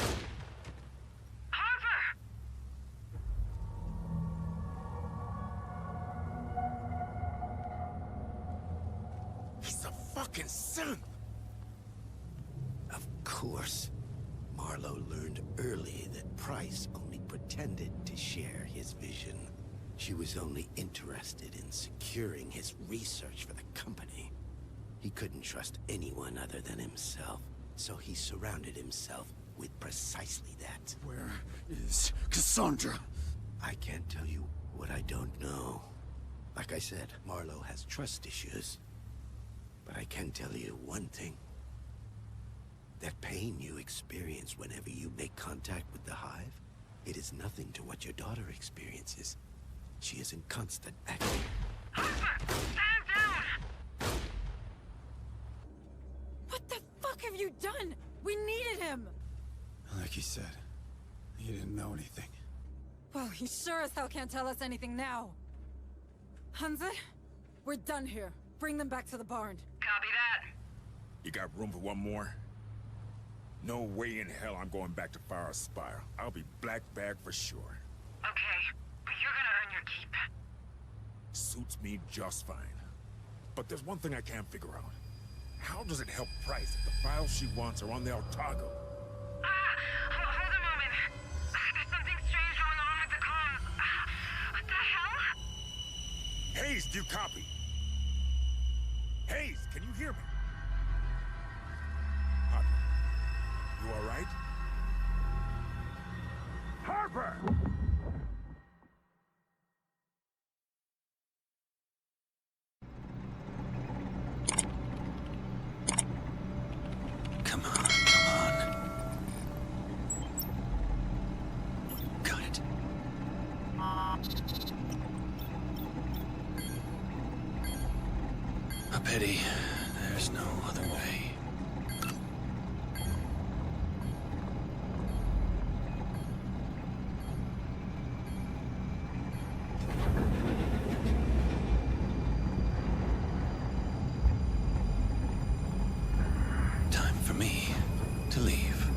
He's a fucking simp! Of course. Marlowe learned early that Price only pretended to share his vision. She was only interested in securing his research for the company. He couldn't trust anyone other than himself, so he surrounded himself with precisely that. Where is Cassandra? I can't tell you what I don't know. Like I said, Marlowe has trust issues. But I can tell you one thing. That pain you experience whenever you make contact with the Hive, it is nothing to what your daughter experiences. She is in constant action. What the fuck have you done? We needed him! Like he said, he didn't know anything. Well, he sure as hell can't tell us anything now. Hansa, we're done here. Bring them back to the barn. Copy that. You got room for one more? No way in hell I'm going back to Pharos Spire. I'll be black bag for sure. Okay, but you're gonna earn your keep. Suits me just fine. But there's one thing I can't figure out. How does it help Price if the files she wants are on the Otago? Hold a moment. There's something strange going on with the comms. What the hell? Hayes, do you copy? Hayes, can you hear me? Harper, you all right? Harper! Come on, come on. Got it. A pity. There's no other way. Time for me to leave.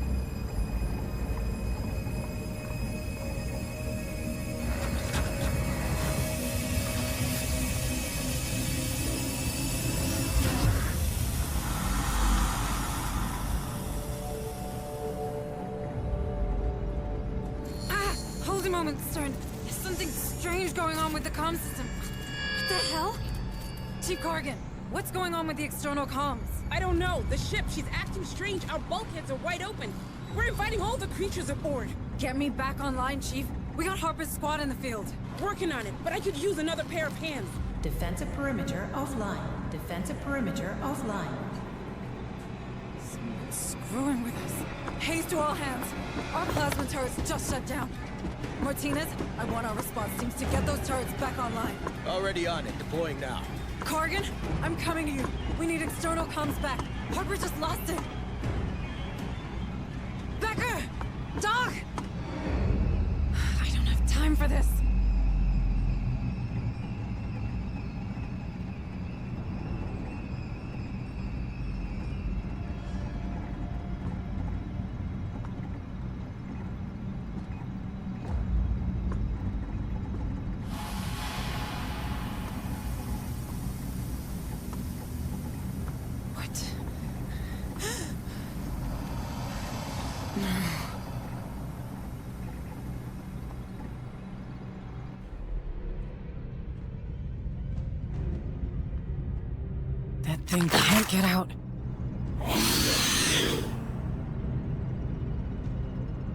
moment, Stern. There's something strange going on with the comm system. What the hell? Chief Corrigan, what's going on with the external comms? I don't know. The ship, she's acting strange. Our bulkheads are wide open. We're inviting all the creatures aboard. Get me back online, Chief. We got Harper's squad in the field. Working on it, but I could use another pair of hands. Defensive perimeter offline. Defensive perimeter offline. Someone's screwing with us. Haze to all hands. Our plasma turrets just shut down. Martinez, I want our response teams to get those turrets back online. Already on it. Deploying now. Corrigan, I'm coming to you. We need external comms back. Harper just lost it. Becker! Doc! I don't have time for this. That thing can't get out.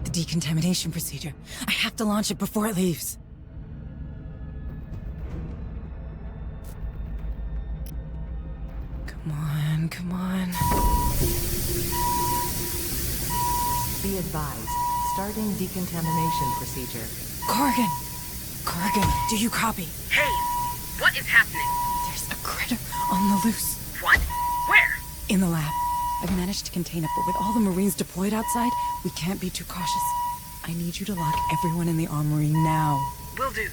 The decontamination procedure. I have to launch it before it leaves. Come on, come on. Be advised. Starting decontamination procedure. Corrigan! Corrigan, do you copy? Hey! What is happening? There's a critter on the loose. What? Where? In the lab. I've managed to contain it, but with all the Marines deployed outside, we can't be too cautious. I need you to lock everyone in the armory now. Will do.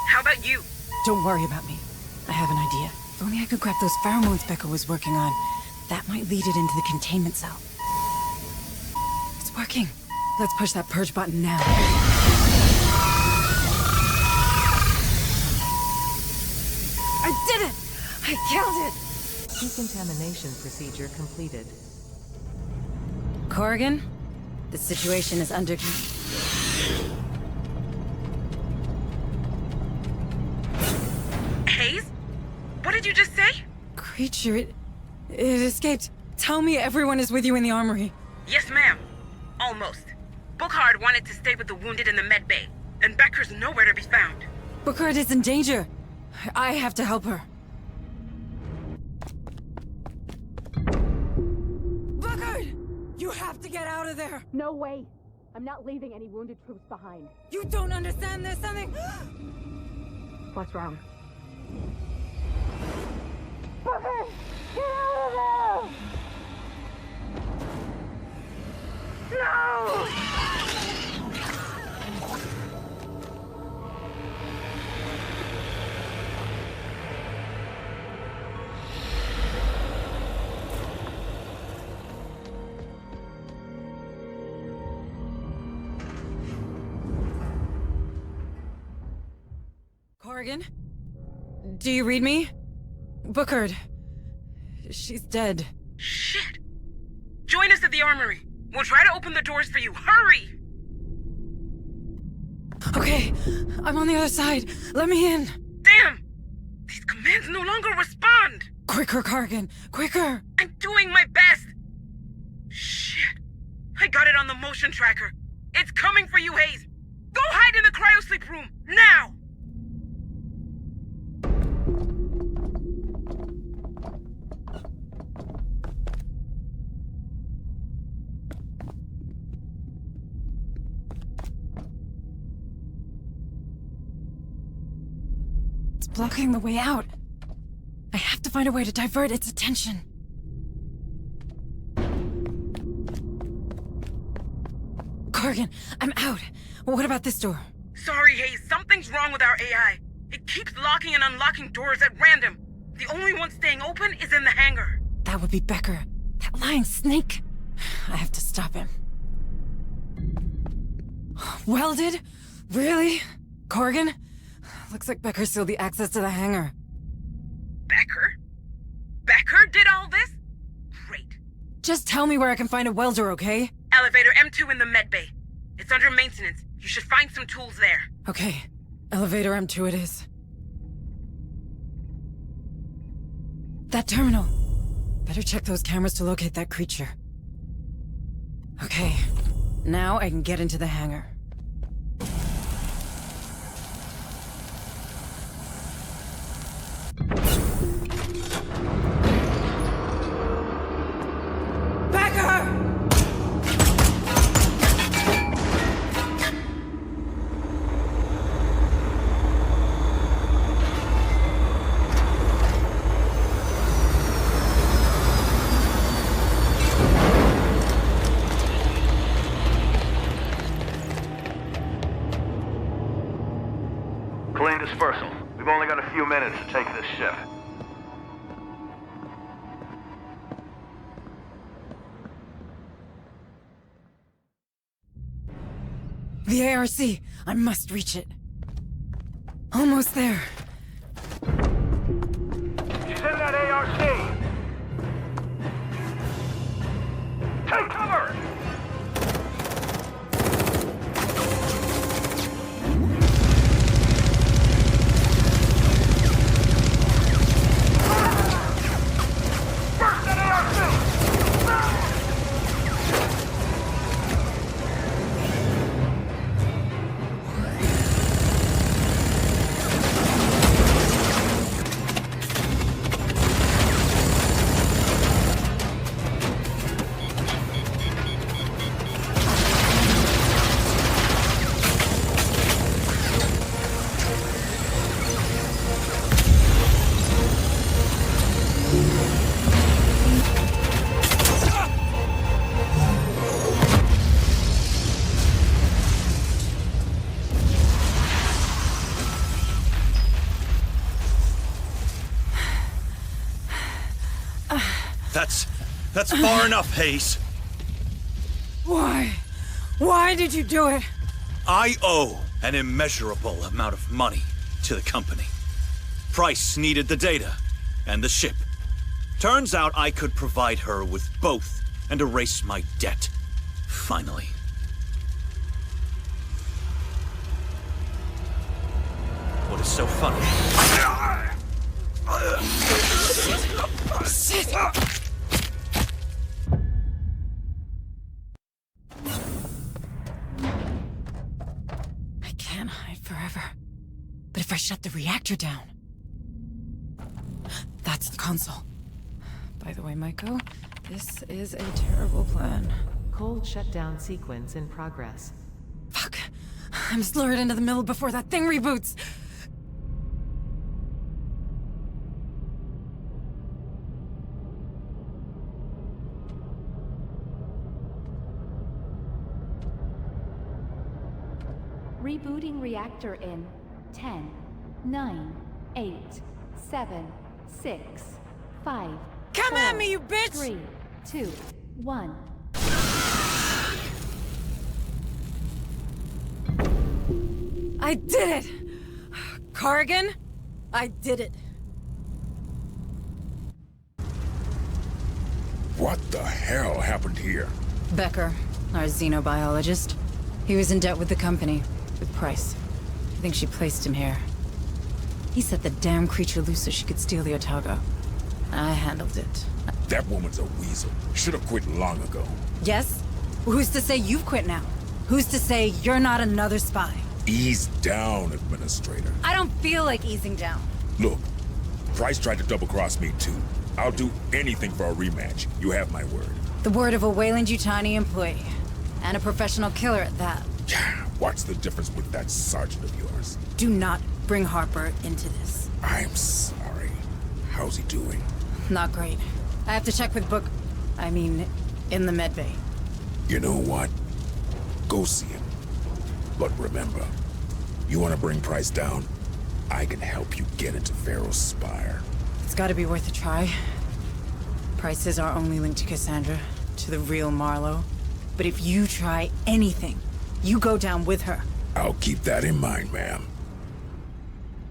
How about you? Don't worry about me. I have an idea. If only I could grab those pheromones Becca was working on. That might lead it into the containment cell. It's working. Let's push that purge button now. I did it! I killed it! Decontamination procedure completed. Corrigan, the situation is under... Hayes? What did you just say? Creature, it escaped. Tell me everyone is with you in the armory. Yes, ma'am. Almost. Bookhard wanted to stay with the wounded in the med bay, and Becker's nowhere to be found. Bookhard is in danger. I have to help her. Bookhard! You have to get out of there! No way! I'm not leaving any wounded troops behind. You don't understand, there's something... What's wrong? Bookhard! Get out of there! No! Corrigan? Do you read me? Bookhard. She's dead. Shit! Join us at the armory. We'll try to open the doors for you. Hurry! Okay, I'm on the other side. Let me in. Damn! These commands no longer respond! Quicker, Corrigan. Quicker! I'm doing my best! Shit. I got it on the motion tracker. It's coming for you, Hayes. Go hide in the cryosleep room, now! It's blocking the way out. I have to find a way to divert its attention. Corrigan, I'm out. What about this door? Sorry, Hayes. Something's wrong with our AI. It keeps locking and unlocking doors at random. The only one staying open is in the hangar. That would be Becker. That lying snake. I have to stop him. Welded? Really? Corrigan? Looks like Becker sealed the access to the hangar. Becker? Becker did all this? Great. Just tell me where I can find a welder, okay? Elevator M2 in the med bay. It's under maintenance. You should find some tools there. Okay. Elevator M2 it is. That terminal. Better check those cameras to locate that creature. Okay. Now I can get into the hangar. Clean dispersal. We've only got a few minutes to take this ship. The ARC! I must reach it. Almost there. She's in that ARC! Take cover! That's far enough, Hayes. Why? Why did you do it? I owe an immeasurable amount of money to the company. Price needed the data and the ship. Turns out I could provide her with both and erase my debt. Finally. What is so funny? Shit! I can't hide forever. But if I shut the reactor down... That's the console. By the way, Maiko, this is a terrible plan. Cold shutdown sequence in progress. Fuck. I'm slurred into the middle before that thing reboots. Rebooting reactor in 10, 9, 8, 7, 6, 5. Come 4, at me, you bitch! 3, 2, 1. I did it! Corrigan, I did it. What the hell happened here? Becker, our xenobiologist. He was in debt with the company, with Price. I think she placed him here. He set the damn creature loose so she could steal the Otago. I handled it. That woman's a weasel. Should have quit long ago. Yes? Who's to say you've quit now? Who's to say you're not another spy? Ease down, Administrator. I don't feel like easing down. Look, Price tried to double-cross me too. I'll do anything for a rematch. You have my word. The word of a Weyland-Yutani employee. And a professional killer at that. What's the difference with that sergeant of yours? Do not bring Harper into this. I'm sorry. How's he doing? Not great. I have to check with in the medbay. You know what? Go see him. But remember, you want to bring Price down? I can help you get into Pharos' Spire. It's gotta be worth a try. Price is our only link to Cassandra, to the real Marlowe. But if you try anything, you go down with her. I'll keep that in mind, ma'am.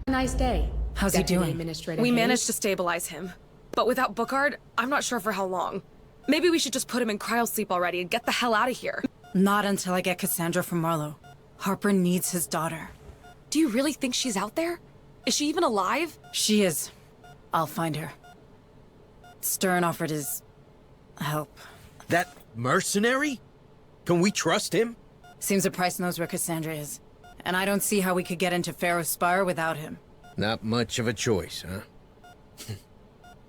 Nice day. How's he doing? We managed to stabilize him. But without Bookard, I'm not sure for how long. Maybe we should just put him in cryosleep already and get the hell out of here. Not until I get Cassandra from Marlowe. Harper needs his daughter. Do you really think she's out there? Is she even alive? She is. I'll find her. Stern offered his... help. That mercenary? Can we trust him? Seems the Price knows where Cassandra is. And I don't see how we could get into Pharos Spire without him. Not much of a choice, huh?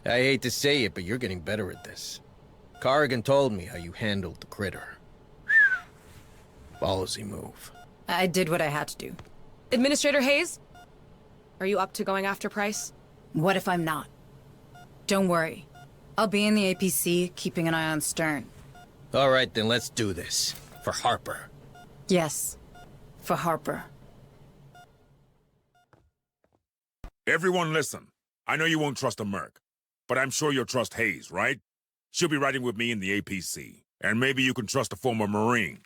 I hate to say it, but you're getting better at this. Corrigan told me how you handled the critter. Ballsy move. I did what I had to do. Administrator Hayes? Are you up to going after Price? What if I'm not? Don't worry. I'll be in the APC, keeping an eye on Stern. All right, then let's do this. For Harper. Yes. For Harper. Everyone listen. I know you won't trust a merc, but I'm sure you'll trust Hayes, right? She'll be riding with me in the APC. And maybe you can trust a former Marine.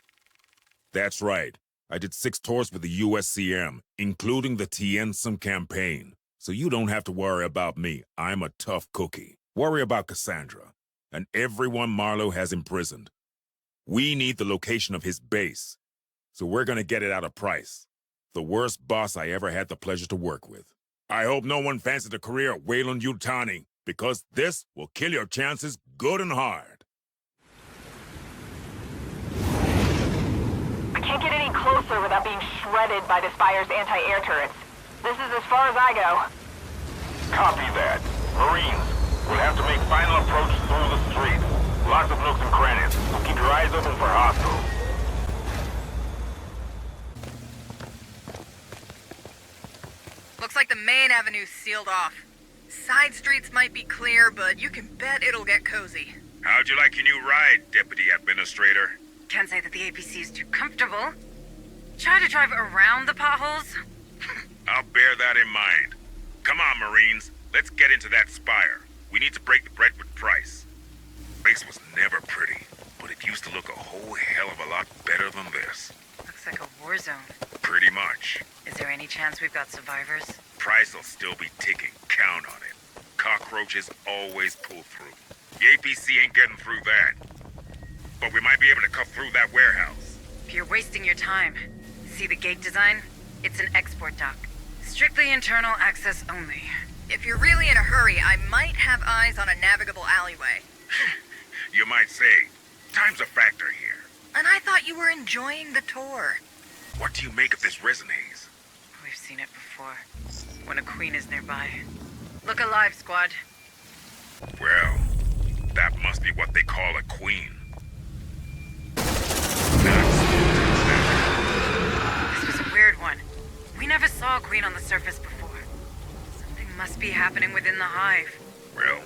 That's right. I did 6 tours with the USCM, including the Tiensum campaign. So you don't have to worry about me. I'm a tough cookie. Worry about Cassandra, and everyone Marlowe has imprisoned. We need the location of his base, so we're gonna get it out of Price, the worst boss I ever had the pleasure to work with. I hope no one fancies a career at Weyland-Yutani, because this will kill your chances good and hard. I can't get any closer without being shredded by the Spire's anti-air turrets. This is as far as I go. Copy that. Marines, we'll have to make final approach through the street. Lots of nooks and crannies, so keep your eyes open for hostiles. Looks like the main avenue's sealed off. Side streets might be clear, but you can bet it'll get cozy. How'd you like your new ride, Deputy Administrator? Can't say that the APC is too comfortable. Try to drive around the potholes. I'll bear that in mind. Come on, Marines. Let's get into that Spire. We need to break the bread with Price. Place was never pretty, but it used to look a whole hell of a lot better than this. Looks like a war zone. Pretty much. Is there any chance we've got survivors? Price will still be ticking. Count on it. Cockroaches always pull through. The APC ain't getting through that. But we might be able to cut through that warehouse. If you're wasting your time, see the gate design? It's an export dock. Strictly internal access only. If you're really in a hurry, I might have eyes on a navigable alleyway. You might say, time's a factor here. And I thought you were enjoying the tour. What do you make of this resin haze? We've seen it before. When a queen is nearby. Look alive, squad. Well, that must be what they call a queen. This was a weird one. We never saw a queen on the surface before. Something must be happening within the hive. Well,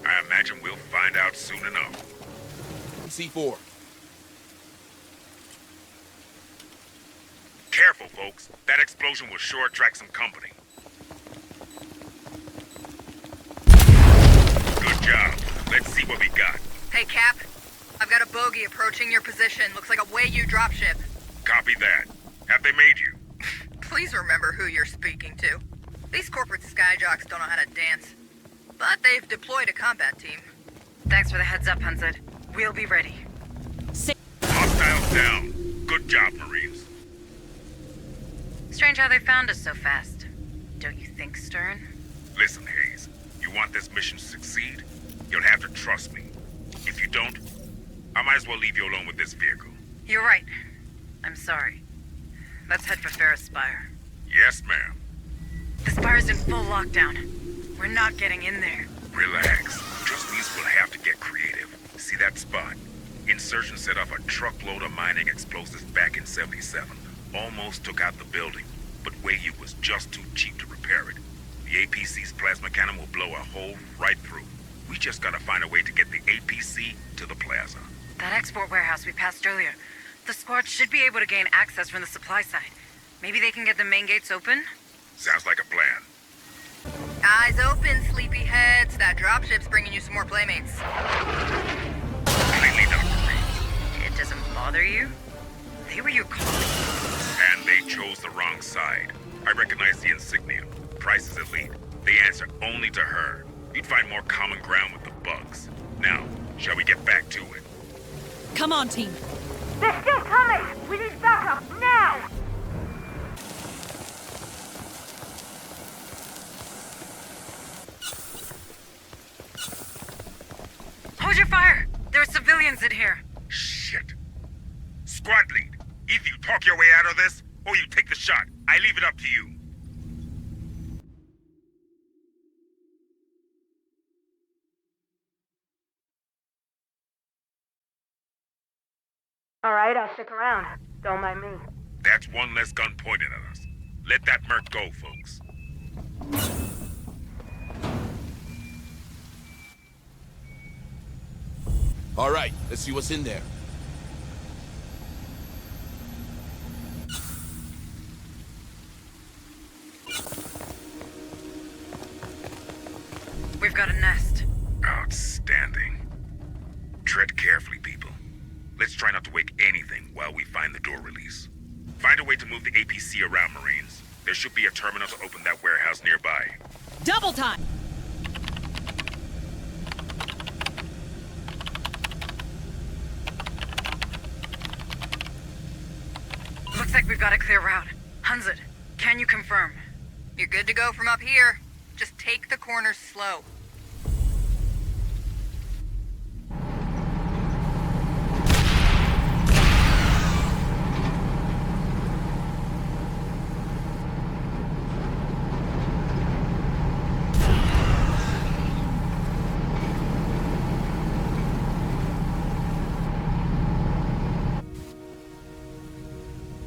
I imagine we'll find out soon enough. C4. Careful, folks. That explosion will sure attract some company. Good job. Let's see what we got. Hey, Cap. I've got a bogey approaching your position. Looks like a Wei-Yu dropship. Copy that. Have they made you? Please remember who you're speaking to. These corporate skyjocks don't know how to dance. But they've deployed a combat team. Thanks for the heads up, Hunslet. We'll be ready. Hostiles down. Good job, Marines. Strange how they found us so fast. Don't you think, Stern? Listen, Hayes. You want this mission to succeed? You'll have to trust me. If you don't, I might as well leave you alone with this vehicle. You're right. I'm sorry. Let's head for Pharos Spire. Yes, ma'am. The Spire's in full lockdown. We're not getting in there. Relax. Just means we'll have to get creative. See that spot? Insurgents set off a truckload of mining explosives back in '77. Almost took out the building, but Wei-Yu was just too cheap to repair it. The APC's plasma cannon will blow a hole right through. We just gotta find a way to get the APC to the plaza. That export warehouse we passed earlier. The squad should be able to gain access from the supply side. Maybe they can get the main gates open? Sounds like a plan. Eyes open, sleepyheads. That dropship's bringing you some more playmates. Completely done, Marines. It doesn't bother you? They were your calling. And they chose the wrong side. I recognize the insignia. Price is elite. They answer only to her. You'd find more common ground with the bugs. Now, shall we get back to it? Come on, team. They're still coming! We need backup, now! are civilians in here. Shit. Squad lead, either you talk your way out of this, or you take the shot. I leave it up to you. Alright, I'll stick around. Don't mind me. That's one less gun pointed at us. Let that merc go, folks. All right, let's see what's in there. We've got a nest. Outstanding. Tread carefully, people. Let's try not to wake anything while we find the door release. Find a way to move the APC around, Marines. There should be a terminal to open that warehouse nearby. Double time! Looks like we've got a clear route. Hunzit, can you confirm? You're good to go from up here. Just take the corners slow.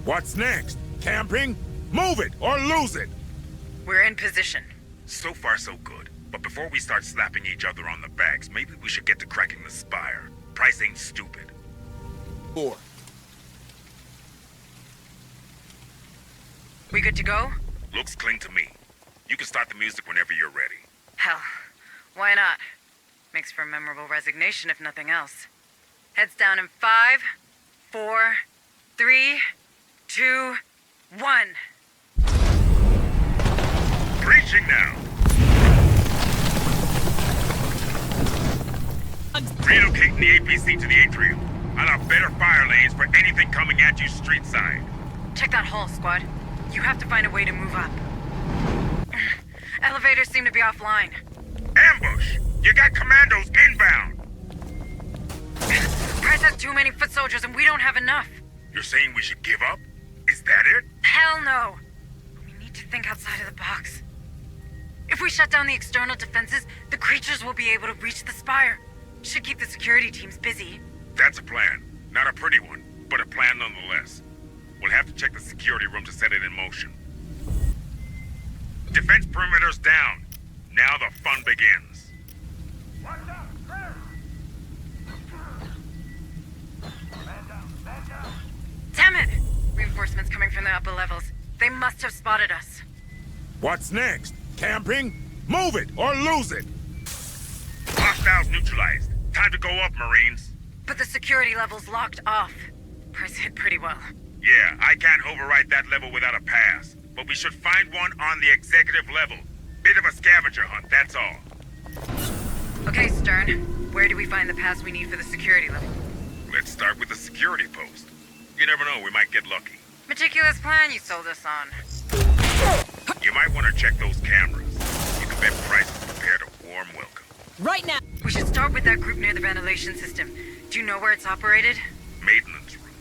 What's next? Camping? Move it or lose it! We're in position. So far, so good. But before we start slapping each other on the backs, maybe we should get to cracking the Spire. Price ain't stupid. 4. We good to go? Looks clean to me. You can start the music whenever you're ready. Hell, why not? Makes for a memorable resignation if nothing else. Heads down in 5, 4, 3, 2, 1. Breaching now! Relocating the APC to the atrium. I'll have better fire lanes for anything coming at you street side. Check that hall, squad. You have to find a way to move up. Elevators seem to be offline. Ambush! You got commandos inbound! Price has too many foot soldiers and we don't have enough. You're saying we should give up? Is that it? Hell no! We need to think outside of the box. If we shut down the external defenses, the creatures will be able to reach the Spire. Should keep the security teams busy. That's a plan. Not a pretty one, but a plan nonetheless. We'll have to check the security room to set it in motion. Defense perimeter's down. Now the fun begins. Watch out! Clear! Man down! Man down! Damn it! Reinforcements coming from the upper levels. They must have spotted us. What's next? Camping? Move it or lose it! Hostiles neutralized. Time to go up, Marines. But the security level's locked off. Price hit pretty well. Yeah, I can't override that level without a pass. But we should find one on the executive level. Bit of a scavenger hunt, that's all. Okay, Stern. Where do we find the pass we need for the security level? Let's start with the security post. You never know, we might get lucky. Meticulous plan you sold us on. You might want to check those cameras. You can bet Price is prepared a warm welcome. Right now! We should start with that group near the ventilation system. Do you know where it's operated? Maintenance room.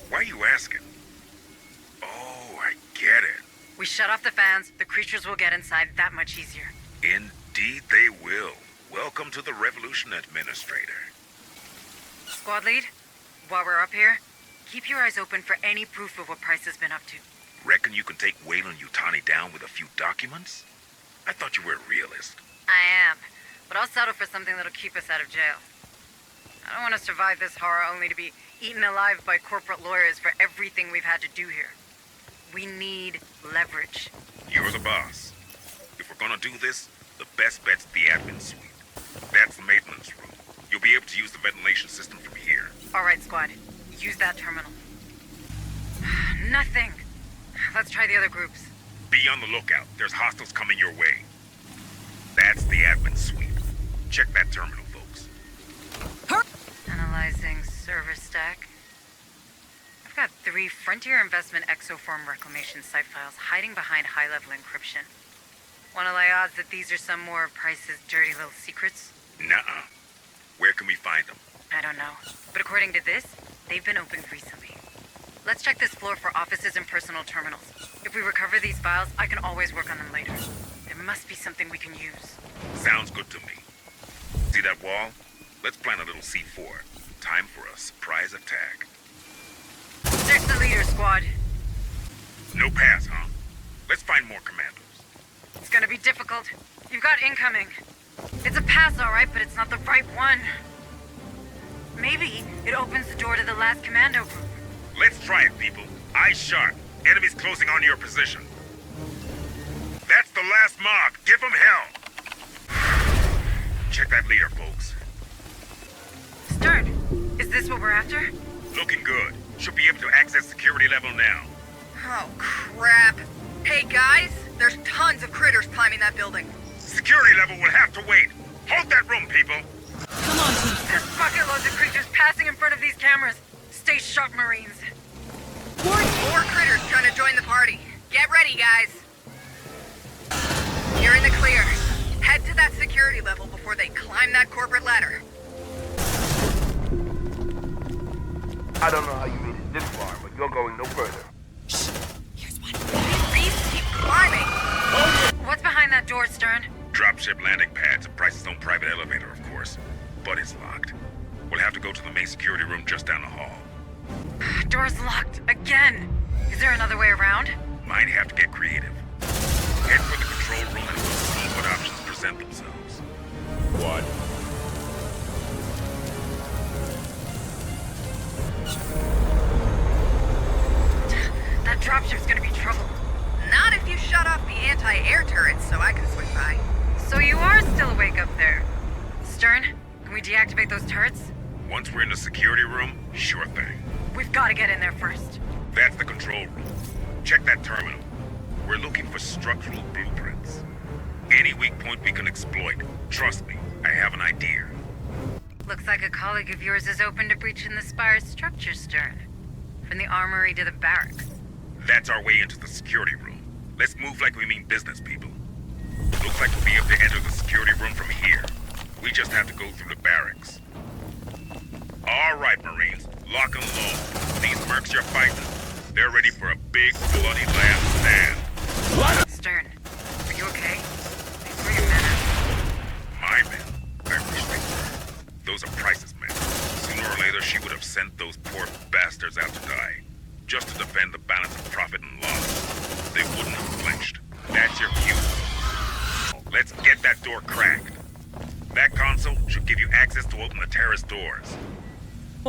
Why are you asking? Oh, I get it. We shut off the fans, the creatures will get inside that much easier. Indeed they will. Welcome to the Revolution, Administrator. Squad lead, while we're up here, keep your eyes open for any proof of what Price has been up to. Reckon you can take Wayland Yutani down with a few documents? I thought you were a realist. I am, but I'll settle for something that'll keep us out of jail. I don't want to survive this horror only to be eaten alive by corporate lawyers for everything we've had to do here. We need leverage. You're the boss. If we're gonna do this, the best bet's the admin suite. That's the maintenance room. You'll be able to use the ventilation system from here. All right, squad. Use that terminal. Nothing. Let's try the other groups. Be on the lookout. There's hostiles coming your way. That's the admin suite. Check that terminal, folks. Analyzing server stack. I've got 3 Frontier Investment Exoform Reclamation site files hiding behind high-level encryption. Wanna lay odds that these are some more of Price's dirty little secrets? Nuh-uh. Where can we find them? I don't know. But according to this, they've been opened recently. Let's check this floor for offices and personal terminals. If we recover these files, I can always work on them later. There must be something we can use. Sounds good to me. See that wall? Let's plant a little C4. Time for a surprise attack. Check the leader, squad. No pass, huh? Let's find more commandos. It's gonna be difficult. You've got incoming. It's a pass, all right, but it's not the right one. Maybe it opens the door to the last commando group. Let's try it, people. Eyes sharp. Enemies closing on your position. That's the last mob. Give them hell. Check that leader, folks. Stern, is this what we're after? Looking good. Should be able to access security level now. Oh, crap. Hey, guys, there's tons of critters climbing that building. Security level will have to wait. Hold that room, people. Come on, team. There's bucket loads of creatures passing in front of these cameras. Stay sharp, Marines. More critters trying to join the party. Get ready, guys. You're in the clear. Head to that security level before they climb that corporate ladder. I don't know how you made it this far, but you're going no further. These beasts keep climbing. What's behind that door, Stern? Dropship landing pads and Price's own private elevator, of course. But it's locked. We'll have to go to the main security room just down the hall. Door's locked again. Is there another way around? Might have to get creative. Head for the control room and we'll see what options present themselves. What? That dropship's gonna be trouble. Not if you shut off the anti-air turrets so I can swing by. So you are still awake up there. Stern, can we deactivate those turrets? Once we're in the security room, sure thing. We've got to get in there first. That's the control room. Check that terminal. We're looking for structural blueprints. Any weak point we can exploit. Trust me, I have an idea. Looks like a colleague of yours is open to breaching the Spire's structure, Stern. From the armory to the barracks. That's our way into the security room. Let's move like we mean business, people. Looks like we'll be able to enter the security room from here. We just have to go through the barracks. All right, Marines. Lock and load. These mercs you're fighting, they're ready for a big, bloody last stand. What? Stern, are you okay? These were your men. My men? I wish they were. Those are Price's men. Sooner or later, she would have sent those poor bastards out to die. Just to defend the balance of profit and loss. They wouldn't have flinched. That's your cue. Let's get that door cracked. That console should give you access to open the terrace doors.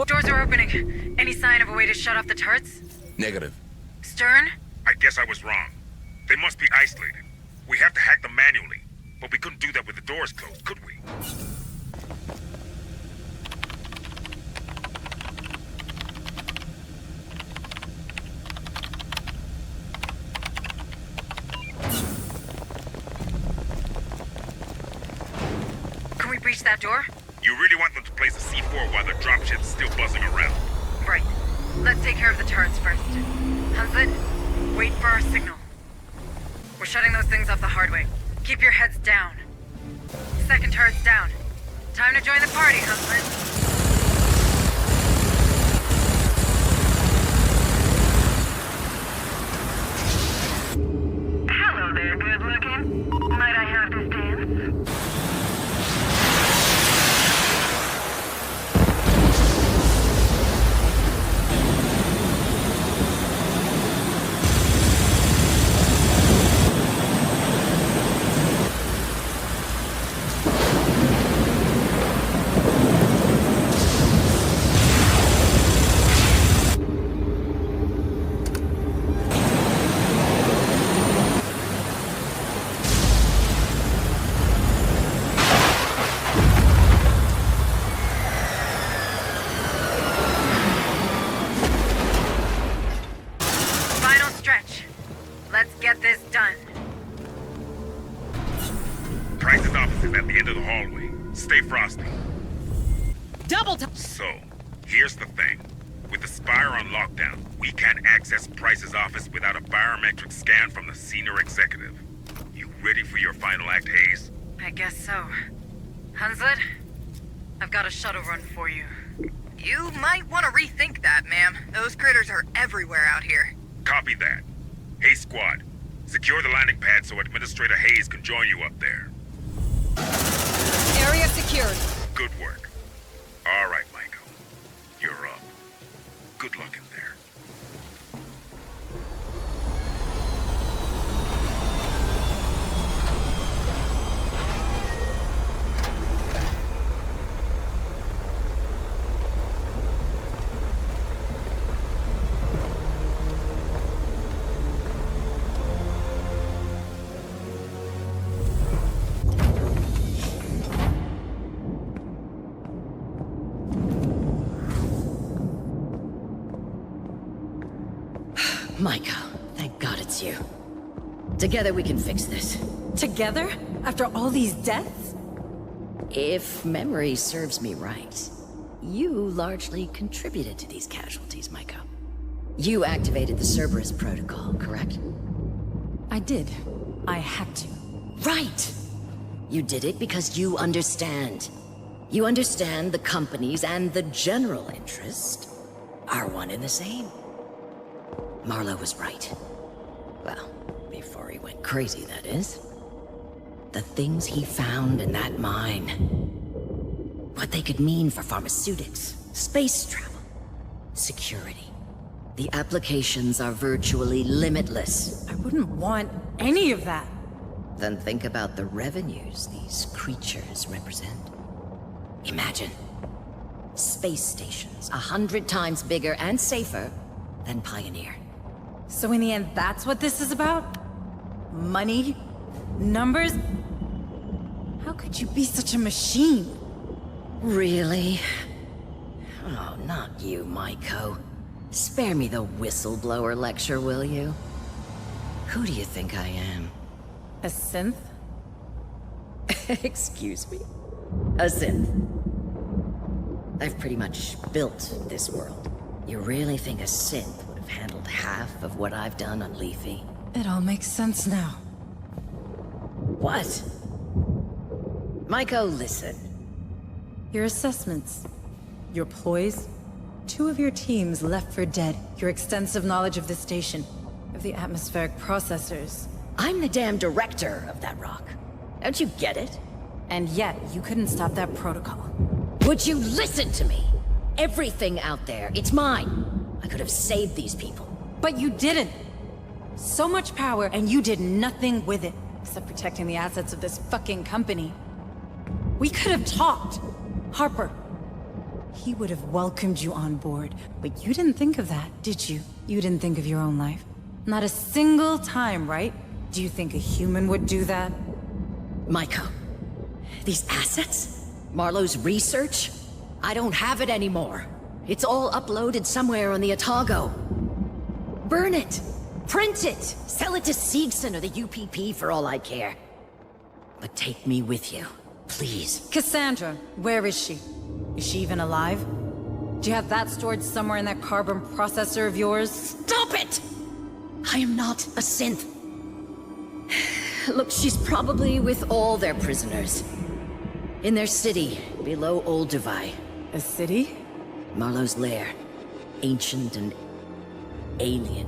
Doors are opening. Any sign of a way to shut off the turrets? Negative. Stern? I guess I was wrong. They must be isolated. We have to hack them manually. But we couldn't do that with the doors closed, could we? Can we breach that door? You really want them to place a C4 while the dropship's still buzzing around? Right. Let's take care of the turrets first. Hunslet, wait for our signal. We're shutting those things off the hard way. Keep your heads down. Second turret's down. Time to join the party, Hunslet. Hello there, good looking. Might I have this dance? Final stretch. Let's get this done. Price's office is at the end of the hallway. Stay frosty. Double time. So, here's the thing. With the Spire on lockdown, we can't access Price's office without a biometric scan from the senior executive. You ready for your final act, Hayes? I guess so. Hunslet, I've got a shuttle run for you. You might want to rethink that, ma'am. Those critters are everywhere out here. Copy that. Hayes Squad, secure the landing pad so Administrator Hayes can join you up there. Area secured. Good work. All right, Michael. You're up. Good luck in there. Maiko, thank God it's you. Together we can fix this. Together? After all these deaths? If memory serves me right, you largely contributed to these casualties, Maiko. You activated the Cerberus protocol, correct? I did. I had to. Right! You did it because you understand. You understand the companies and the general interest are one and the same. Marlowe was right. Well, before he went crazy, that is. The things he found in that mine. What they could mean for pharmaceutics, space travel, security. The applications are virtually limitless. I wouldn't want any of that. Then think about the revenues these creatures represent. Imagine. Space stations 100 times bigger and safer than Pioneer. So in the end, that's what this is about? Money? Numbers? How could you be such a machine? Really? Oh, not you, Maiko. Spare me the whistleblower lecture, will you? Who do you think I am? A synth? Excuse me? A synth. I've pretty much built this world. You really think a synth would have handled half of what I've done on Lethy? It all makes sense now. What? Maiko, listen. Your assessments. Your ploys. 2 of your teams left for dead. Your extensive knowledge of the station. Of the atmospheric processors. I'm the damn director of that rock. Don't you get it? And yet, you couldn't stop that protocol. Would you listen to me? Everything out there, it's mine. I could have saved these people. But you didn't. So much power, and you did nothing with it. Except protecting the assets of this fucking company. We could have talked. Harper. He would have welcomed you on board. But you didn't think of that, did you? You didn't think of your own life. Not a single time, right? Do you think a human would do that? Maiko, these assets? Marlowe's research? I don't have it anymore. It's all uploaded somewhere on the Otago. Burn it! Print it! Sell it to Seegson or the UPP for all I care. But take me with you, please. Cassandra, where is she? Is she even alive? Do you have that stored somewhere in that carbon processor of yours? Stop it! I am not a synth. Look, she's probably with all their prisoners. In their city, below Old Divide. A city? Marlowe's lair. Ancient and alien.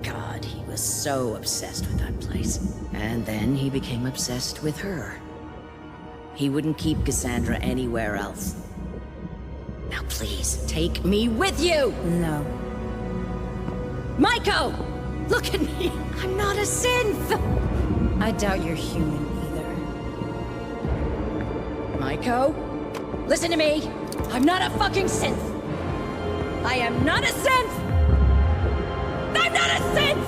God, he was so obsessed with that place. And then he became obsessed with her. He wouldn't keep Cassandra anywhere else. Now please, take me with you! No. Maiko! Look at me! I'm not a synth! I doubt you're human either. Maiko? Listen to me! I'm not a fucking synth! I am not a synth! I'm not a synth!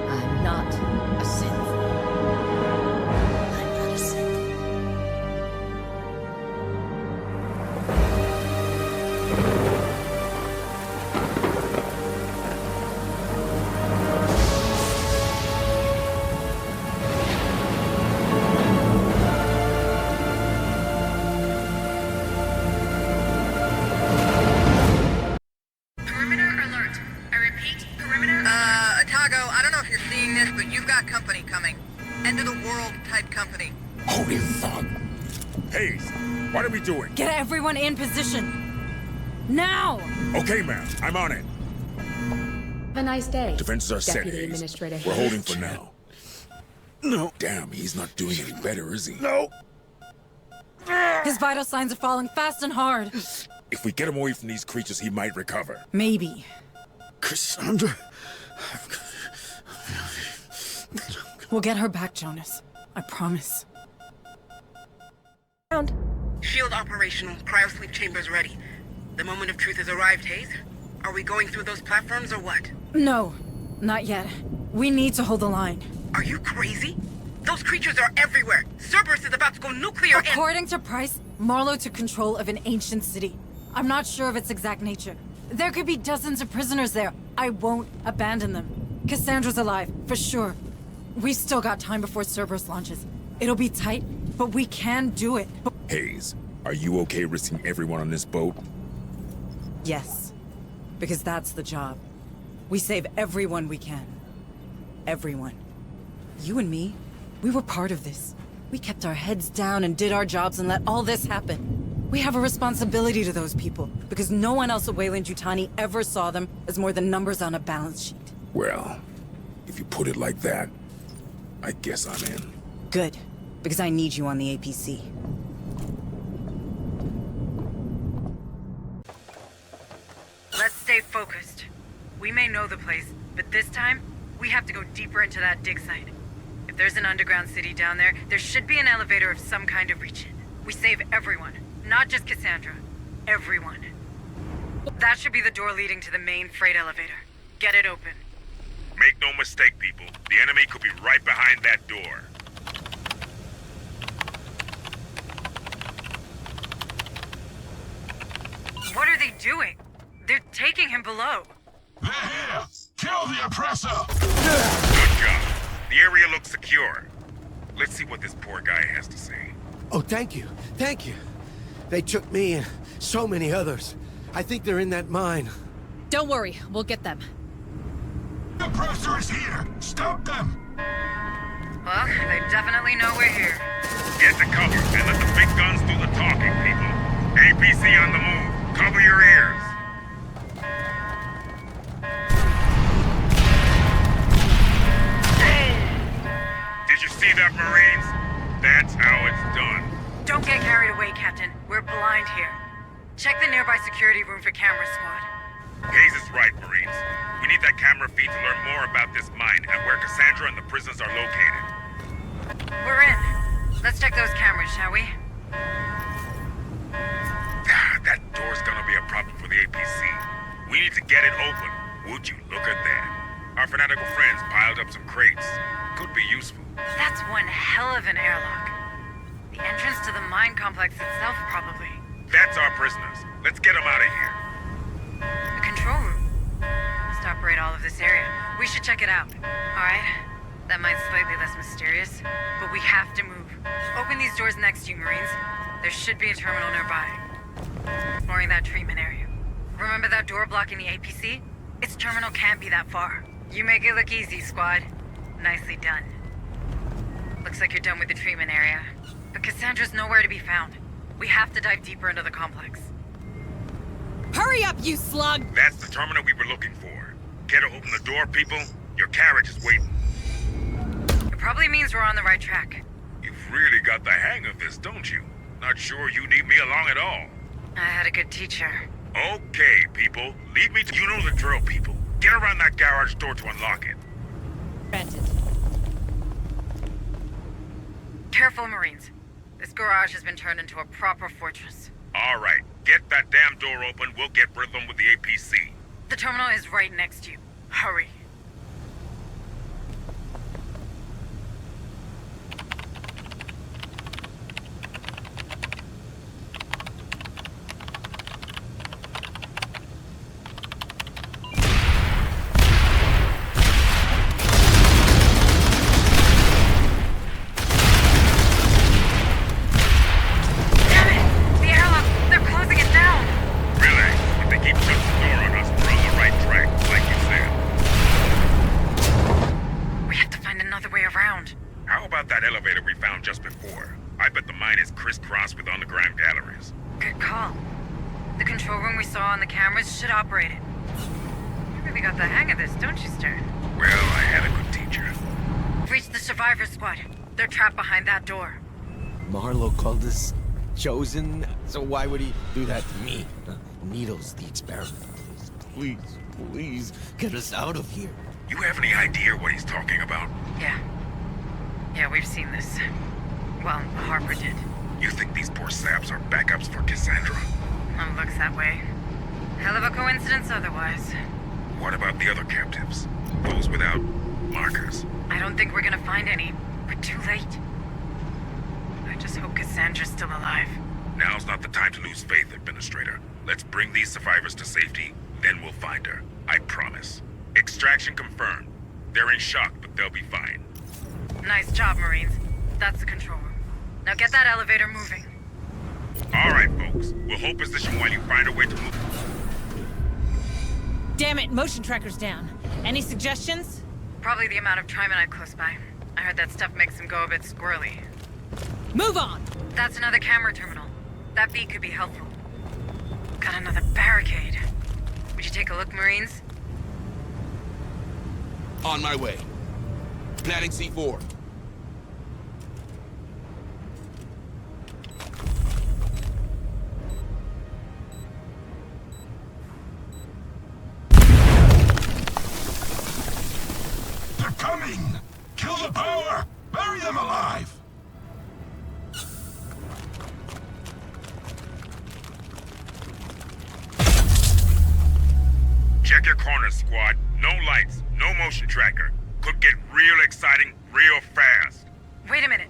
I'm not a synth. I'm not a synth. Perimeter alert. I repeat, perimeter we doing? Get everyone in position. Now! Okay, ma'am. I'm on it. Have a nice day. Defenses are set, Deputy Hayes. Administrator We're Hayes. holding for now. No. Damn, he's not doing any better, is he? No. His vital signs are falling fast and hard. If we get him away from these creatures, he might recover. Maybe. Cassandra. We'll get her back, Jonas. I promise. Shield operational. Cryosleep chambers ready. The moment of truth has arrived, Hayes. Are we going through those platforms or what? No, not yet. We need to hold the line. Are you crazy? Those creatures are everywhere. Cerberus is about to go nuclear and— According to Price, Marlowe took control of an ancient city. I'm not sure of its exact nature. There could be dozens of prisoners there. I won't abandon them. Cassandra's alive, for sure. We've still got time before Cerberus launches. It'll be tight, but we can do it. Hayes, are you okay risking everyone on this boat? Yes, because that's the job. We save everyone we can. Everyone. You and me, we were part of this. We kept our heads down and did our jobs and let all this happen. We have a responsibility to those people, because no one else at Weyland-Yutani ever saw them as more than numbers on a balance sheet. Well, if you put it like that, I guess I'm in. Good, because I need you on the APC. Let's stay focused. We may know the place, but this time, we have to go deeper into that dig site. If there's an underground city down there, there should be an elevator of some kind to reach it. We save everyone, not just Cassandra. Everyone. That should be the door leading to the main freight elevator. Get it open. Make no mistake, people. The enemy could be right behind that door. What are they doing? They're taking him below. They're here! Kill the oppressor! Good job. The area looks secure. Let's see what this poor guy has to say. Oh, thank you. Thank you. They took me and so many others. I think they're in that mine. Don't worry, we'll get them. The oppressor is here! Stop them! Well, they definitely know we're here. Get to cover and let the big guns do the talking, people. APC on the move. Cover your ears. Did you see that, Marines? That's how it's done. Don't get carried away, Captain. We're blind here. Check the nearby security room for camera squad. Hayes is right, Marines. We need that camera feed to learn more about this mine and where Cassandra and the prisoners are located. We're in. Let's check those cameras, shall we? That door's gonna be a problem for the APC. We need to get it open. Would you look at that? Our fanatical friends piled up some crates. Could be useful. That's one hell of an airlock. The entrance to the mine complex itself, probably. That's our prisoners. Let's get them out of here. A control room. Must operate all of this area. We should check it out. Alright. That might be slightly less mysterious, but we have to move. Open these doors next to you, Marines. There should be a terminal nearby. Exploring that treatment area. Remember that door blocking the APC? Its terminal can't be that far. You make it look easy, squad. Nicely done. Looks like you're done with the treatment area. But Cassandra's nowhere to be found. We have to dive deeper into the complex. Hurry up, you slug! That's the terminal we were looking for. Care to open the door, people? Your carriage is waiting. It probably means we're on the right track. You've really got the hang of this, don't you? Not sure you need me along at all. I had a good teacher. Okay, people. Lead me to... You know the drill, people. Get around that garage door to unlock it. Granted. Careful, Marines. This garage has been turned into a proper fortress. All right. Get that damn door open. We'll get rid of them with the APC. The terminal is right next to you. Hurry. The control room we saw on the cameras should operate it. You really got the hang of this, don't you, Stern? Well, I had a good teacher. Reach the survivor squad. They're trapped behind that door. Marlowe called us chosen, so why would he do that to me? Needles the experiment. Please, please, get us out of here. You have any idea what he's talking about? Yeah. Yeah, we've seen this. Well, Harper did. You think these poor saps are backups for Cassandra? Looks that way. Hell of a coincidence otherwise. What about the other captives? Those without markers? I don't think we're gonna find any. We're too late. I just hope Cassandra's still alive. Now's not the time to lose faith, Administrator. Let's bring these survivors to safety, then we'll find her. I promise. Extraction confirmed. They're in shock, but they'll be fine. Nice job, Marines. That's the control room. Now get that elevator moving. All right, folks. We'll hold position while you find a way to move. Damn it, motion tracker's down. Any suggestions? Probably the amount of trimonite close by. I heard that stuff makes them go a bit squirrely. Move on! That's another camera terminal. That beat could be helpful. Got another barricade. Would you take a look, Marines? On my way. Planning C4. They're coming! Kill the power! Bury them alive! Check your corners, squad. No lights, no motion tracker. Could get real exciting real fast. Wait a minute.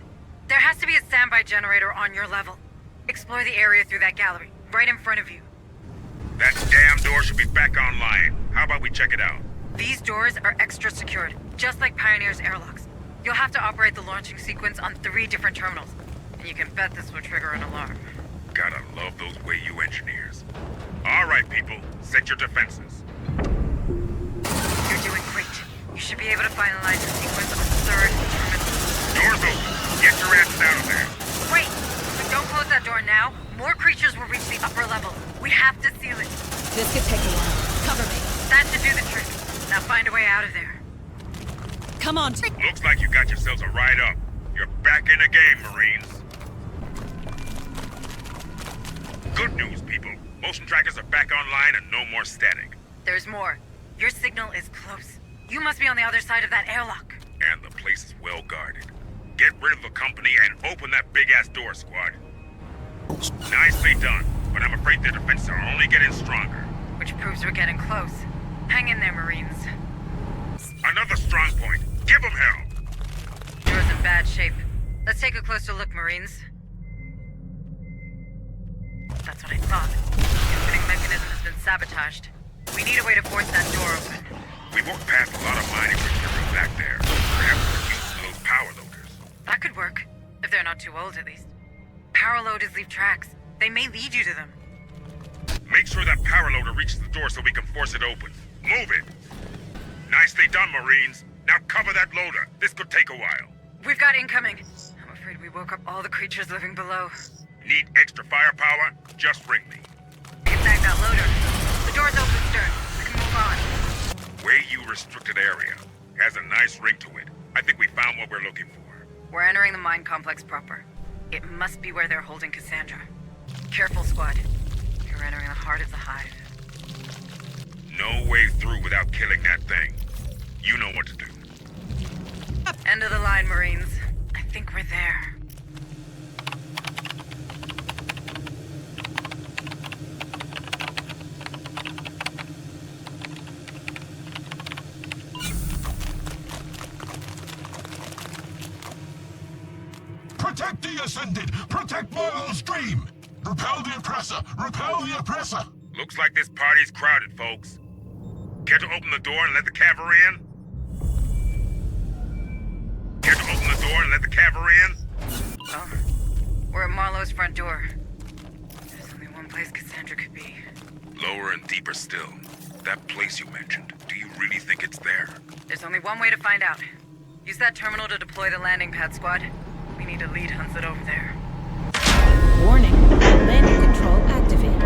There has to be a standby generator on your level. Explore the area through that gallery, right in front of you. That damn door should be back online. How about we check it out? These doors are extra secured, just like Pioneer's airlocks. You'll have to operate the launching sequence on 3 different terminals, and you can bet this will trigger an alarm. Gotta love those Wayu engineers. All right, people, set your defenses. You're doing great. You should be able to finalize the sequence on the 3rd terminal. Doors open. Get your asses out of there. Wait! If we don't close that door now, more creatures will reach the upper level. We have to seal it. This could take a while. Cover me. That should do the trick. Now find a way out of there. Come on. Looks like you got yourselves a ride up. You're back in the game, Marines. Good news, people. Motion trackers are back online and no more static. There's more. Your signal is close. You must be on the other side of that airlock. And the place is well guarded. Get rid of the company and open that big-ass door, squad. Nicely done, but I'm afraid their defenses are only getting stronger. Which proves we're getting close. Hang in there, Marines. Another strong point. Give them hell. Door's in bad shape. Let's take a closer look, Marines. That's what I thought. The opening mechanism has been sabotaged. We need a way to force that door open. We walked past a lot of mining material back there. Perhaps we're using those power loaders. That could work. If they're not too old, at least. Power loaders leave tracks. They may lead you to them. Make sure that power loader reaches the door so we can force it open. Move it! Nicely done, Marines. Now cover that loader. This could take a while. We've got incoming. I'm afraid we woke up all the creatures living below. Need extra firepower? Just ring me. Get back that loader. The door's open, Stern. We can move on. Wayu restricted area. Has a nice ring to it. I think we found what we're looking for. We're entering the mine complex proper. It must be where they're holding Cassandra. Careful, squad. You're entering the heart of the hive. No way through without killing that thing. You know what to do. End of the line, Marines. I think we're there. Protect the Ascended! Protect Marlowe's dream! Repel the oppressor! Repel the oppressor! Looks like this party's crowded, folks. Care to open the door and let the cavalry in? Care to open the door and let the cavalry in? Well, we're at Marlowe's front door. There's only one place Cassandra could be. Lower and deeper still. That place you mentioned. Do you really think it's there? There's only one way to find out. Use that terminal to deploy the landing pad, squad. We need to lead Hunslet over there. Warning. Landing control activated.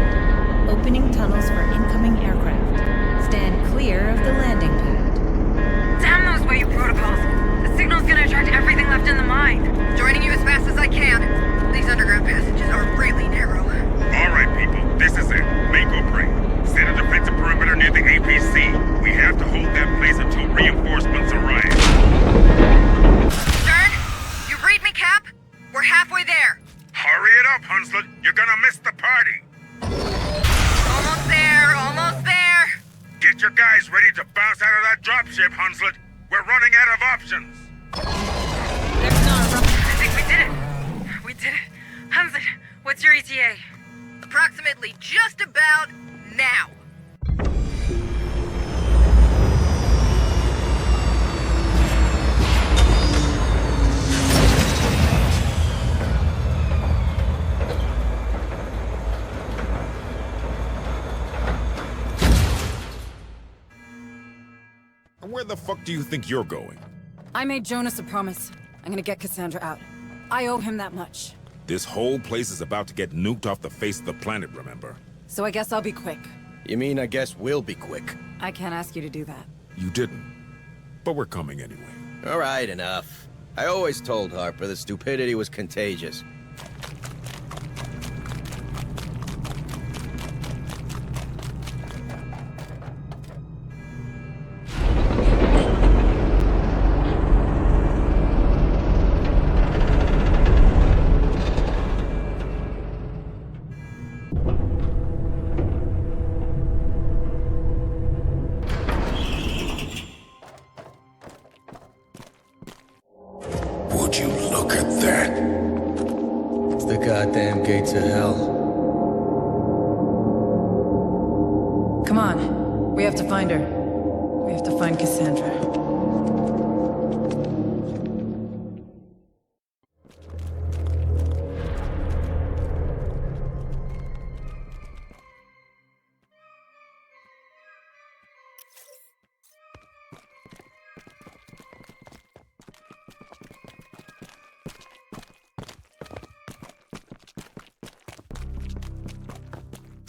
near the APC. We have to hold that place until reinforcements arrive. Stern, you read me, Cap? We're halfway there. Hurry it up, Hunslet. You're gonna miss the party. Almost there, almost there. Get your guys ready to bounce out of that dropship, Hunslet. We're running out of options. I think we did it. We did it. Hunslet, what's your ETA? Approximately just about now. Where the fuck do you think you're going? I made Jonas a promise. I'm gonna get Cassandra out. I owe him that much. This whole place is about to get nuked off the face of the planet, remember? So I guess I'll be quick. You mean I guess we'll be quick? I can't ask you to do that. You didn't. But we're coming anyway. All right, enough. I always told Harper that stupidity was contagious. Would you look at that? It's the goddamn gates of hell. Come on. We have to find her. We have to find Cassandra.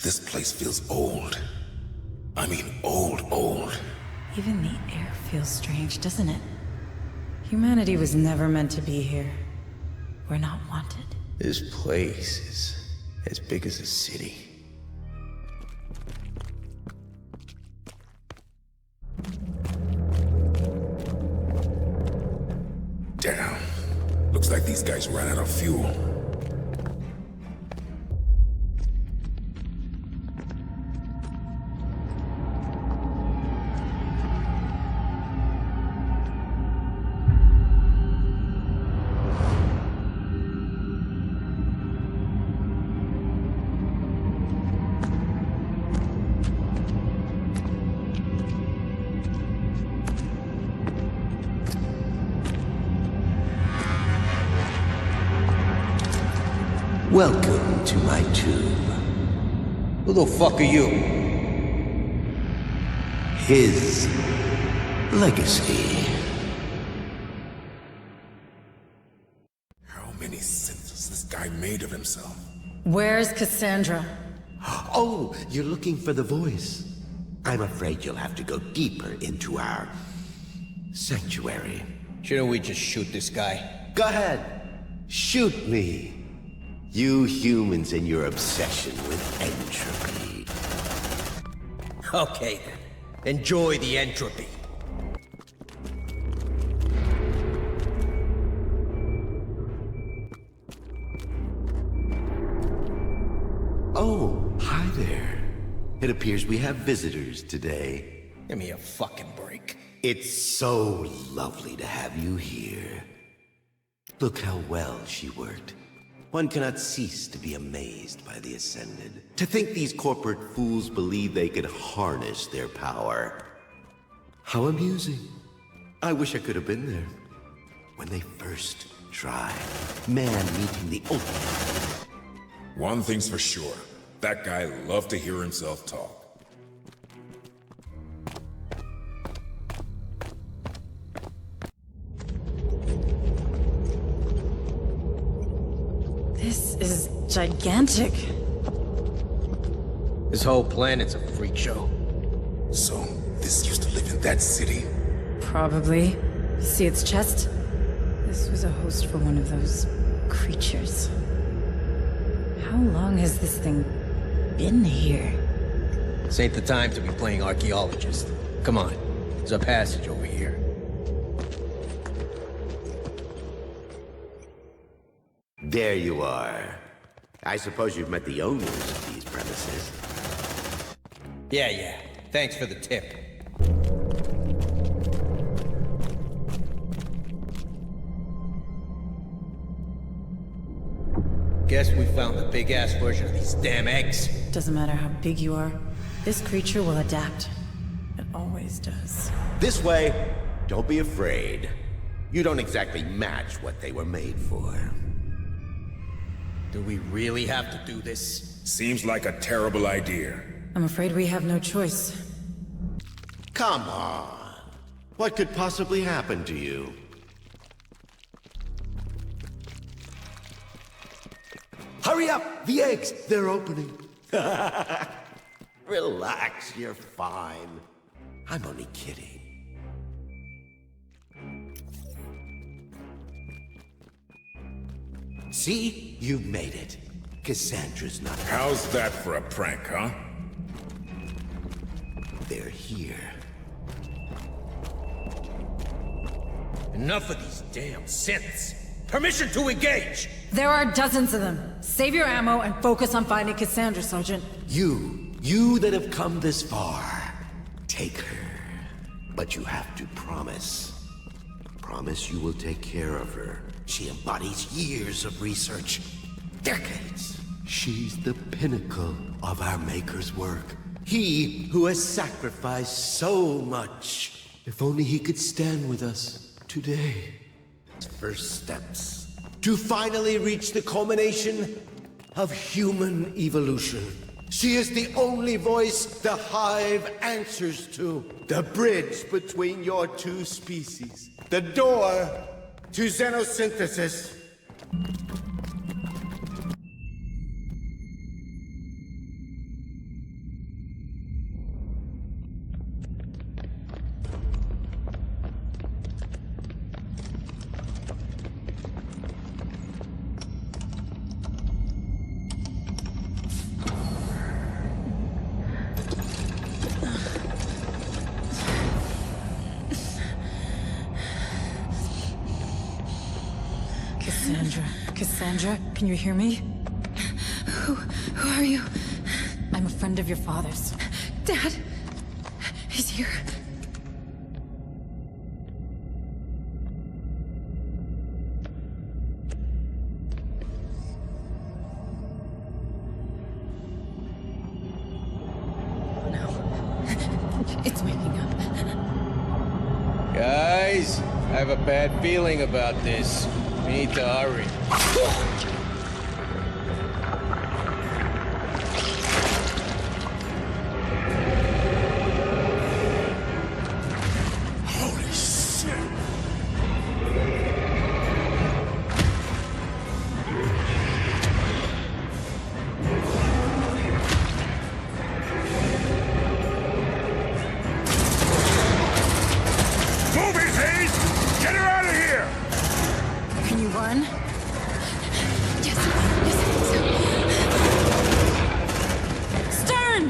This place feels old. I mean old. Even the air feels strange, doesn't it? Humanity was never meant to be here. We're not wanted. This place is as big as a city. Damn. Looks like these guys ran out of fuel. Welcome to my tomb. Who the fuck are you? His legacy. How many sins has this guy made of himself? Where's Cassandra? Oh, you're looking for the voice. I'm afraid you'll have to go deeper into our sanctuary. Shouldn't we just shoot this guy? Go ahead. Shoot me. You humans and your obsession with entropy. Okay then. Enjoy the entropy. Oh, hi there. It appears we have visitors today. Give me a fucking break. It's so lovely to have you here. Look how well she worked. One cannot cease to be amazed by the Ascended. To think these corporate fools believe they could harness their power. How amusing. I wish I could have been there. When they first tried. Man meeting the ultimate. One thing's for sure. That guy loved to hear himself talk. This is gigantic. This whole planet's a freak show. So, this used to live in that city? Probably. See its chest? This was a host for one of those creatures. How long has this thing been here? This ain't the time to be playing archaeologist. Come on, there's a passage over here. There you are. I suppose you've met the owners of these premises. Yeah. Thanks for the tip. Guess we found the big-ass version of these damn eggs. Doesn't matter how big you are, this creature will adapt. It always does. This way. Don't be afraid. You don't exactly match what they were made for. Do we really have to do this? Seems like a terrible idea. I'm afraid we have no choice. Come on. What could possibly happen to you? Hurry up! The eggs! They're opening. Relax, you're fine. I'm only kidding. See? You made it. Cassandra's not... How's that for a prank, huh? They're here. Enough of these damn synths! Permission to engage! There are dozens of them. Save your ammo and focus on finding Cassandra, Sergeant. You that have come this far, take her. But you have to promise. Promise you will take care of her. She embodies years of research. Decades. She's the pinnacle of our Maker's work. He who has sacrificed so much. If only he could stand with us today. First steps to finally reach the culmination of human evolution. She is the only voice the Hive answers to. The bridge between your two species. The door to xenosynthesis. Cassandra, can you hear me? Who are you? I'm a friend of your father's. Dad! He's here. No. It's waking up. Guys, I have a bad feeling about this. We need to hurry. Holy shit! Move it, Hayes! Get her out of here! Can you run? Yes, I think so. Stern!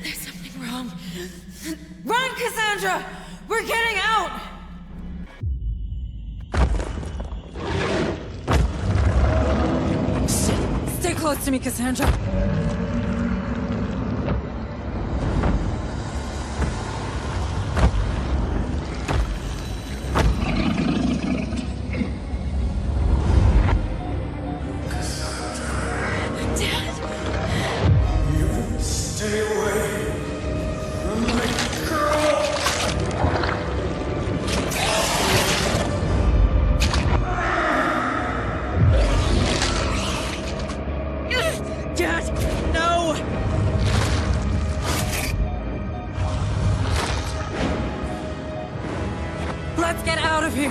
There's something wrong. Run, Cassandra! We're getting out! Stay close to me, Cassandra. Stay away from my girl! Dad! No! Let's get out of here!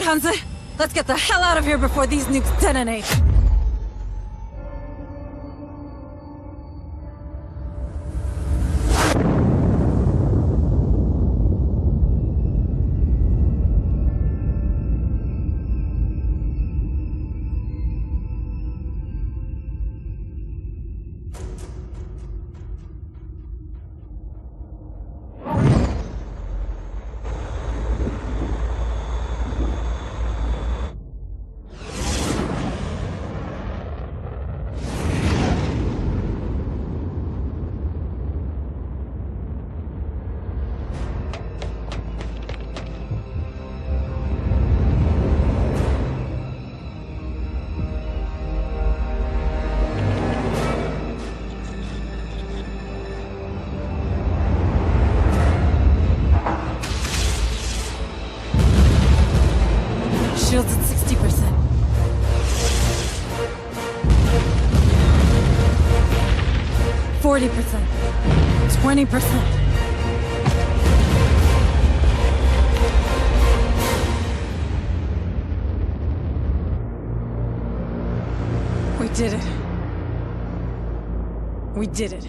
Hanse! Let's get the hell out of here before these nukes detonate! Shields at 60%. 40%. 20%. We did it. We did it.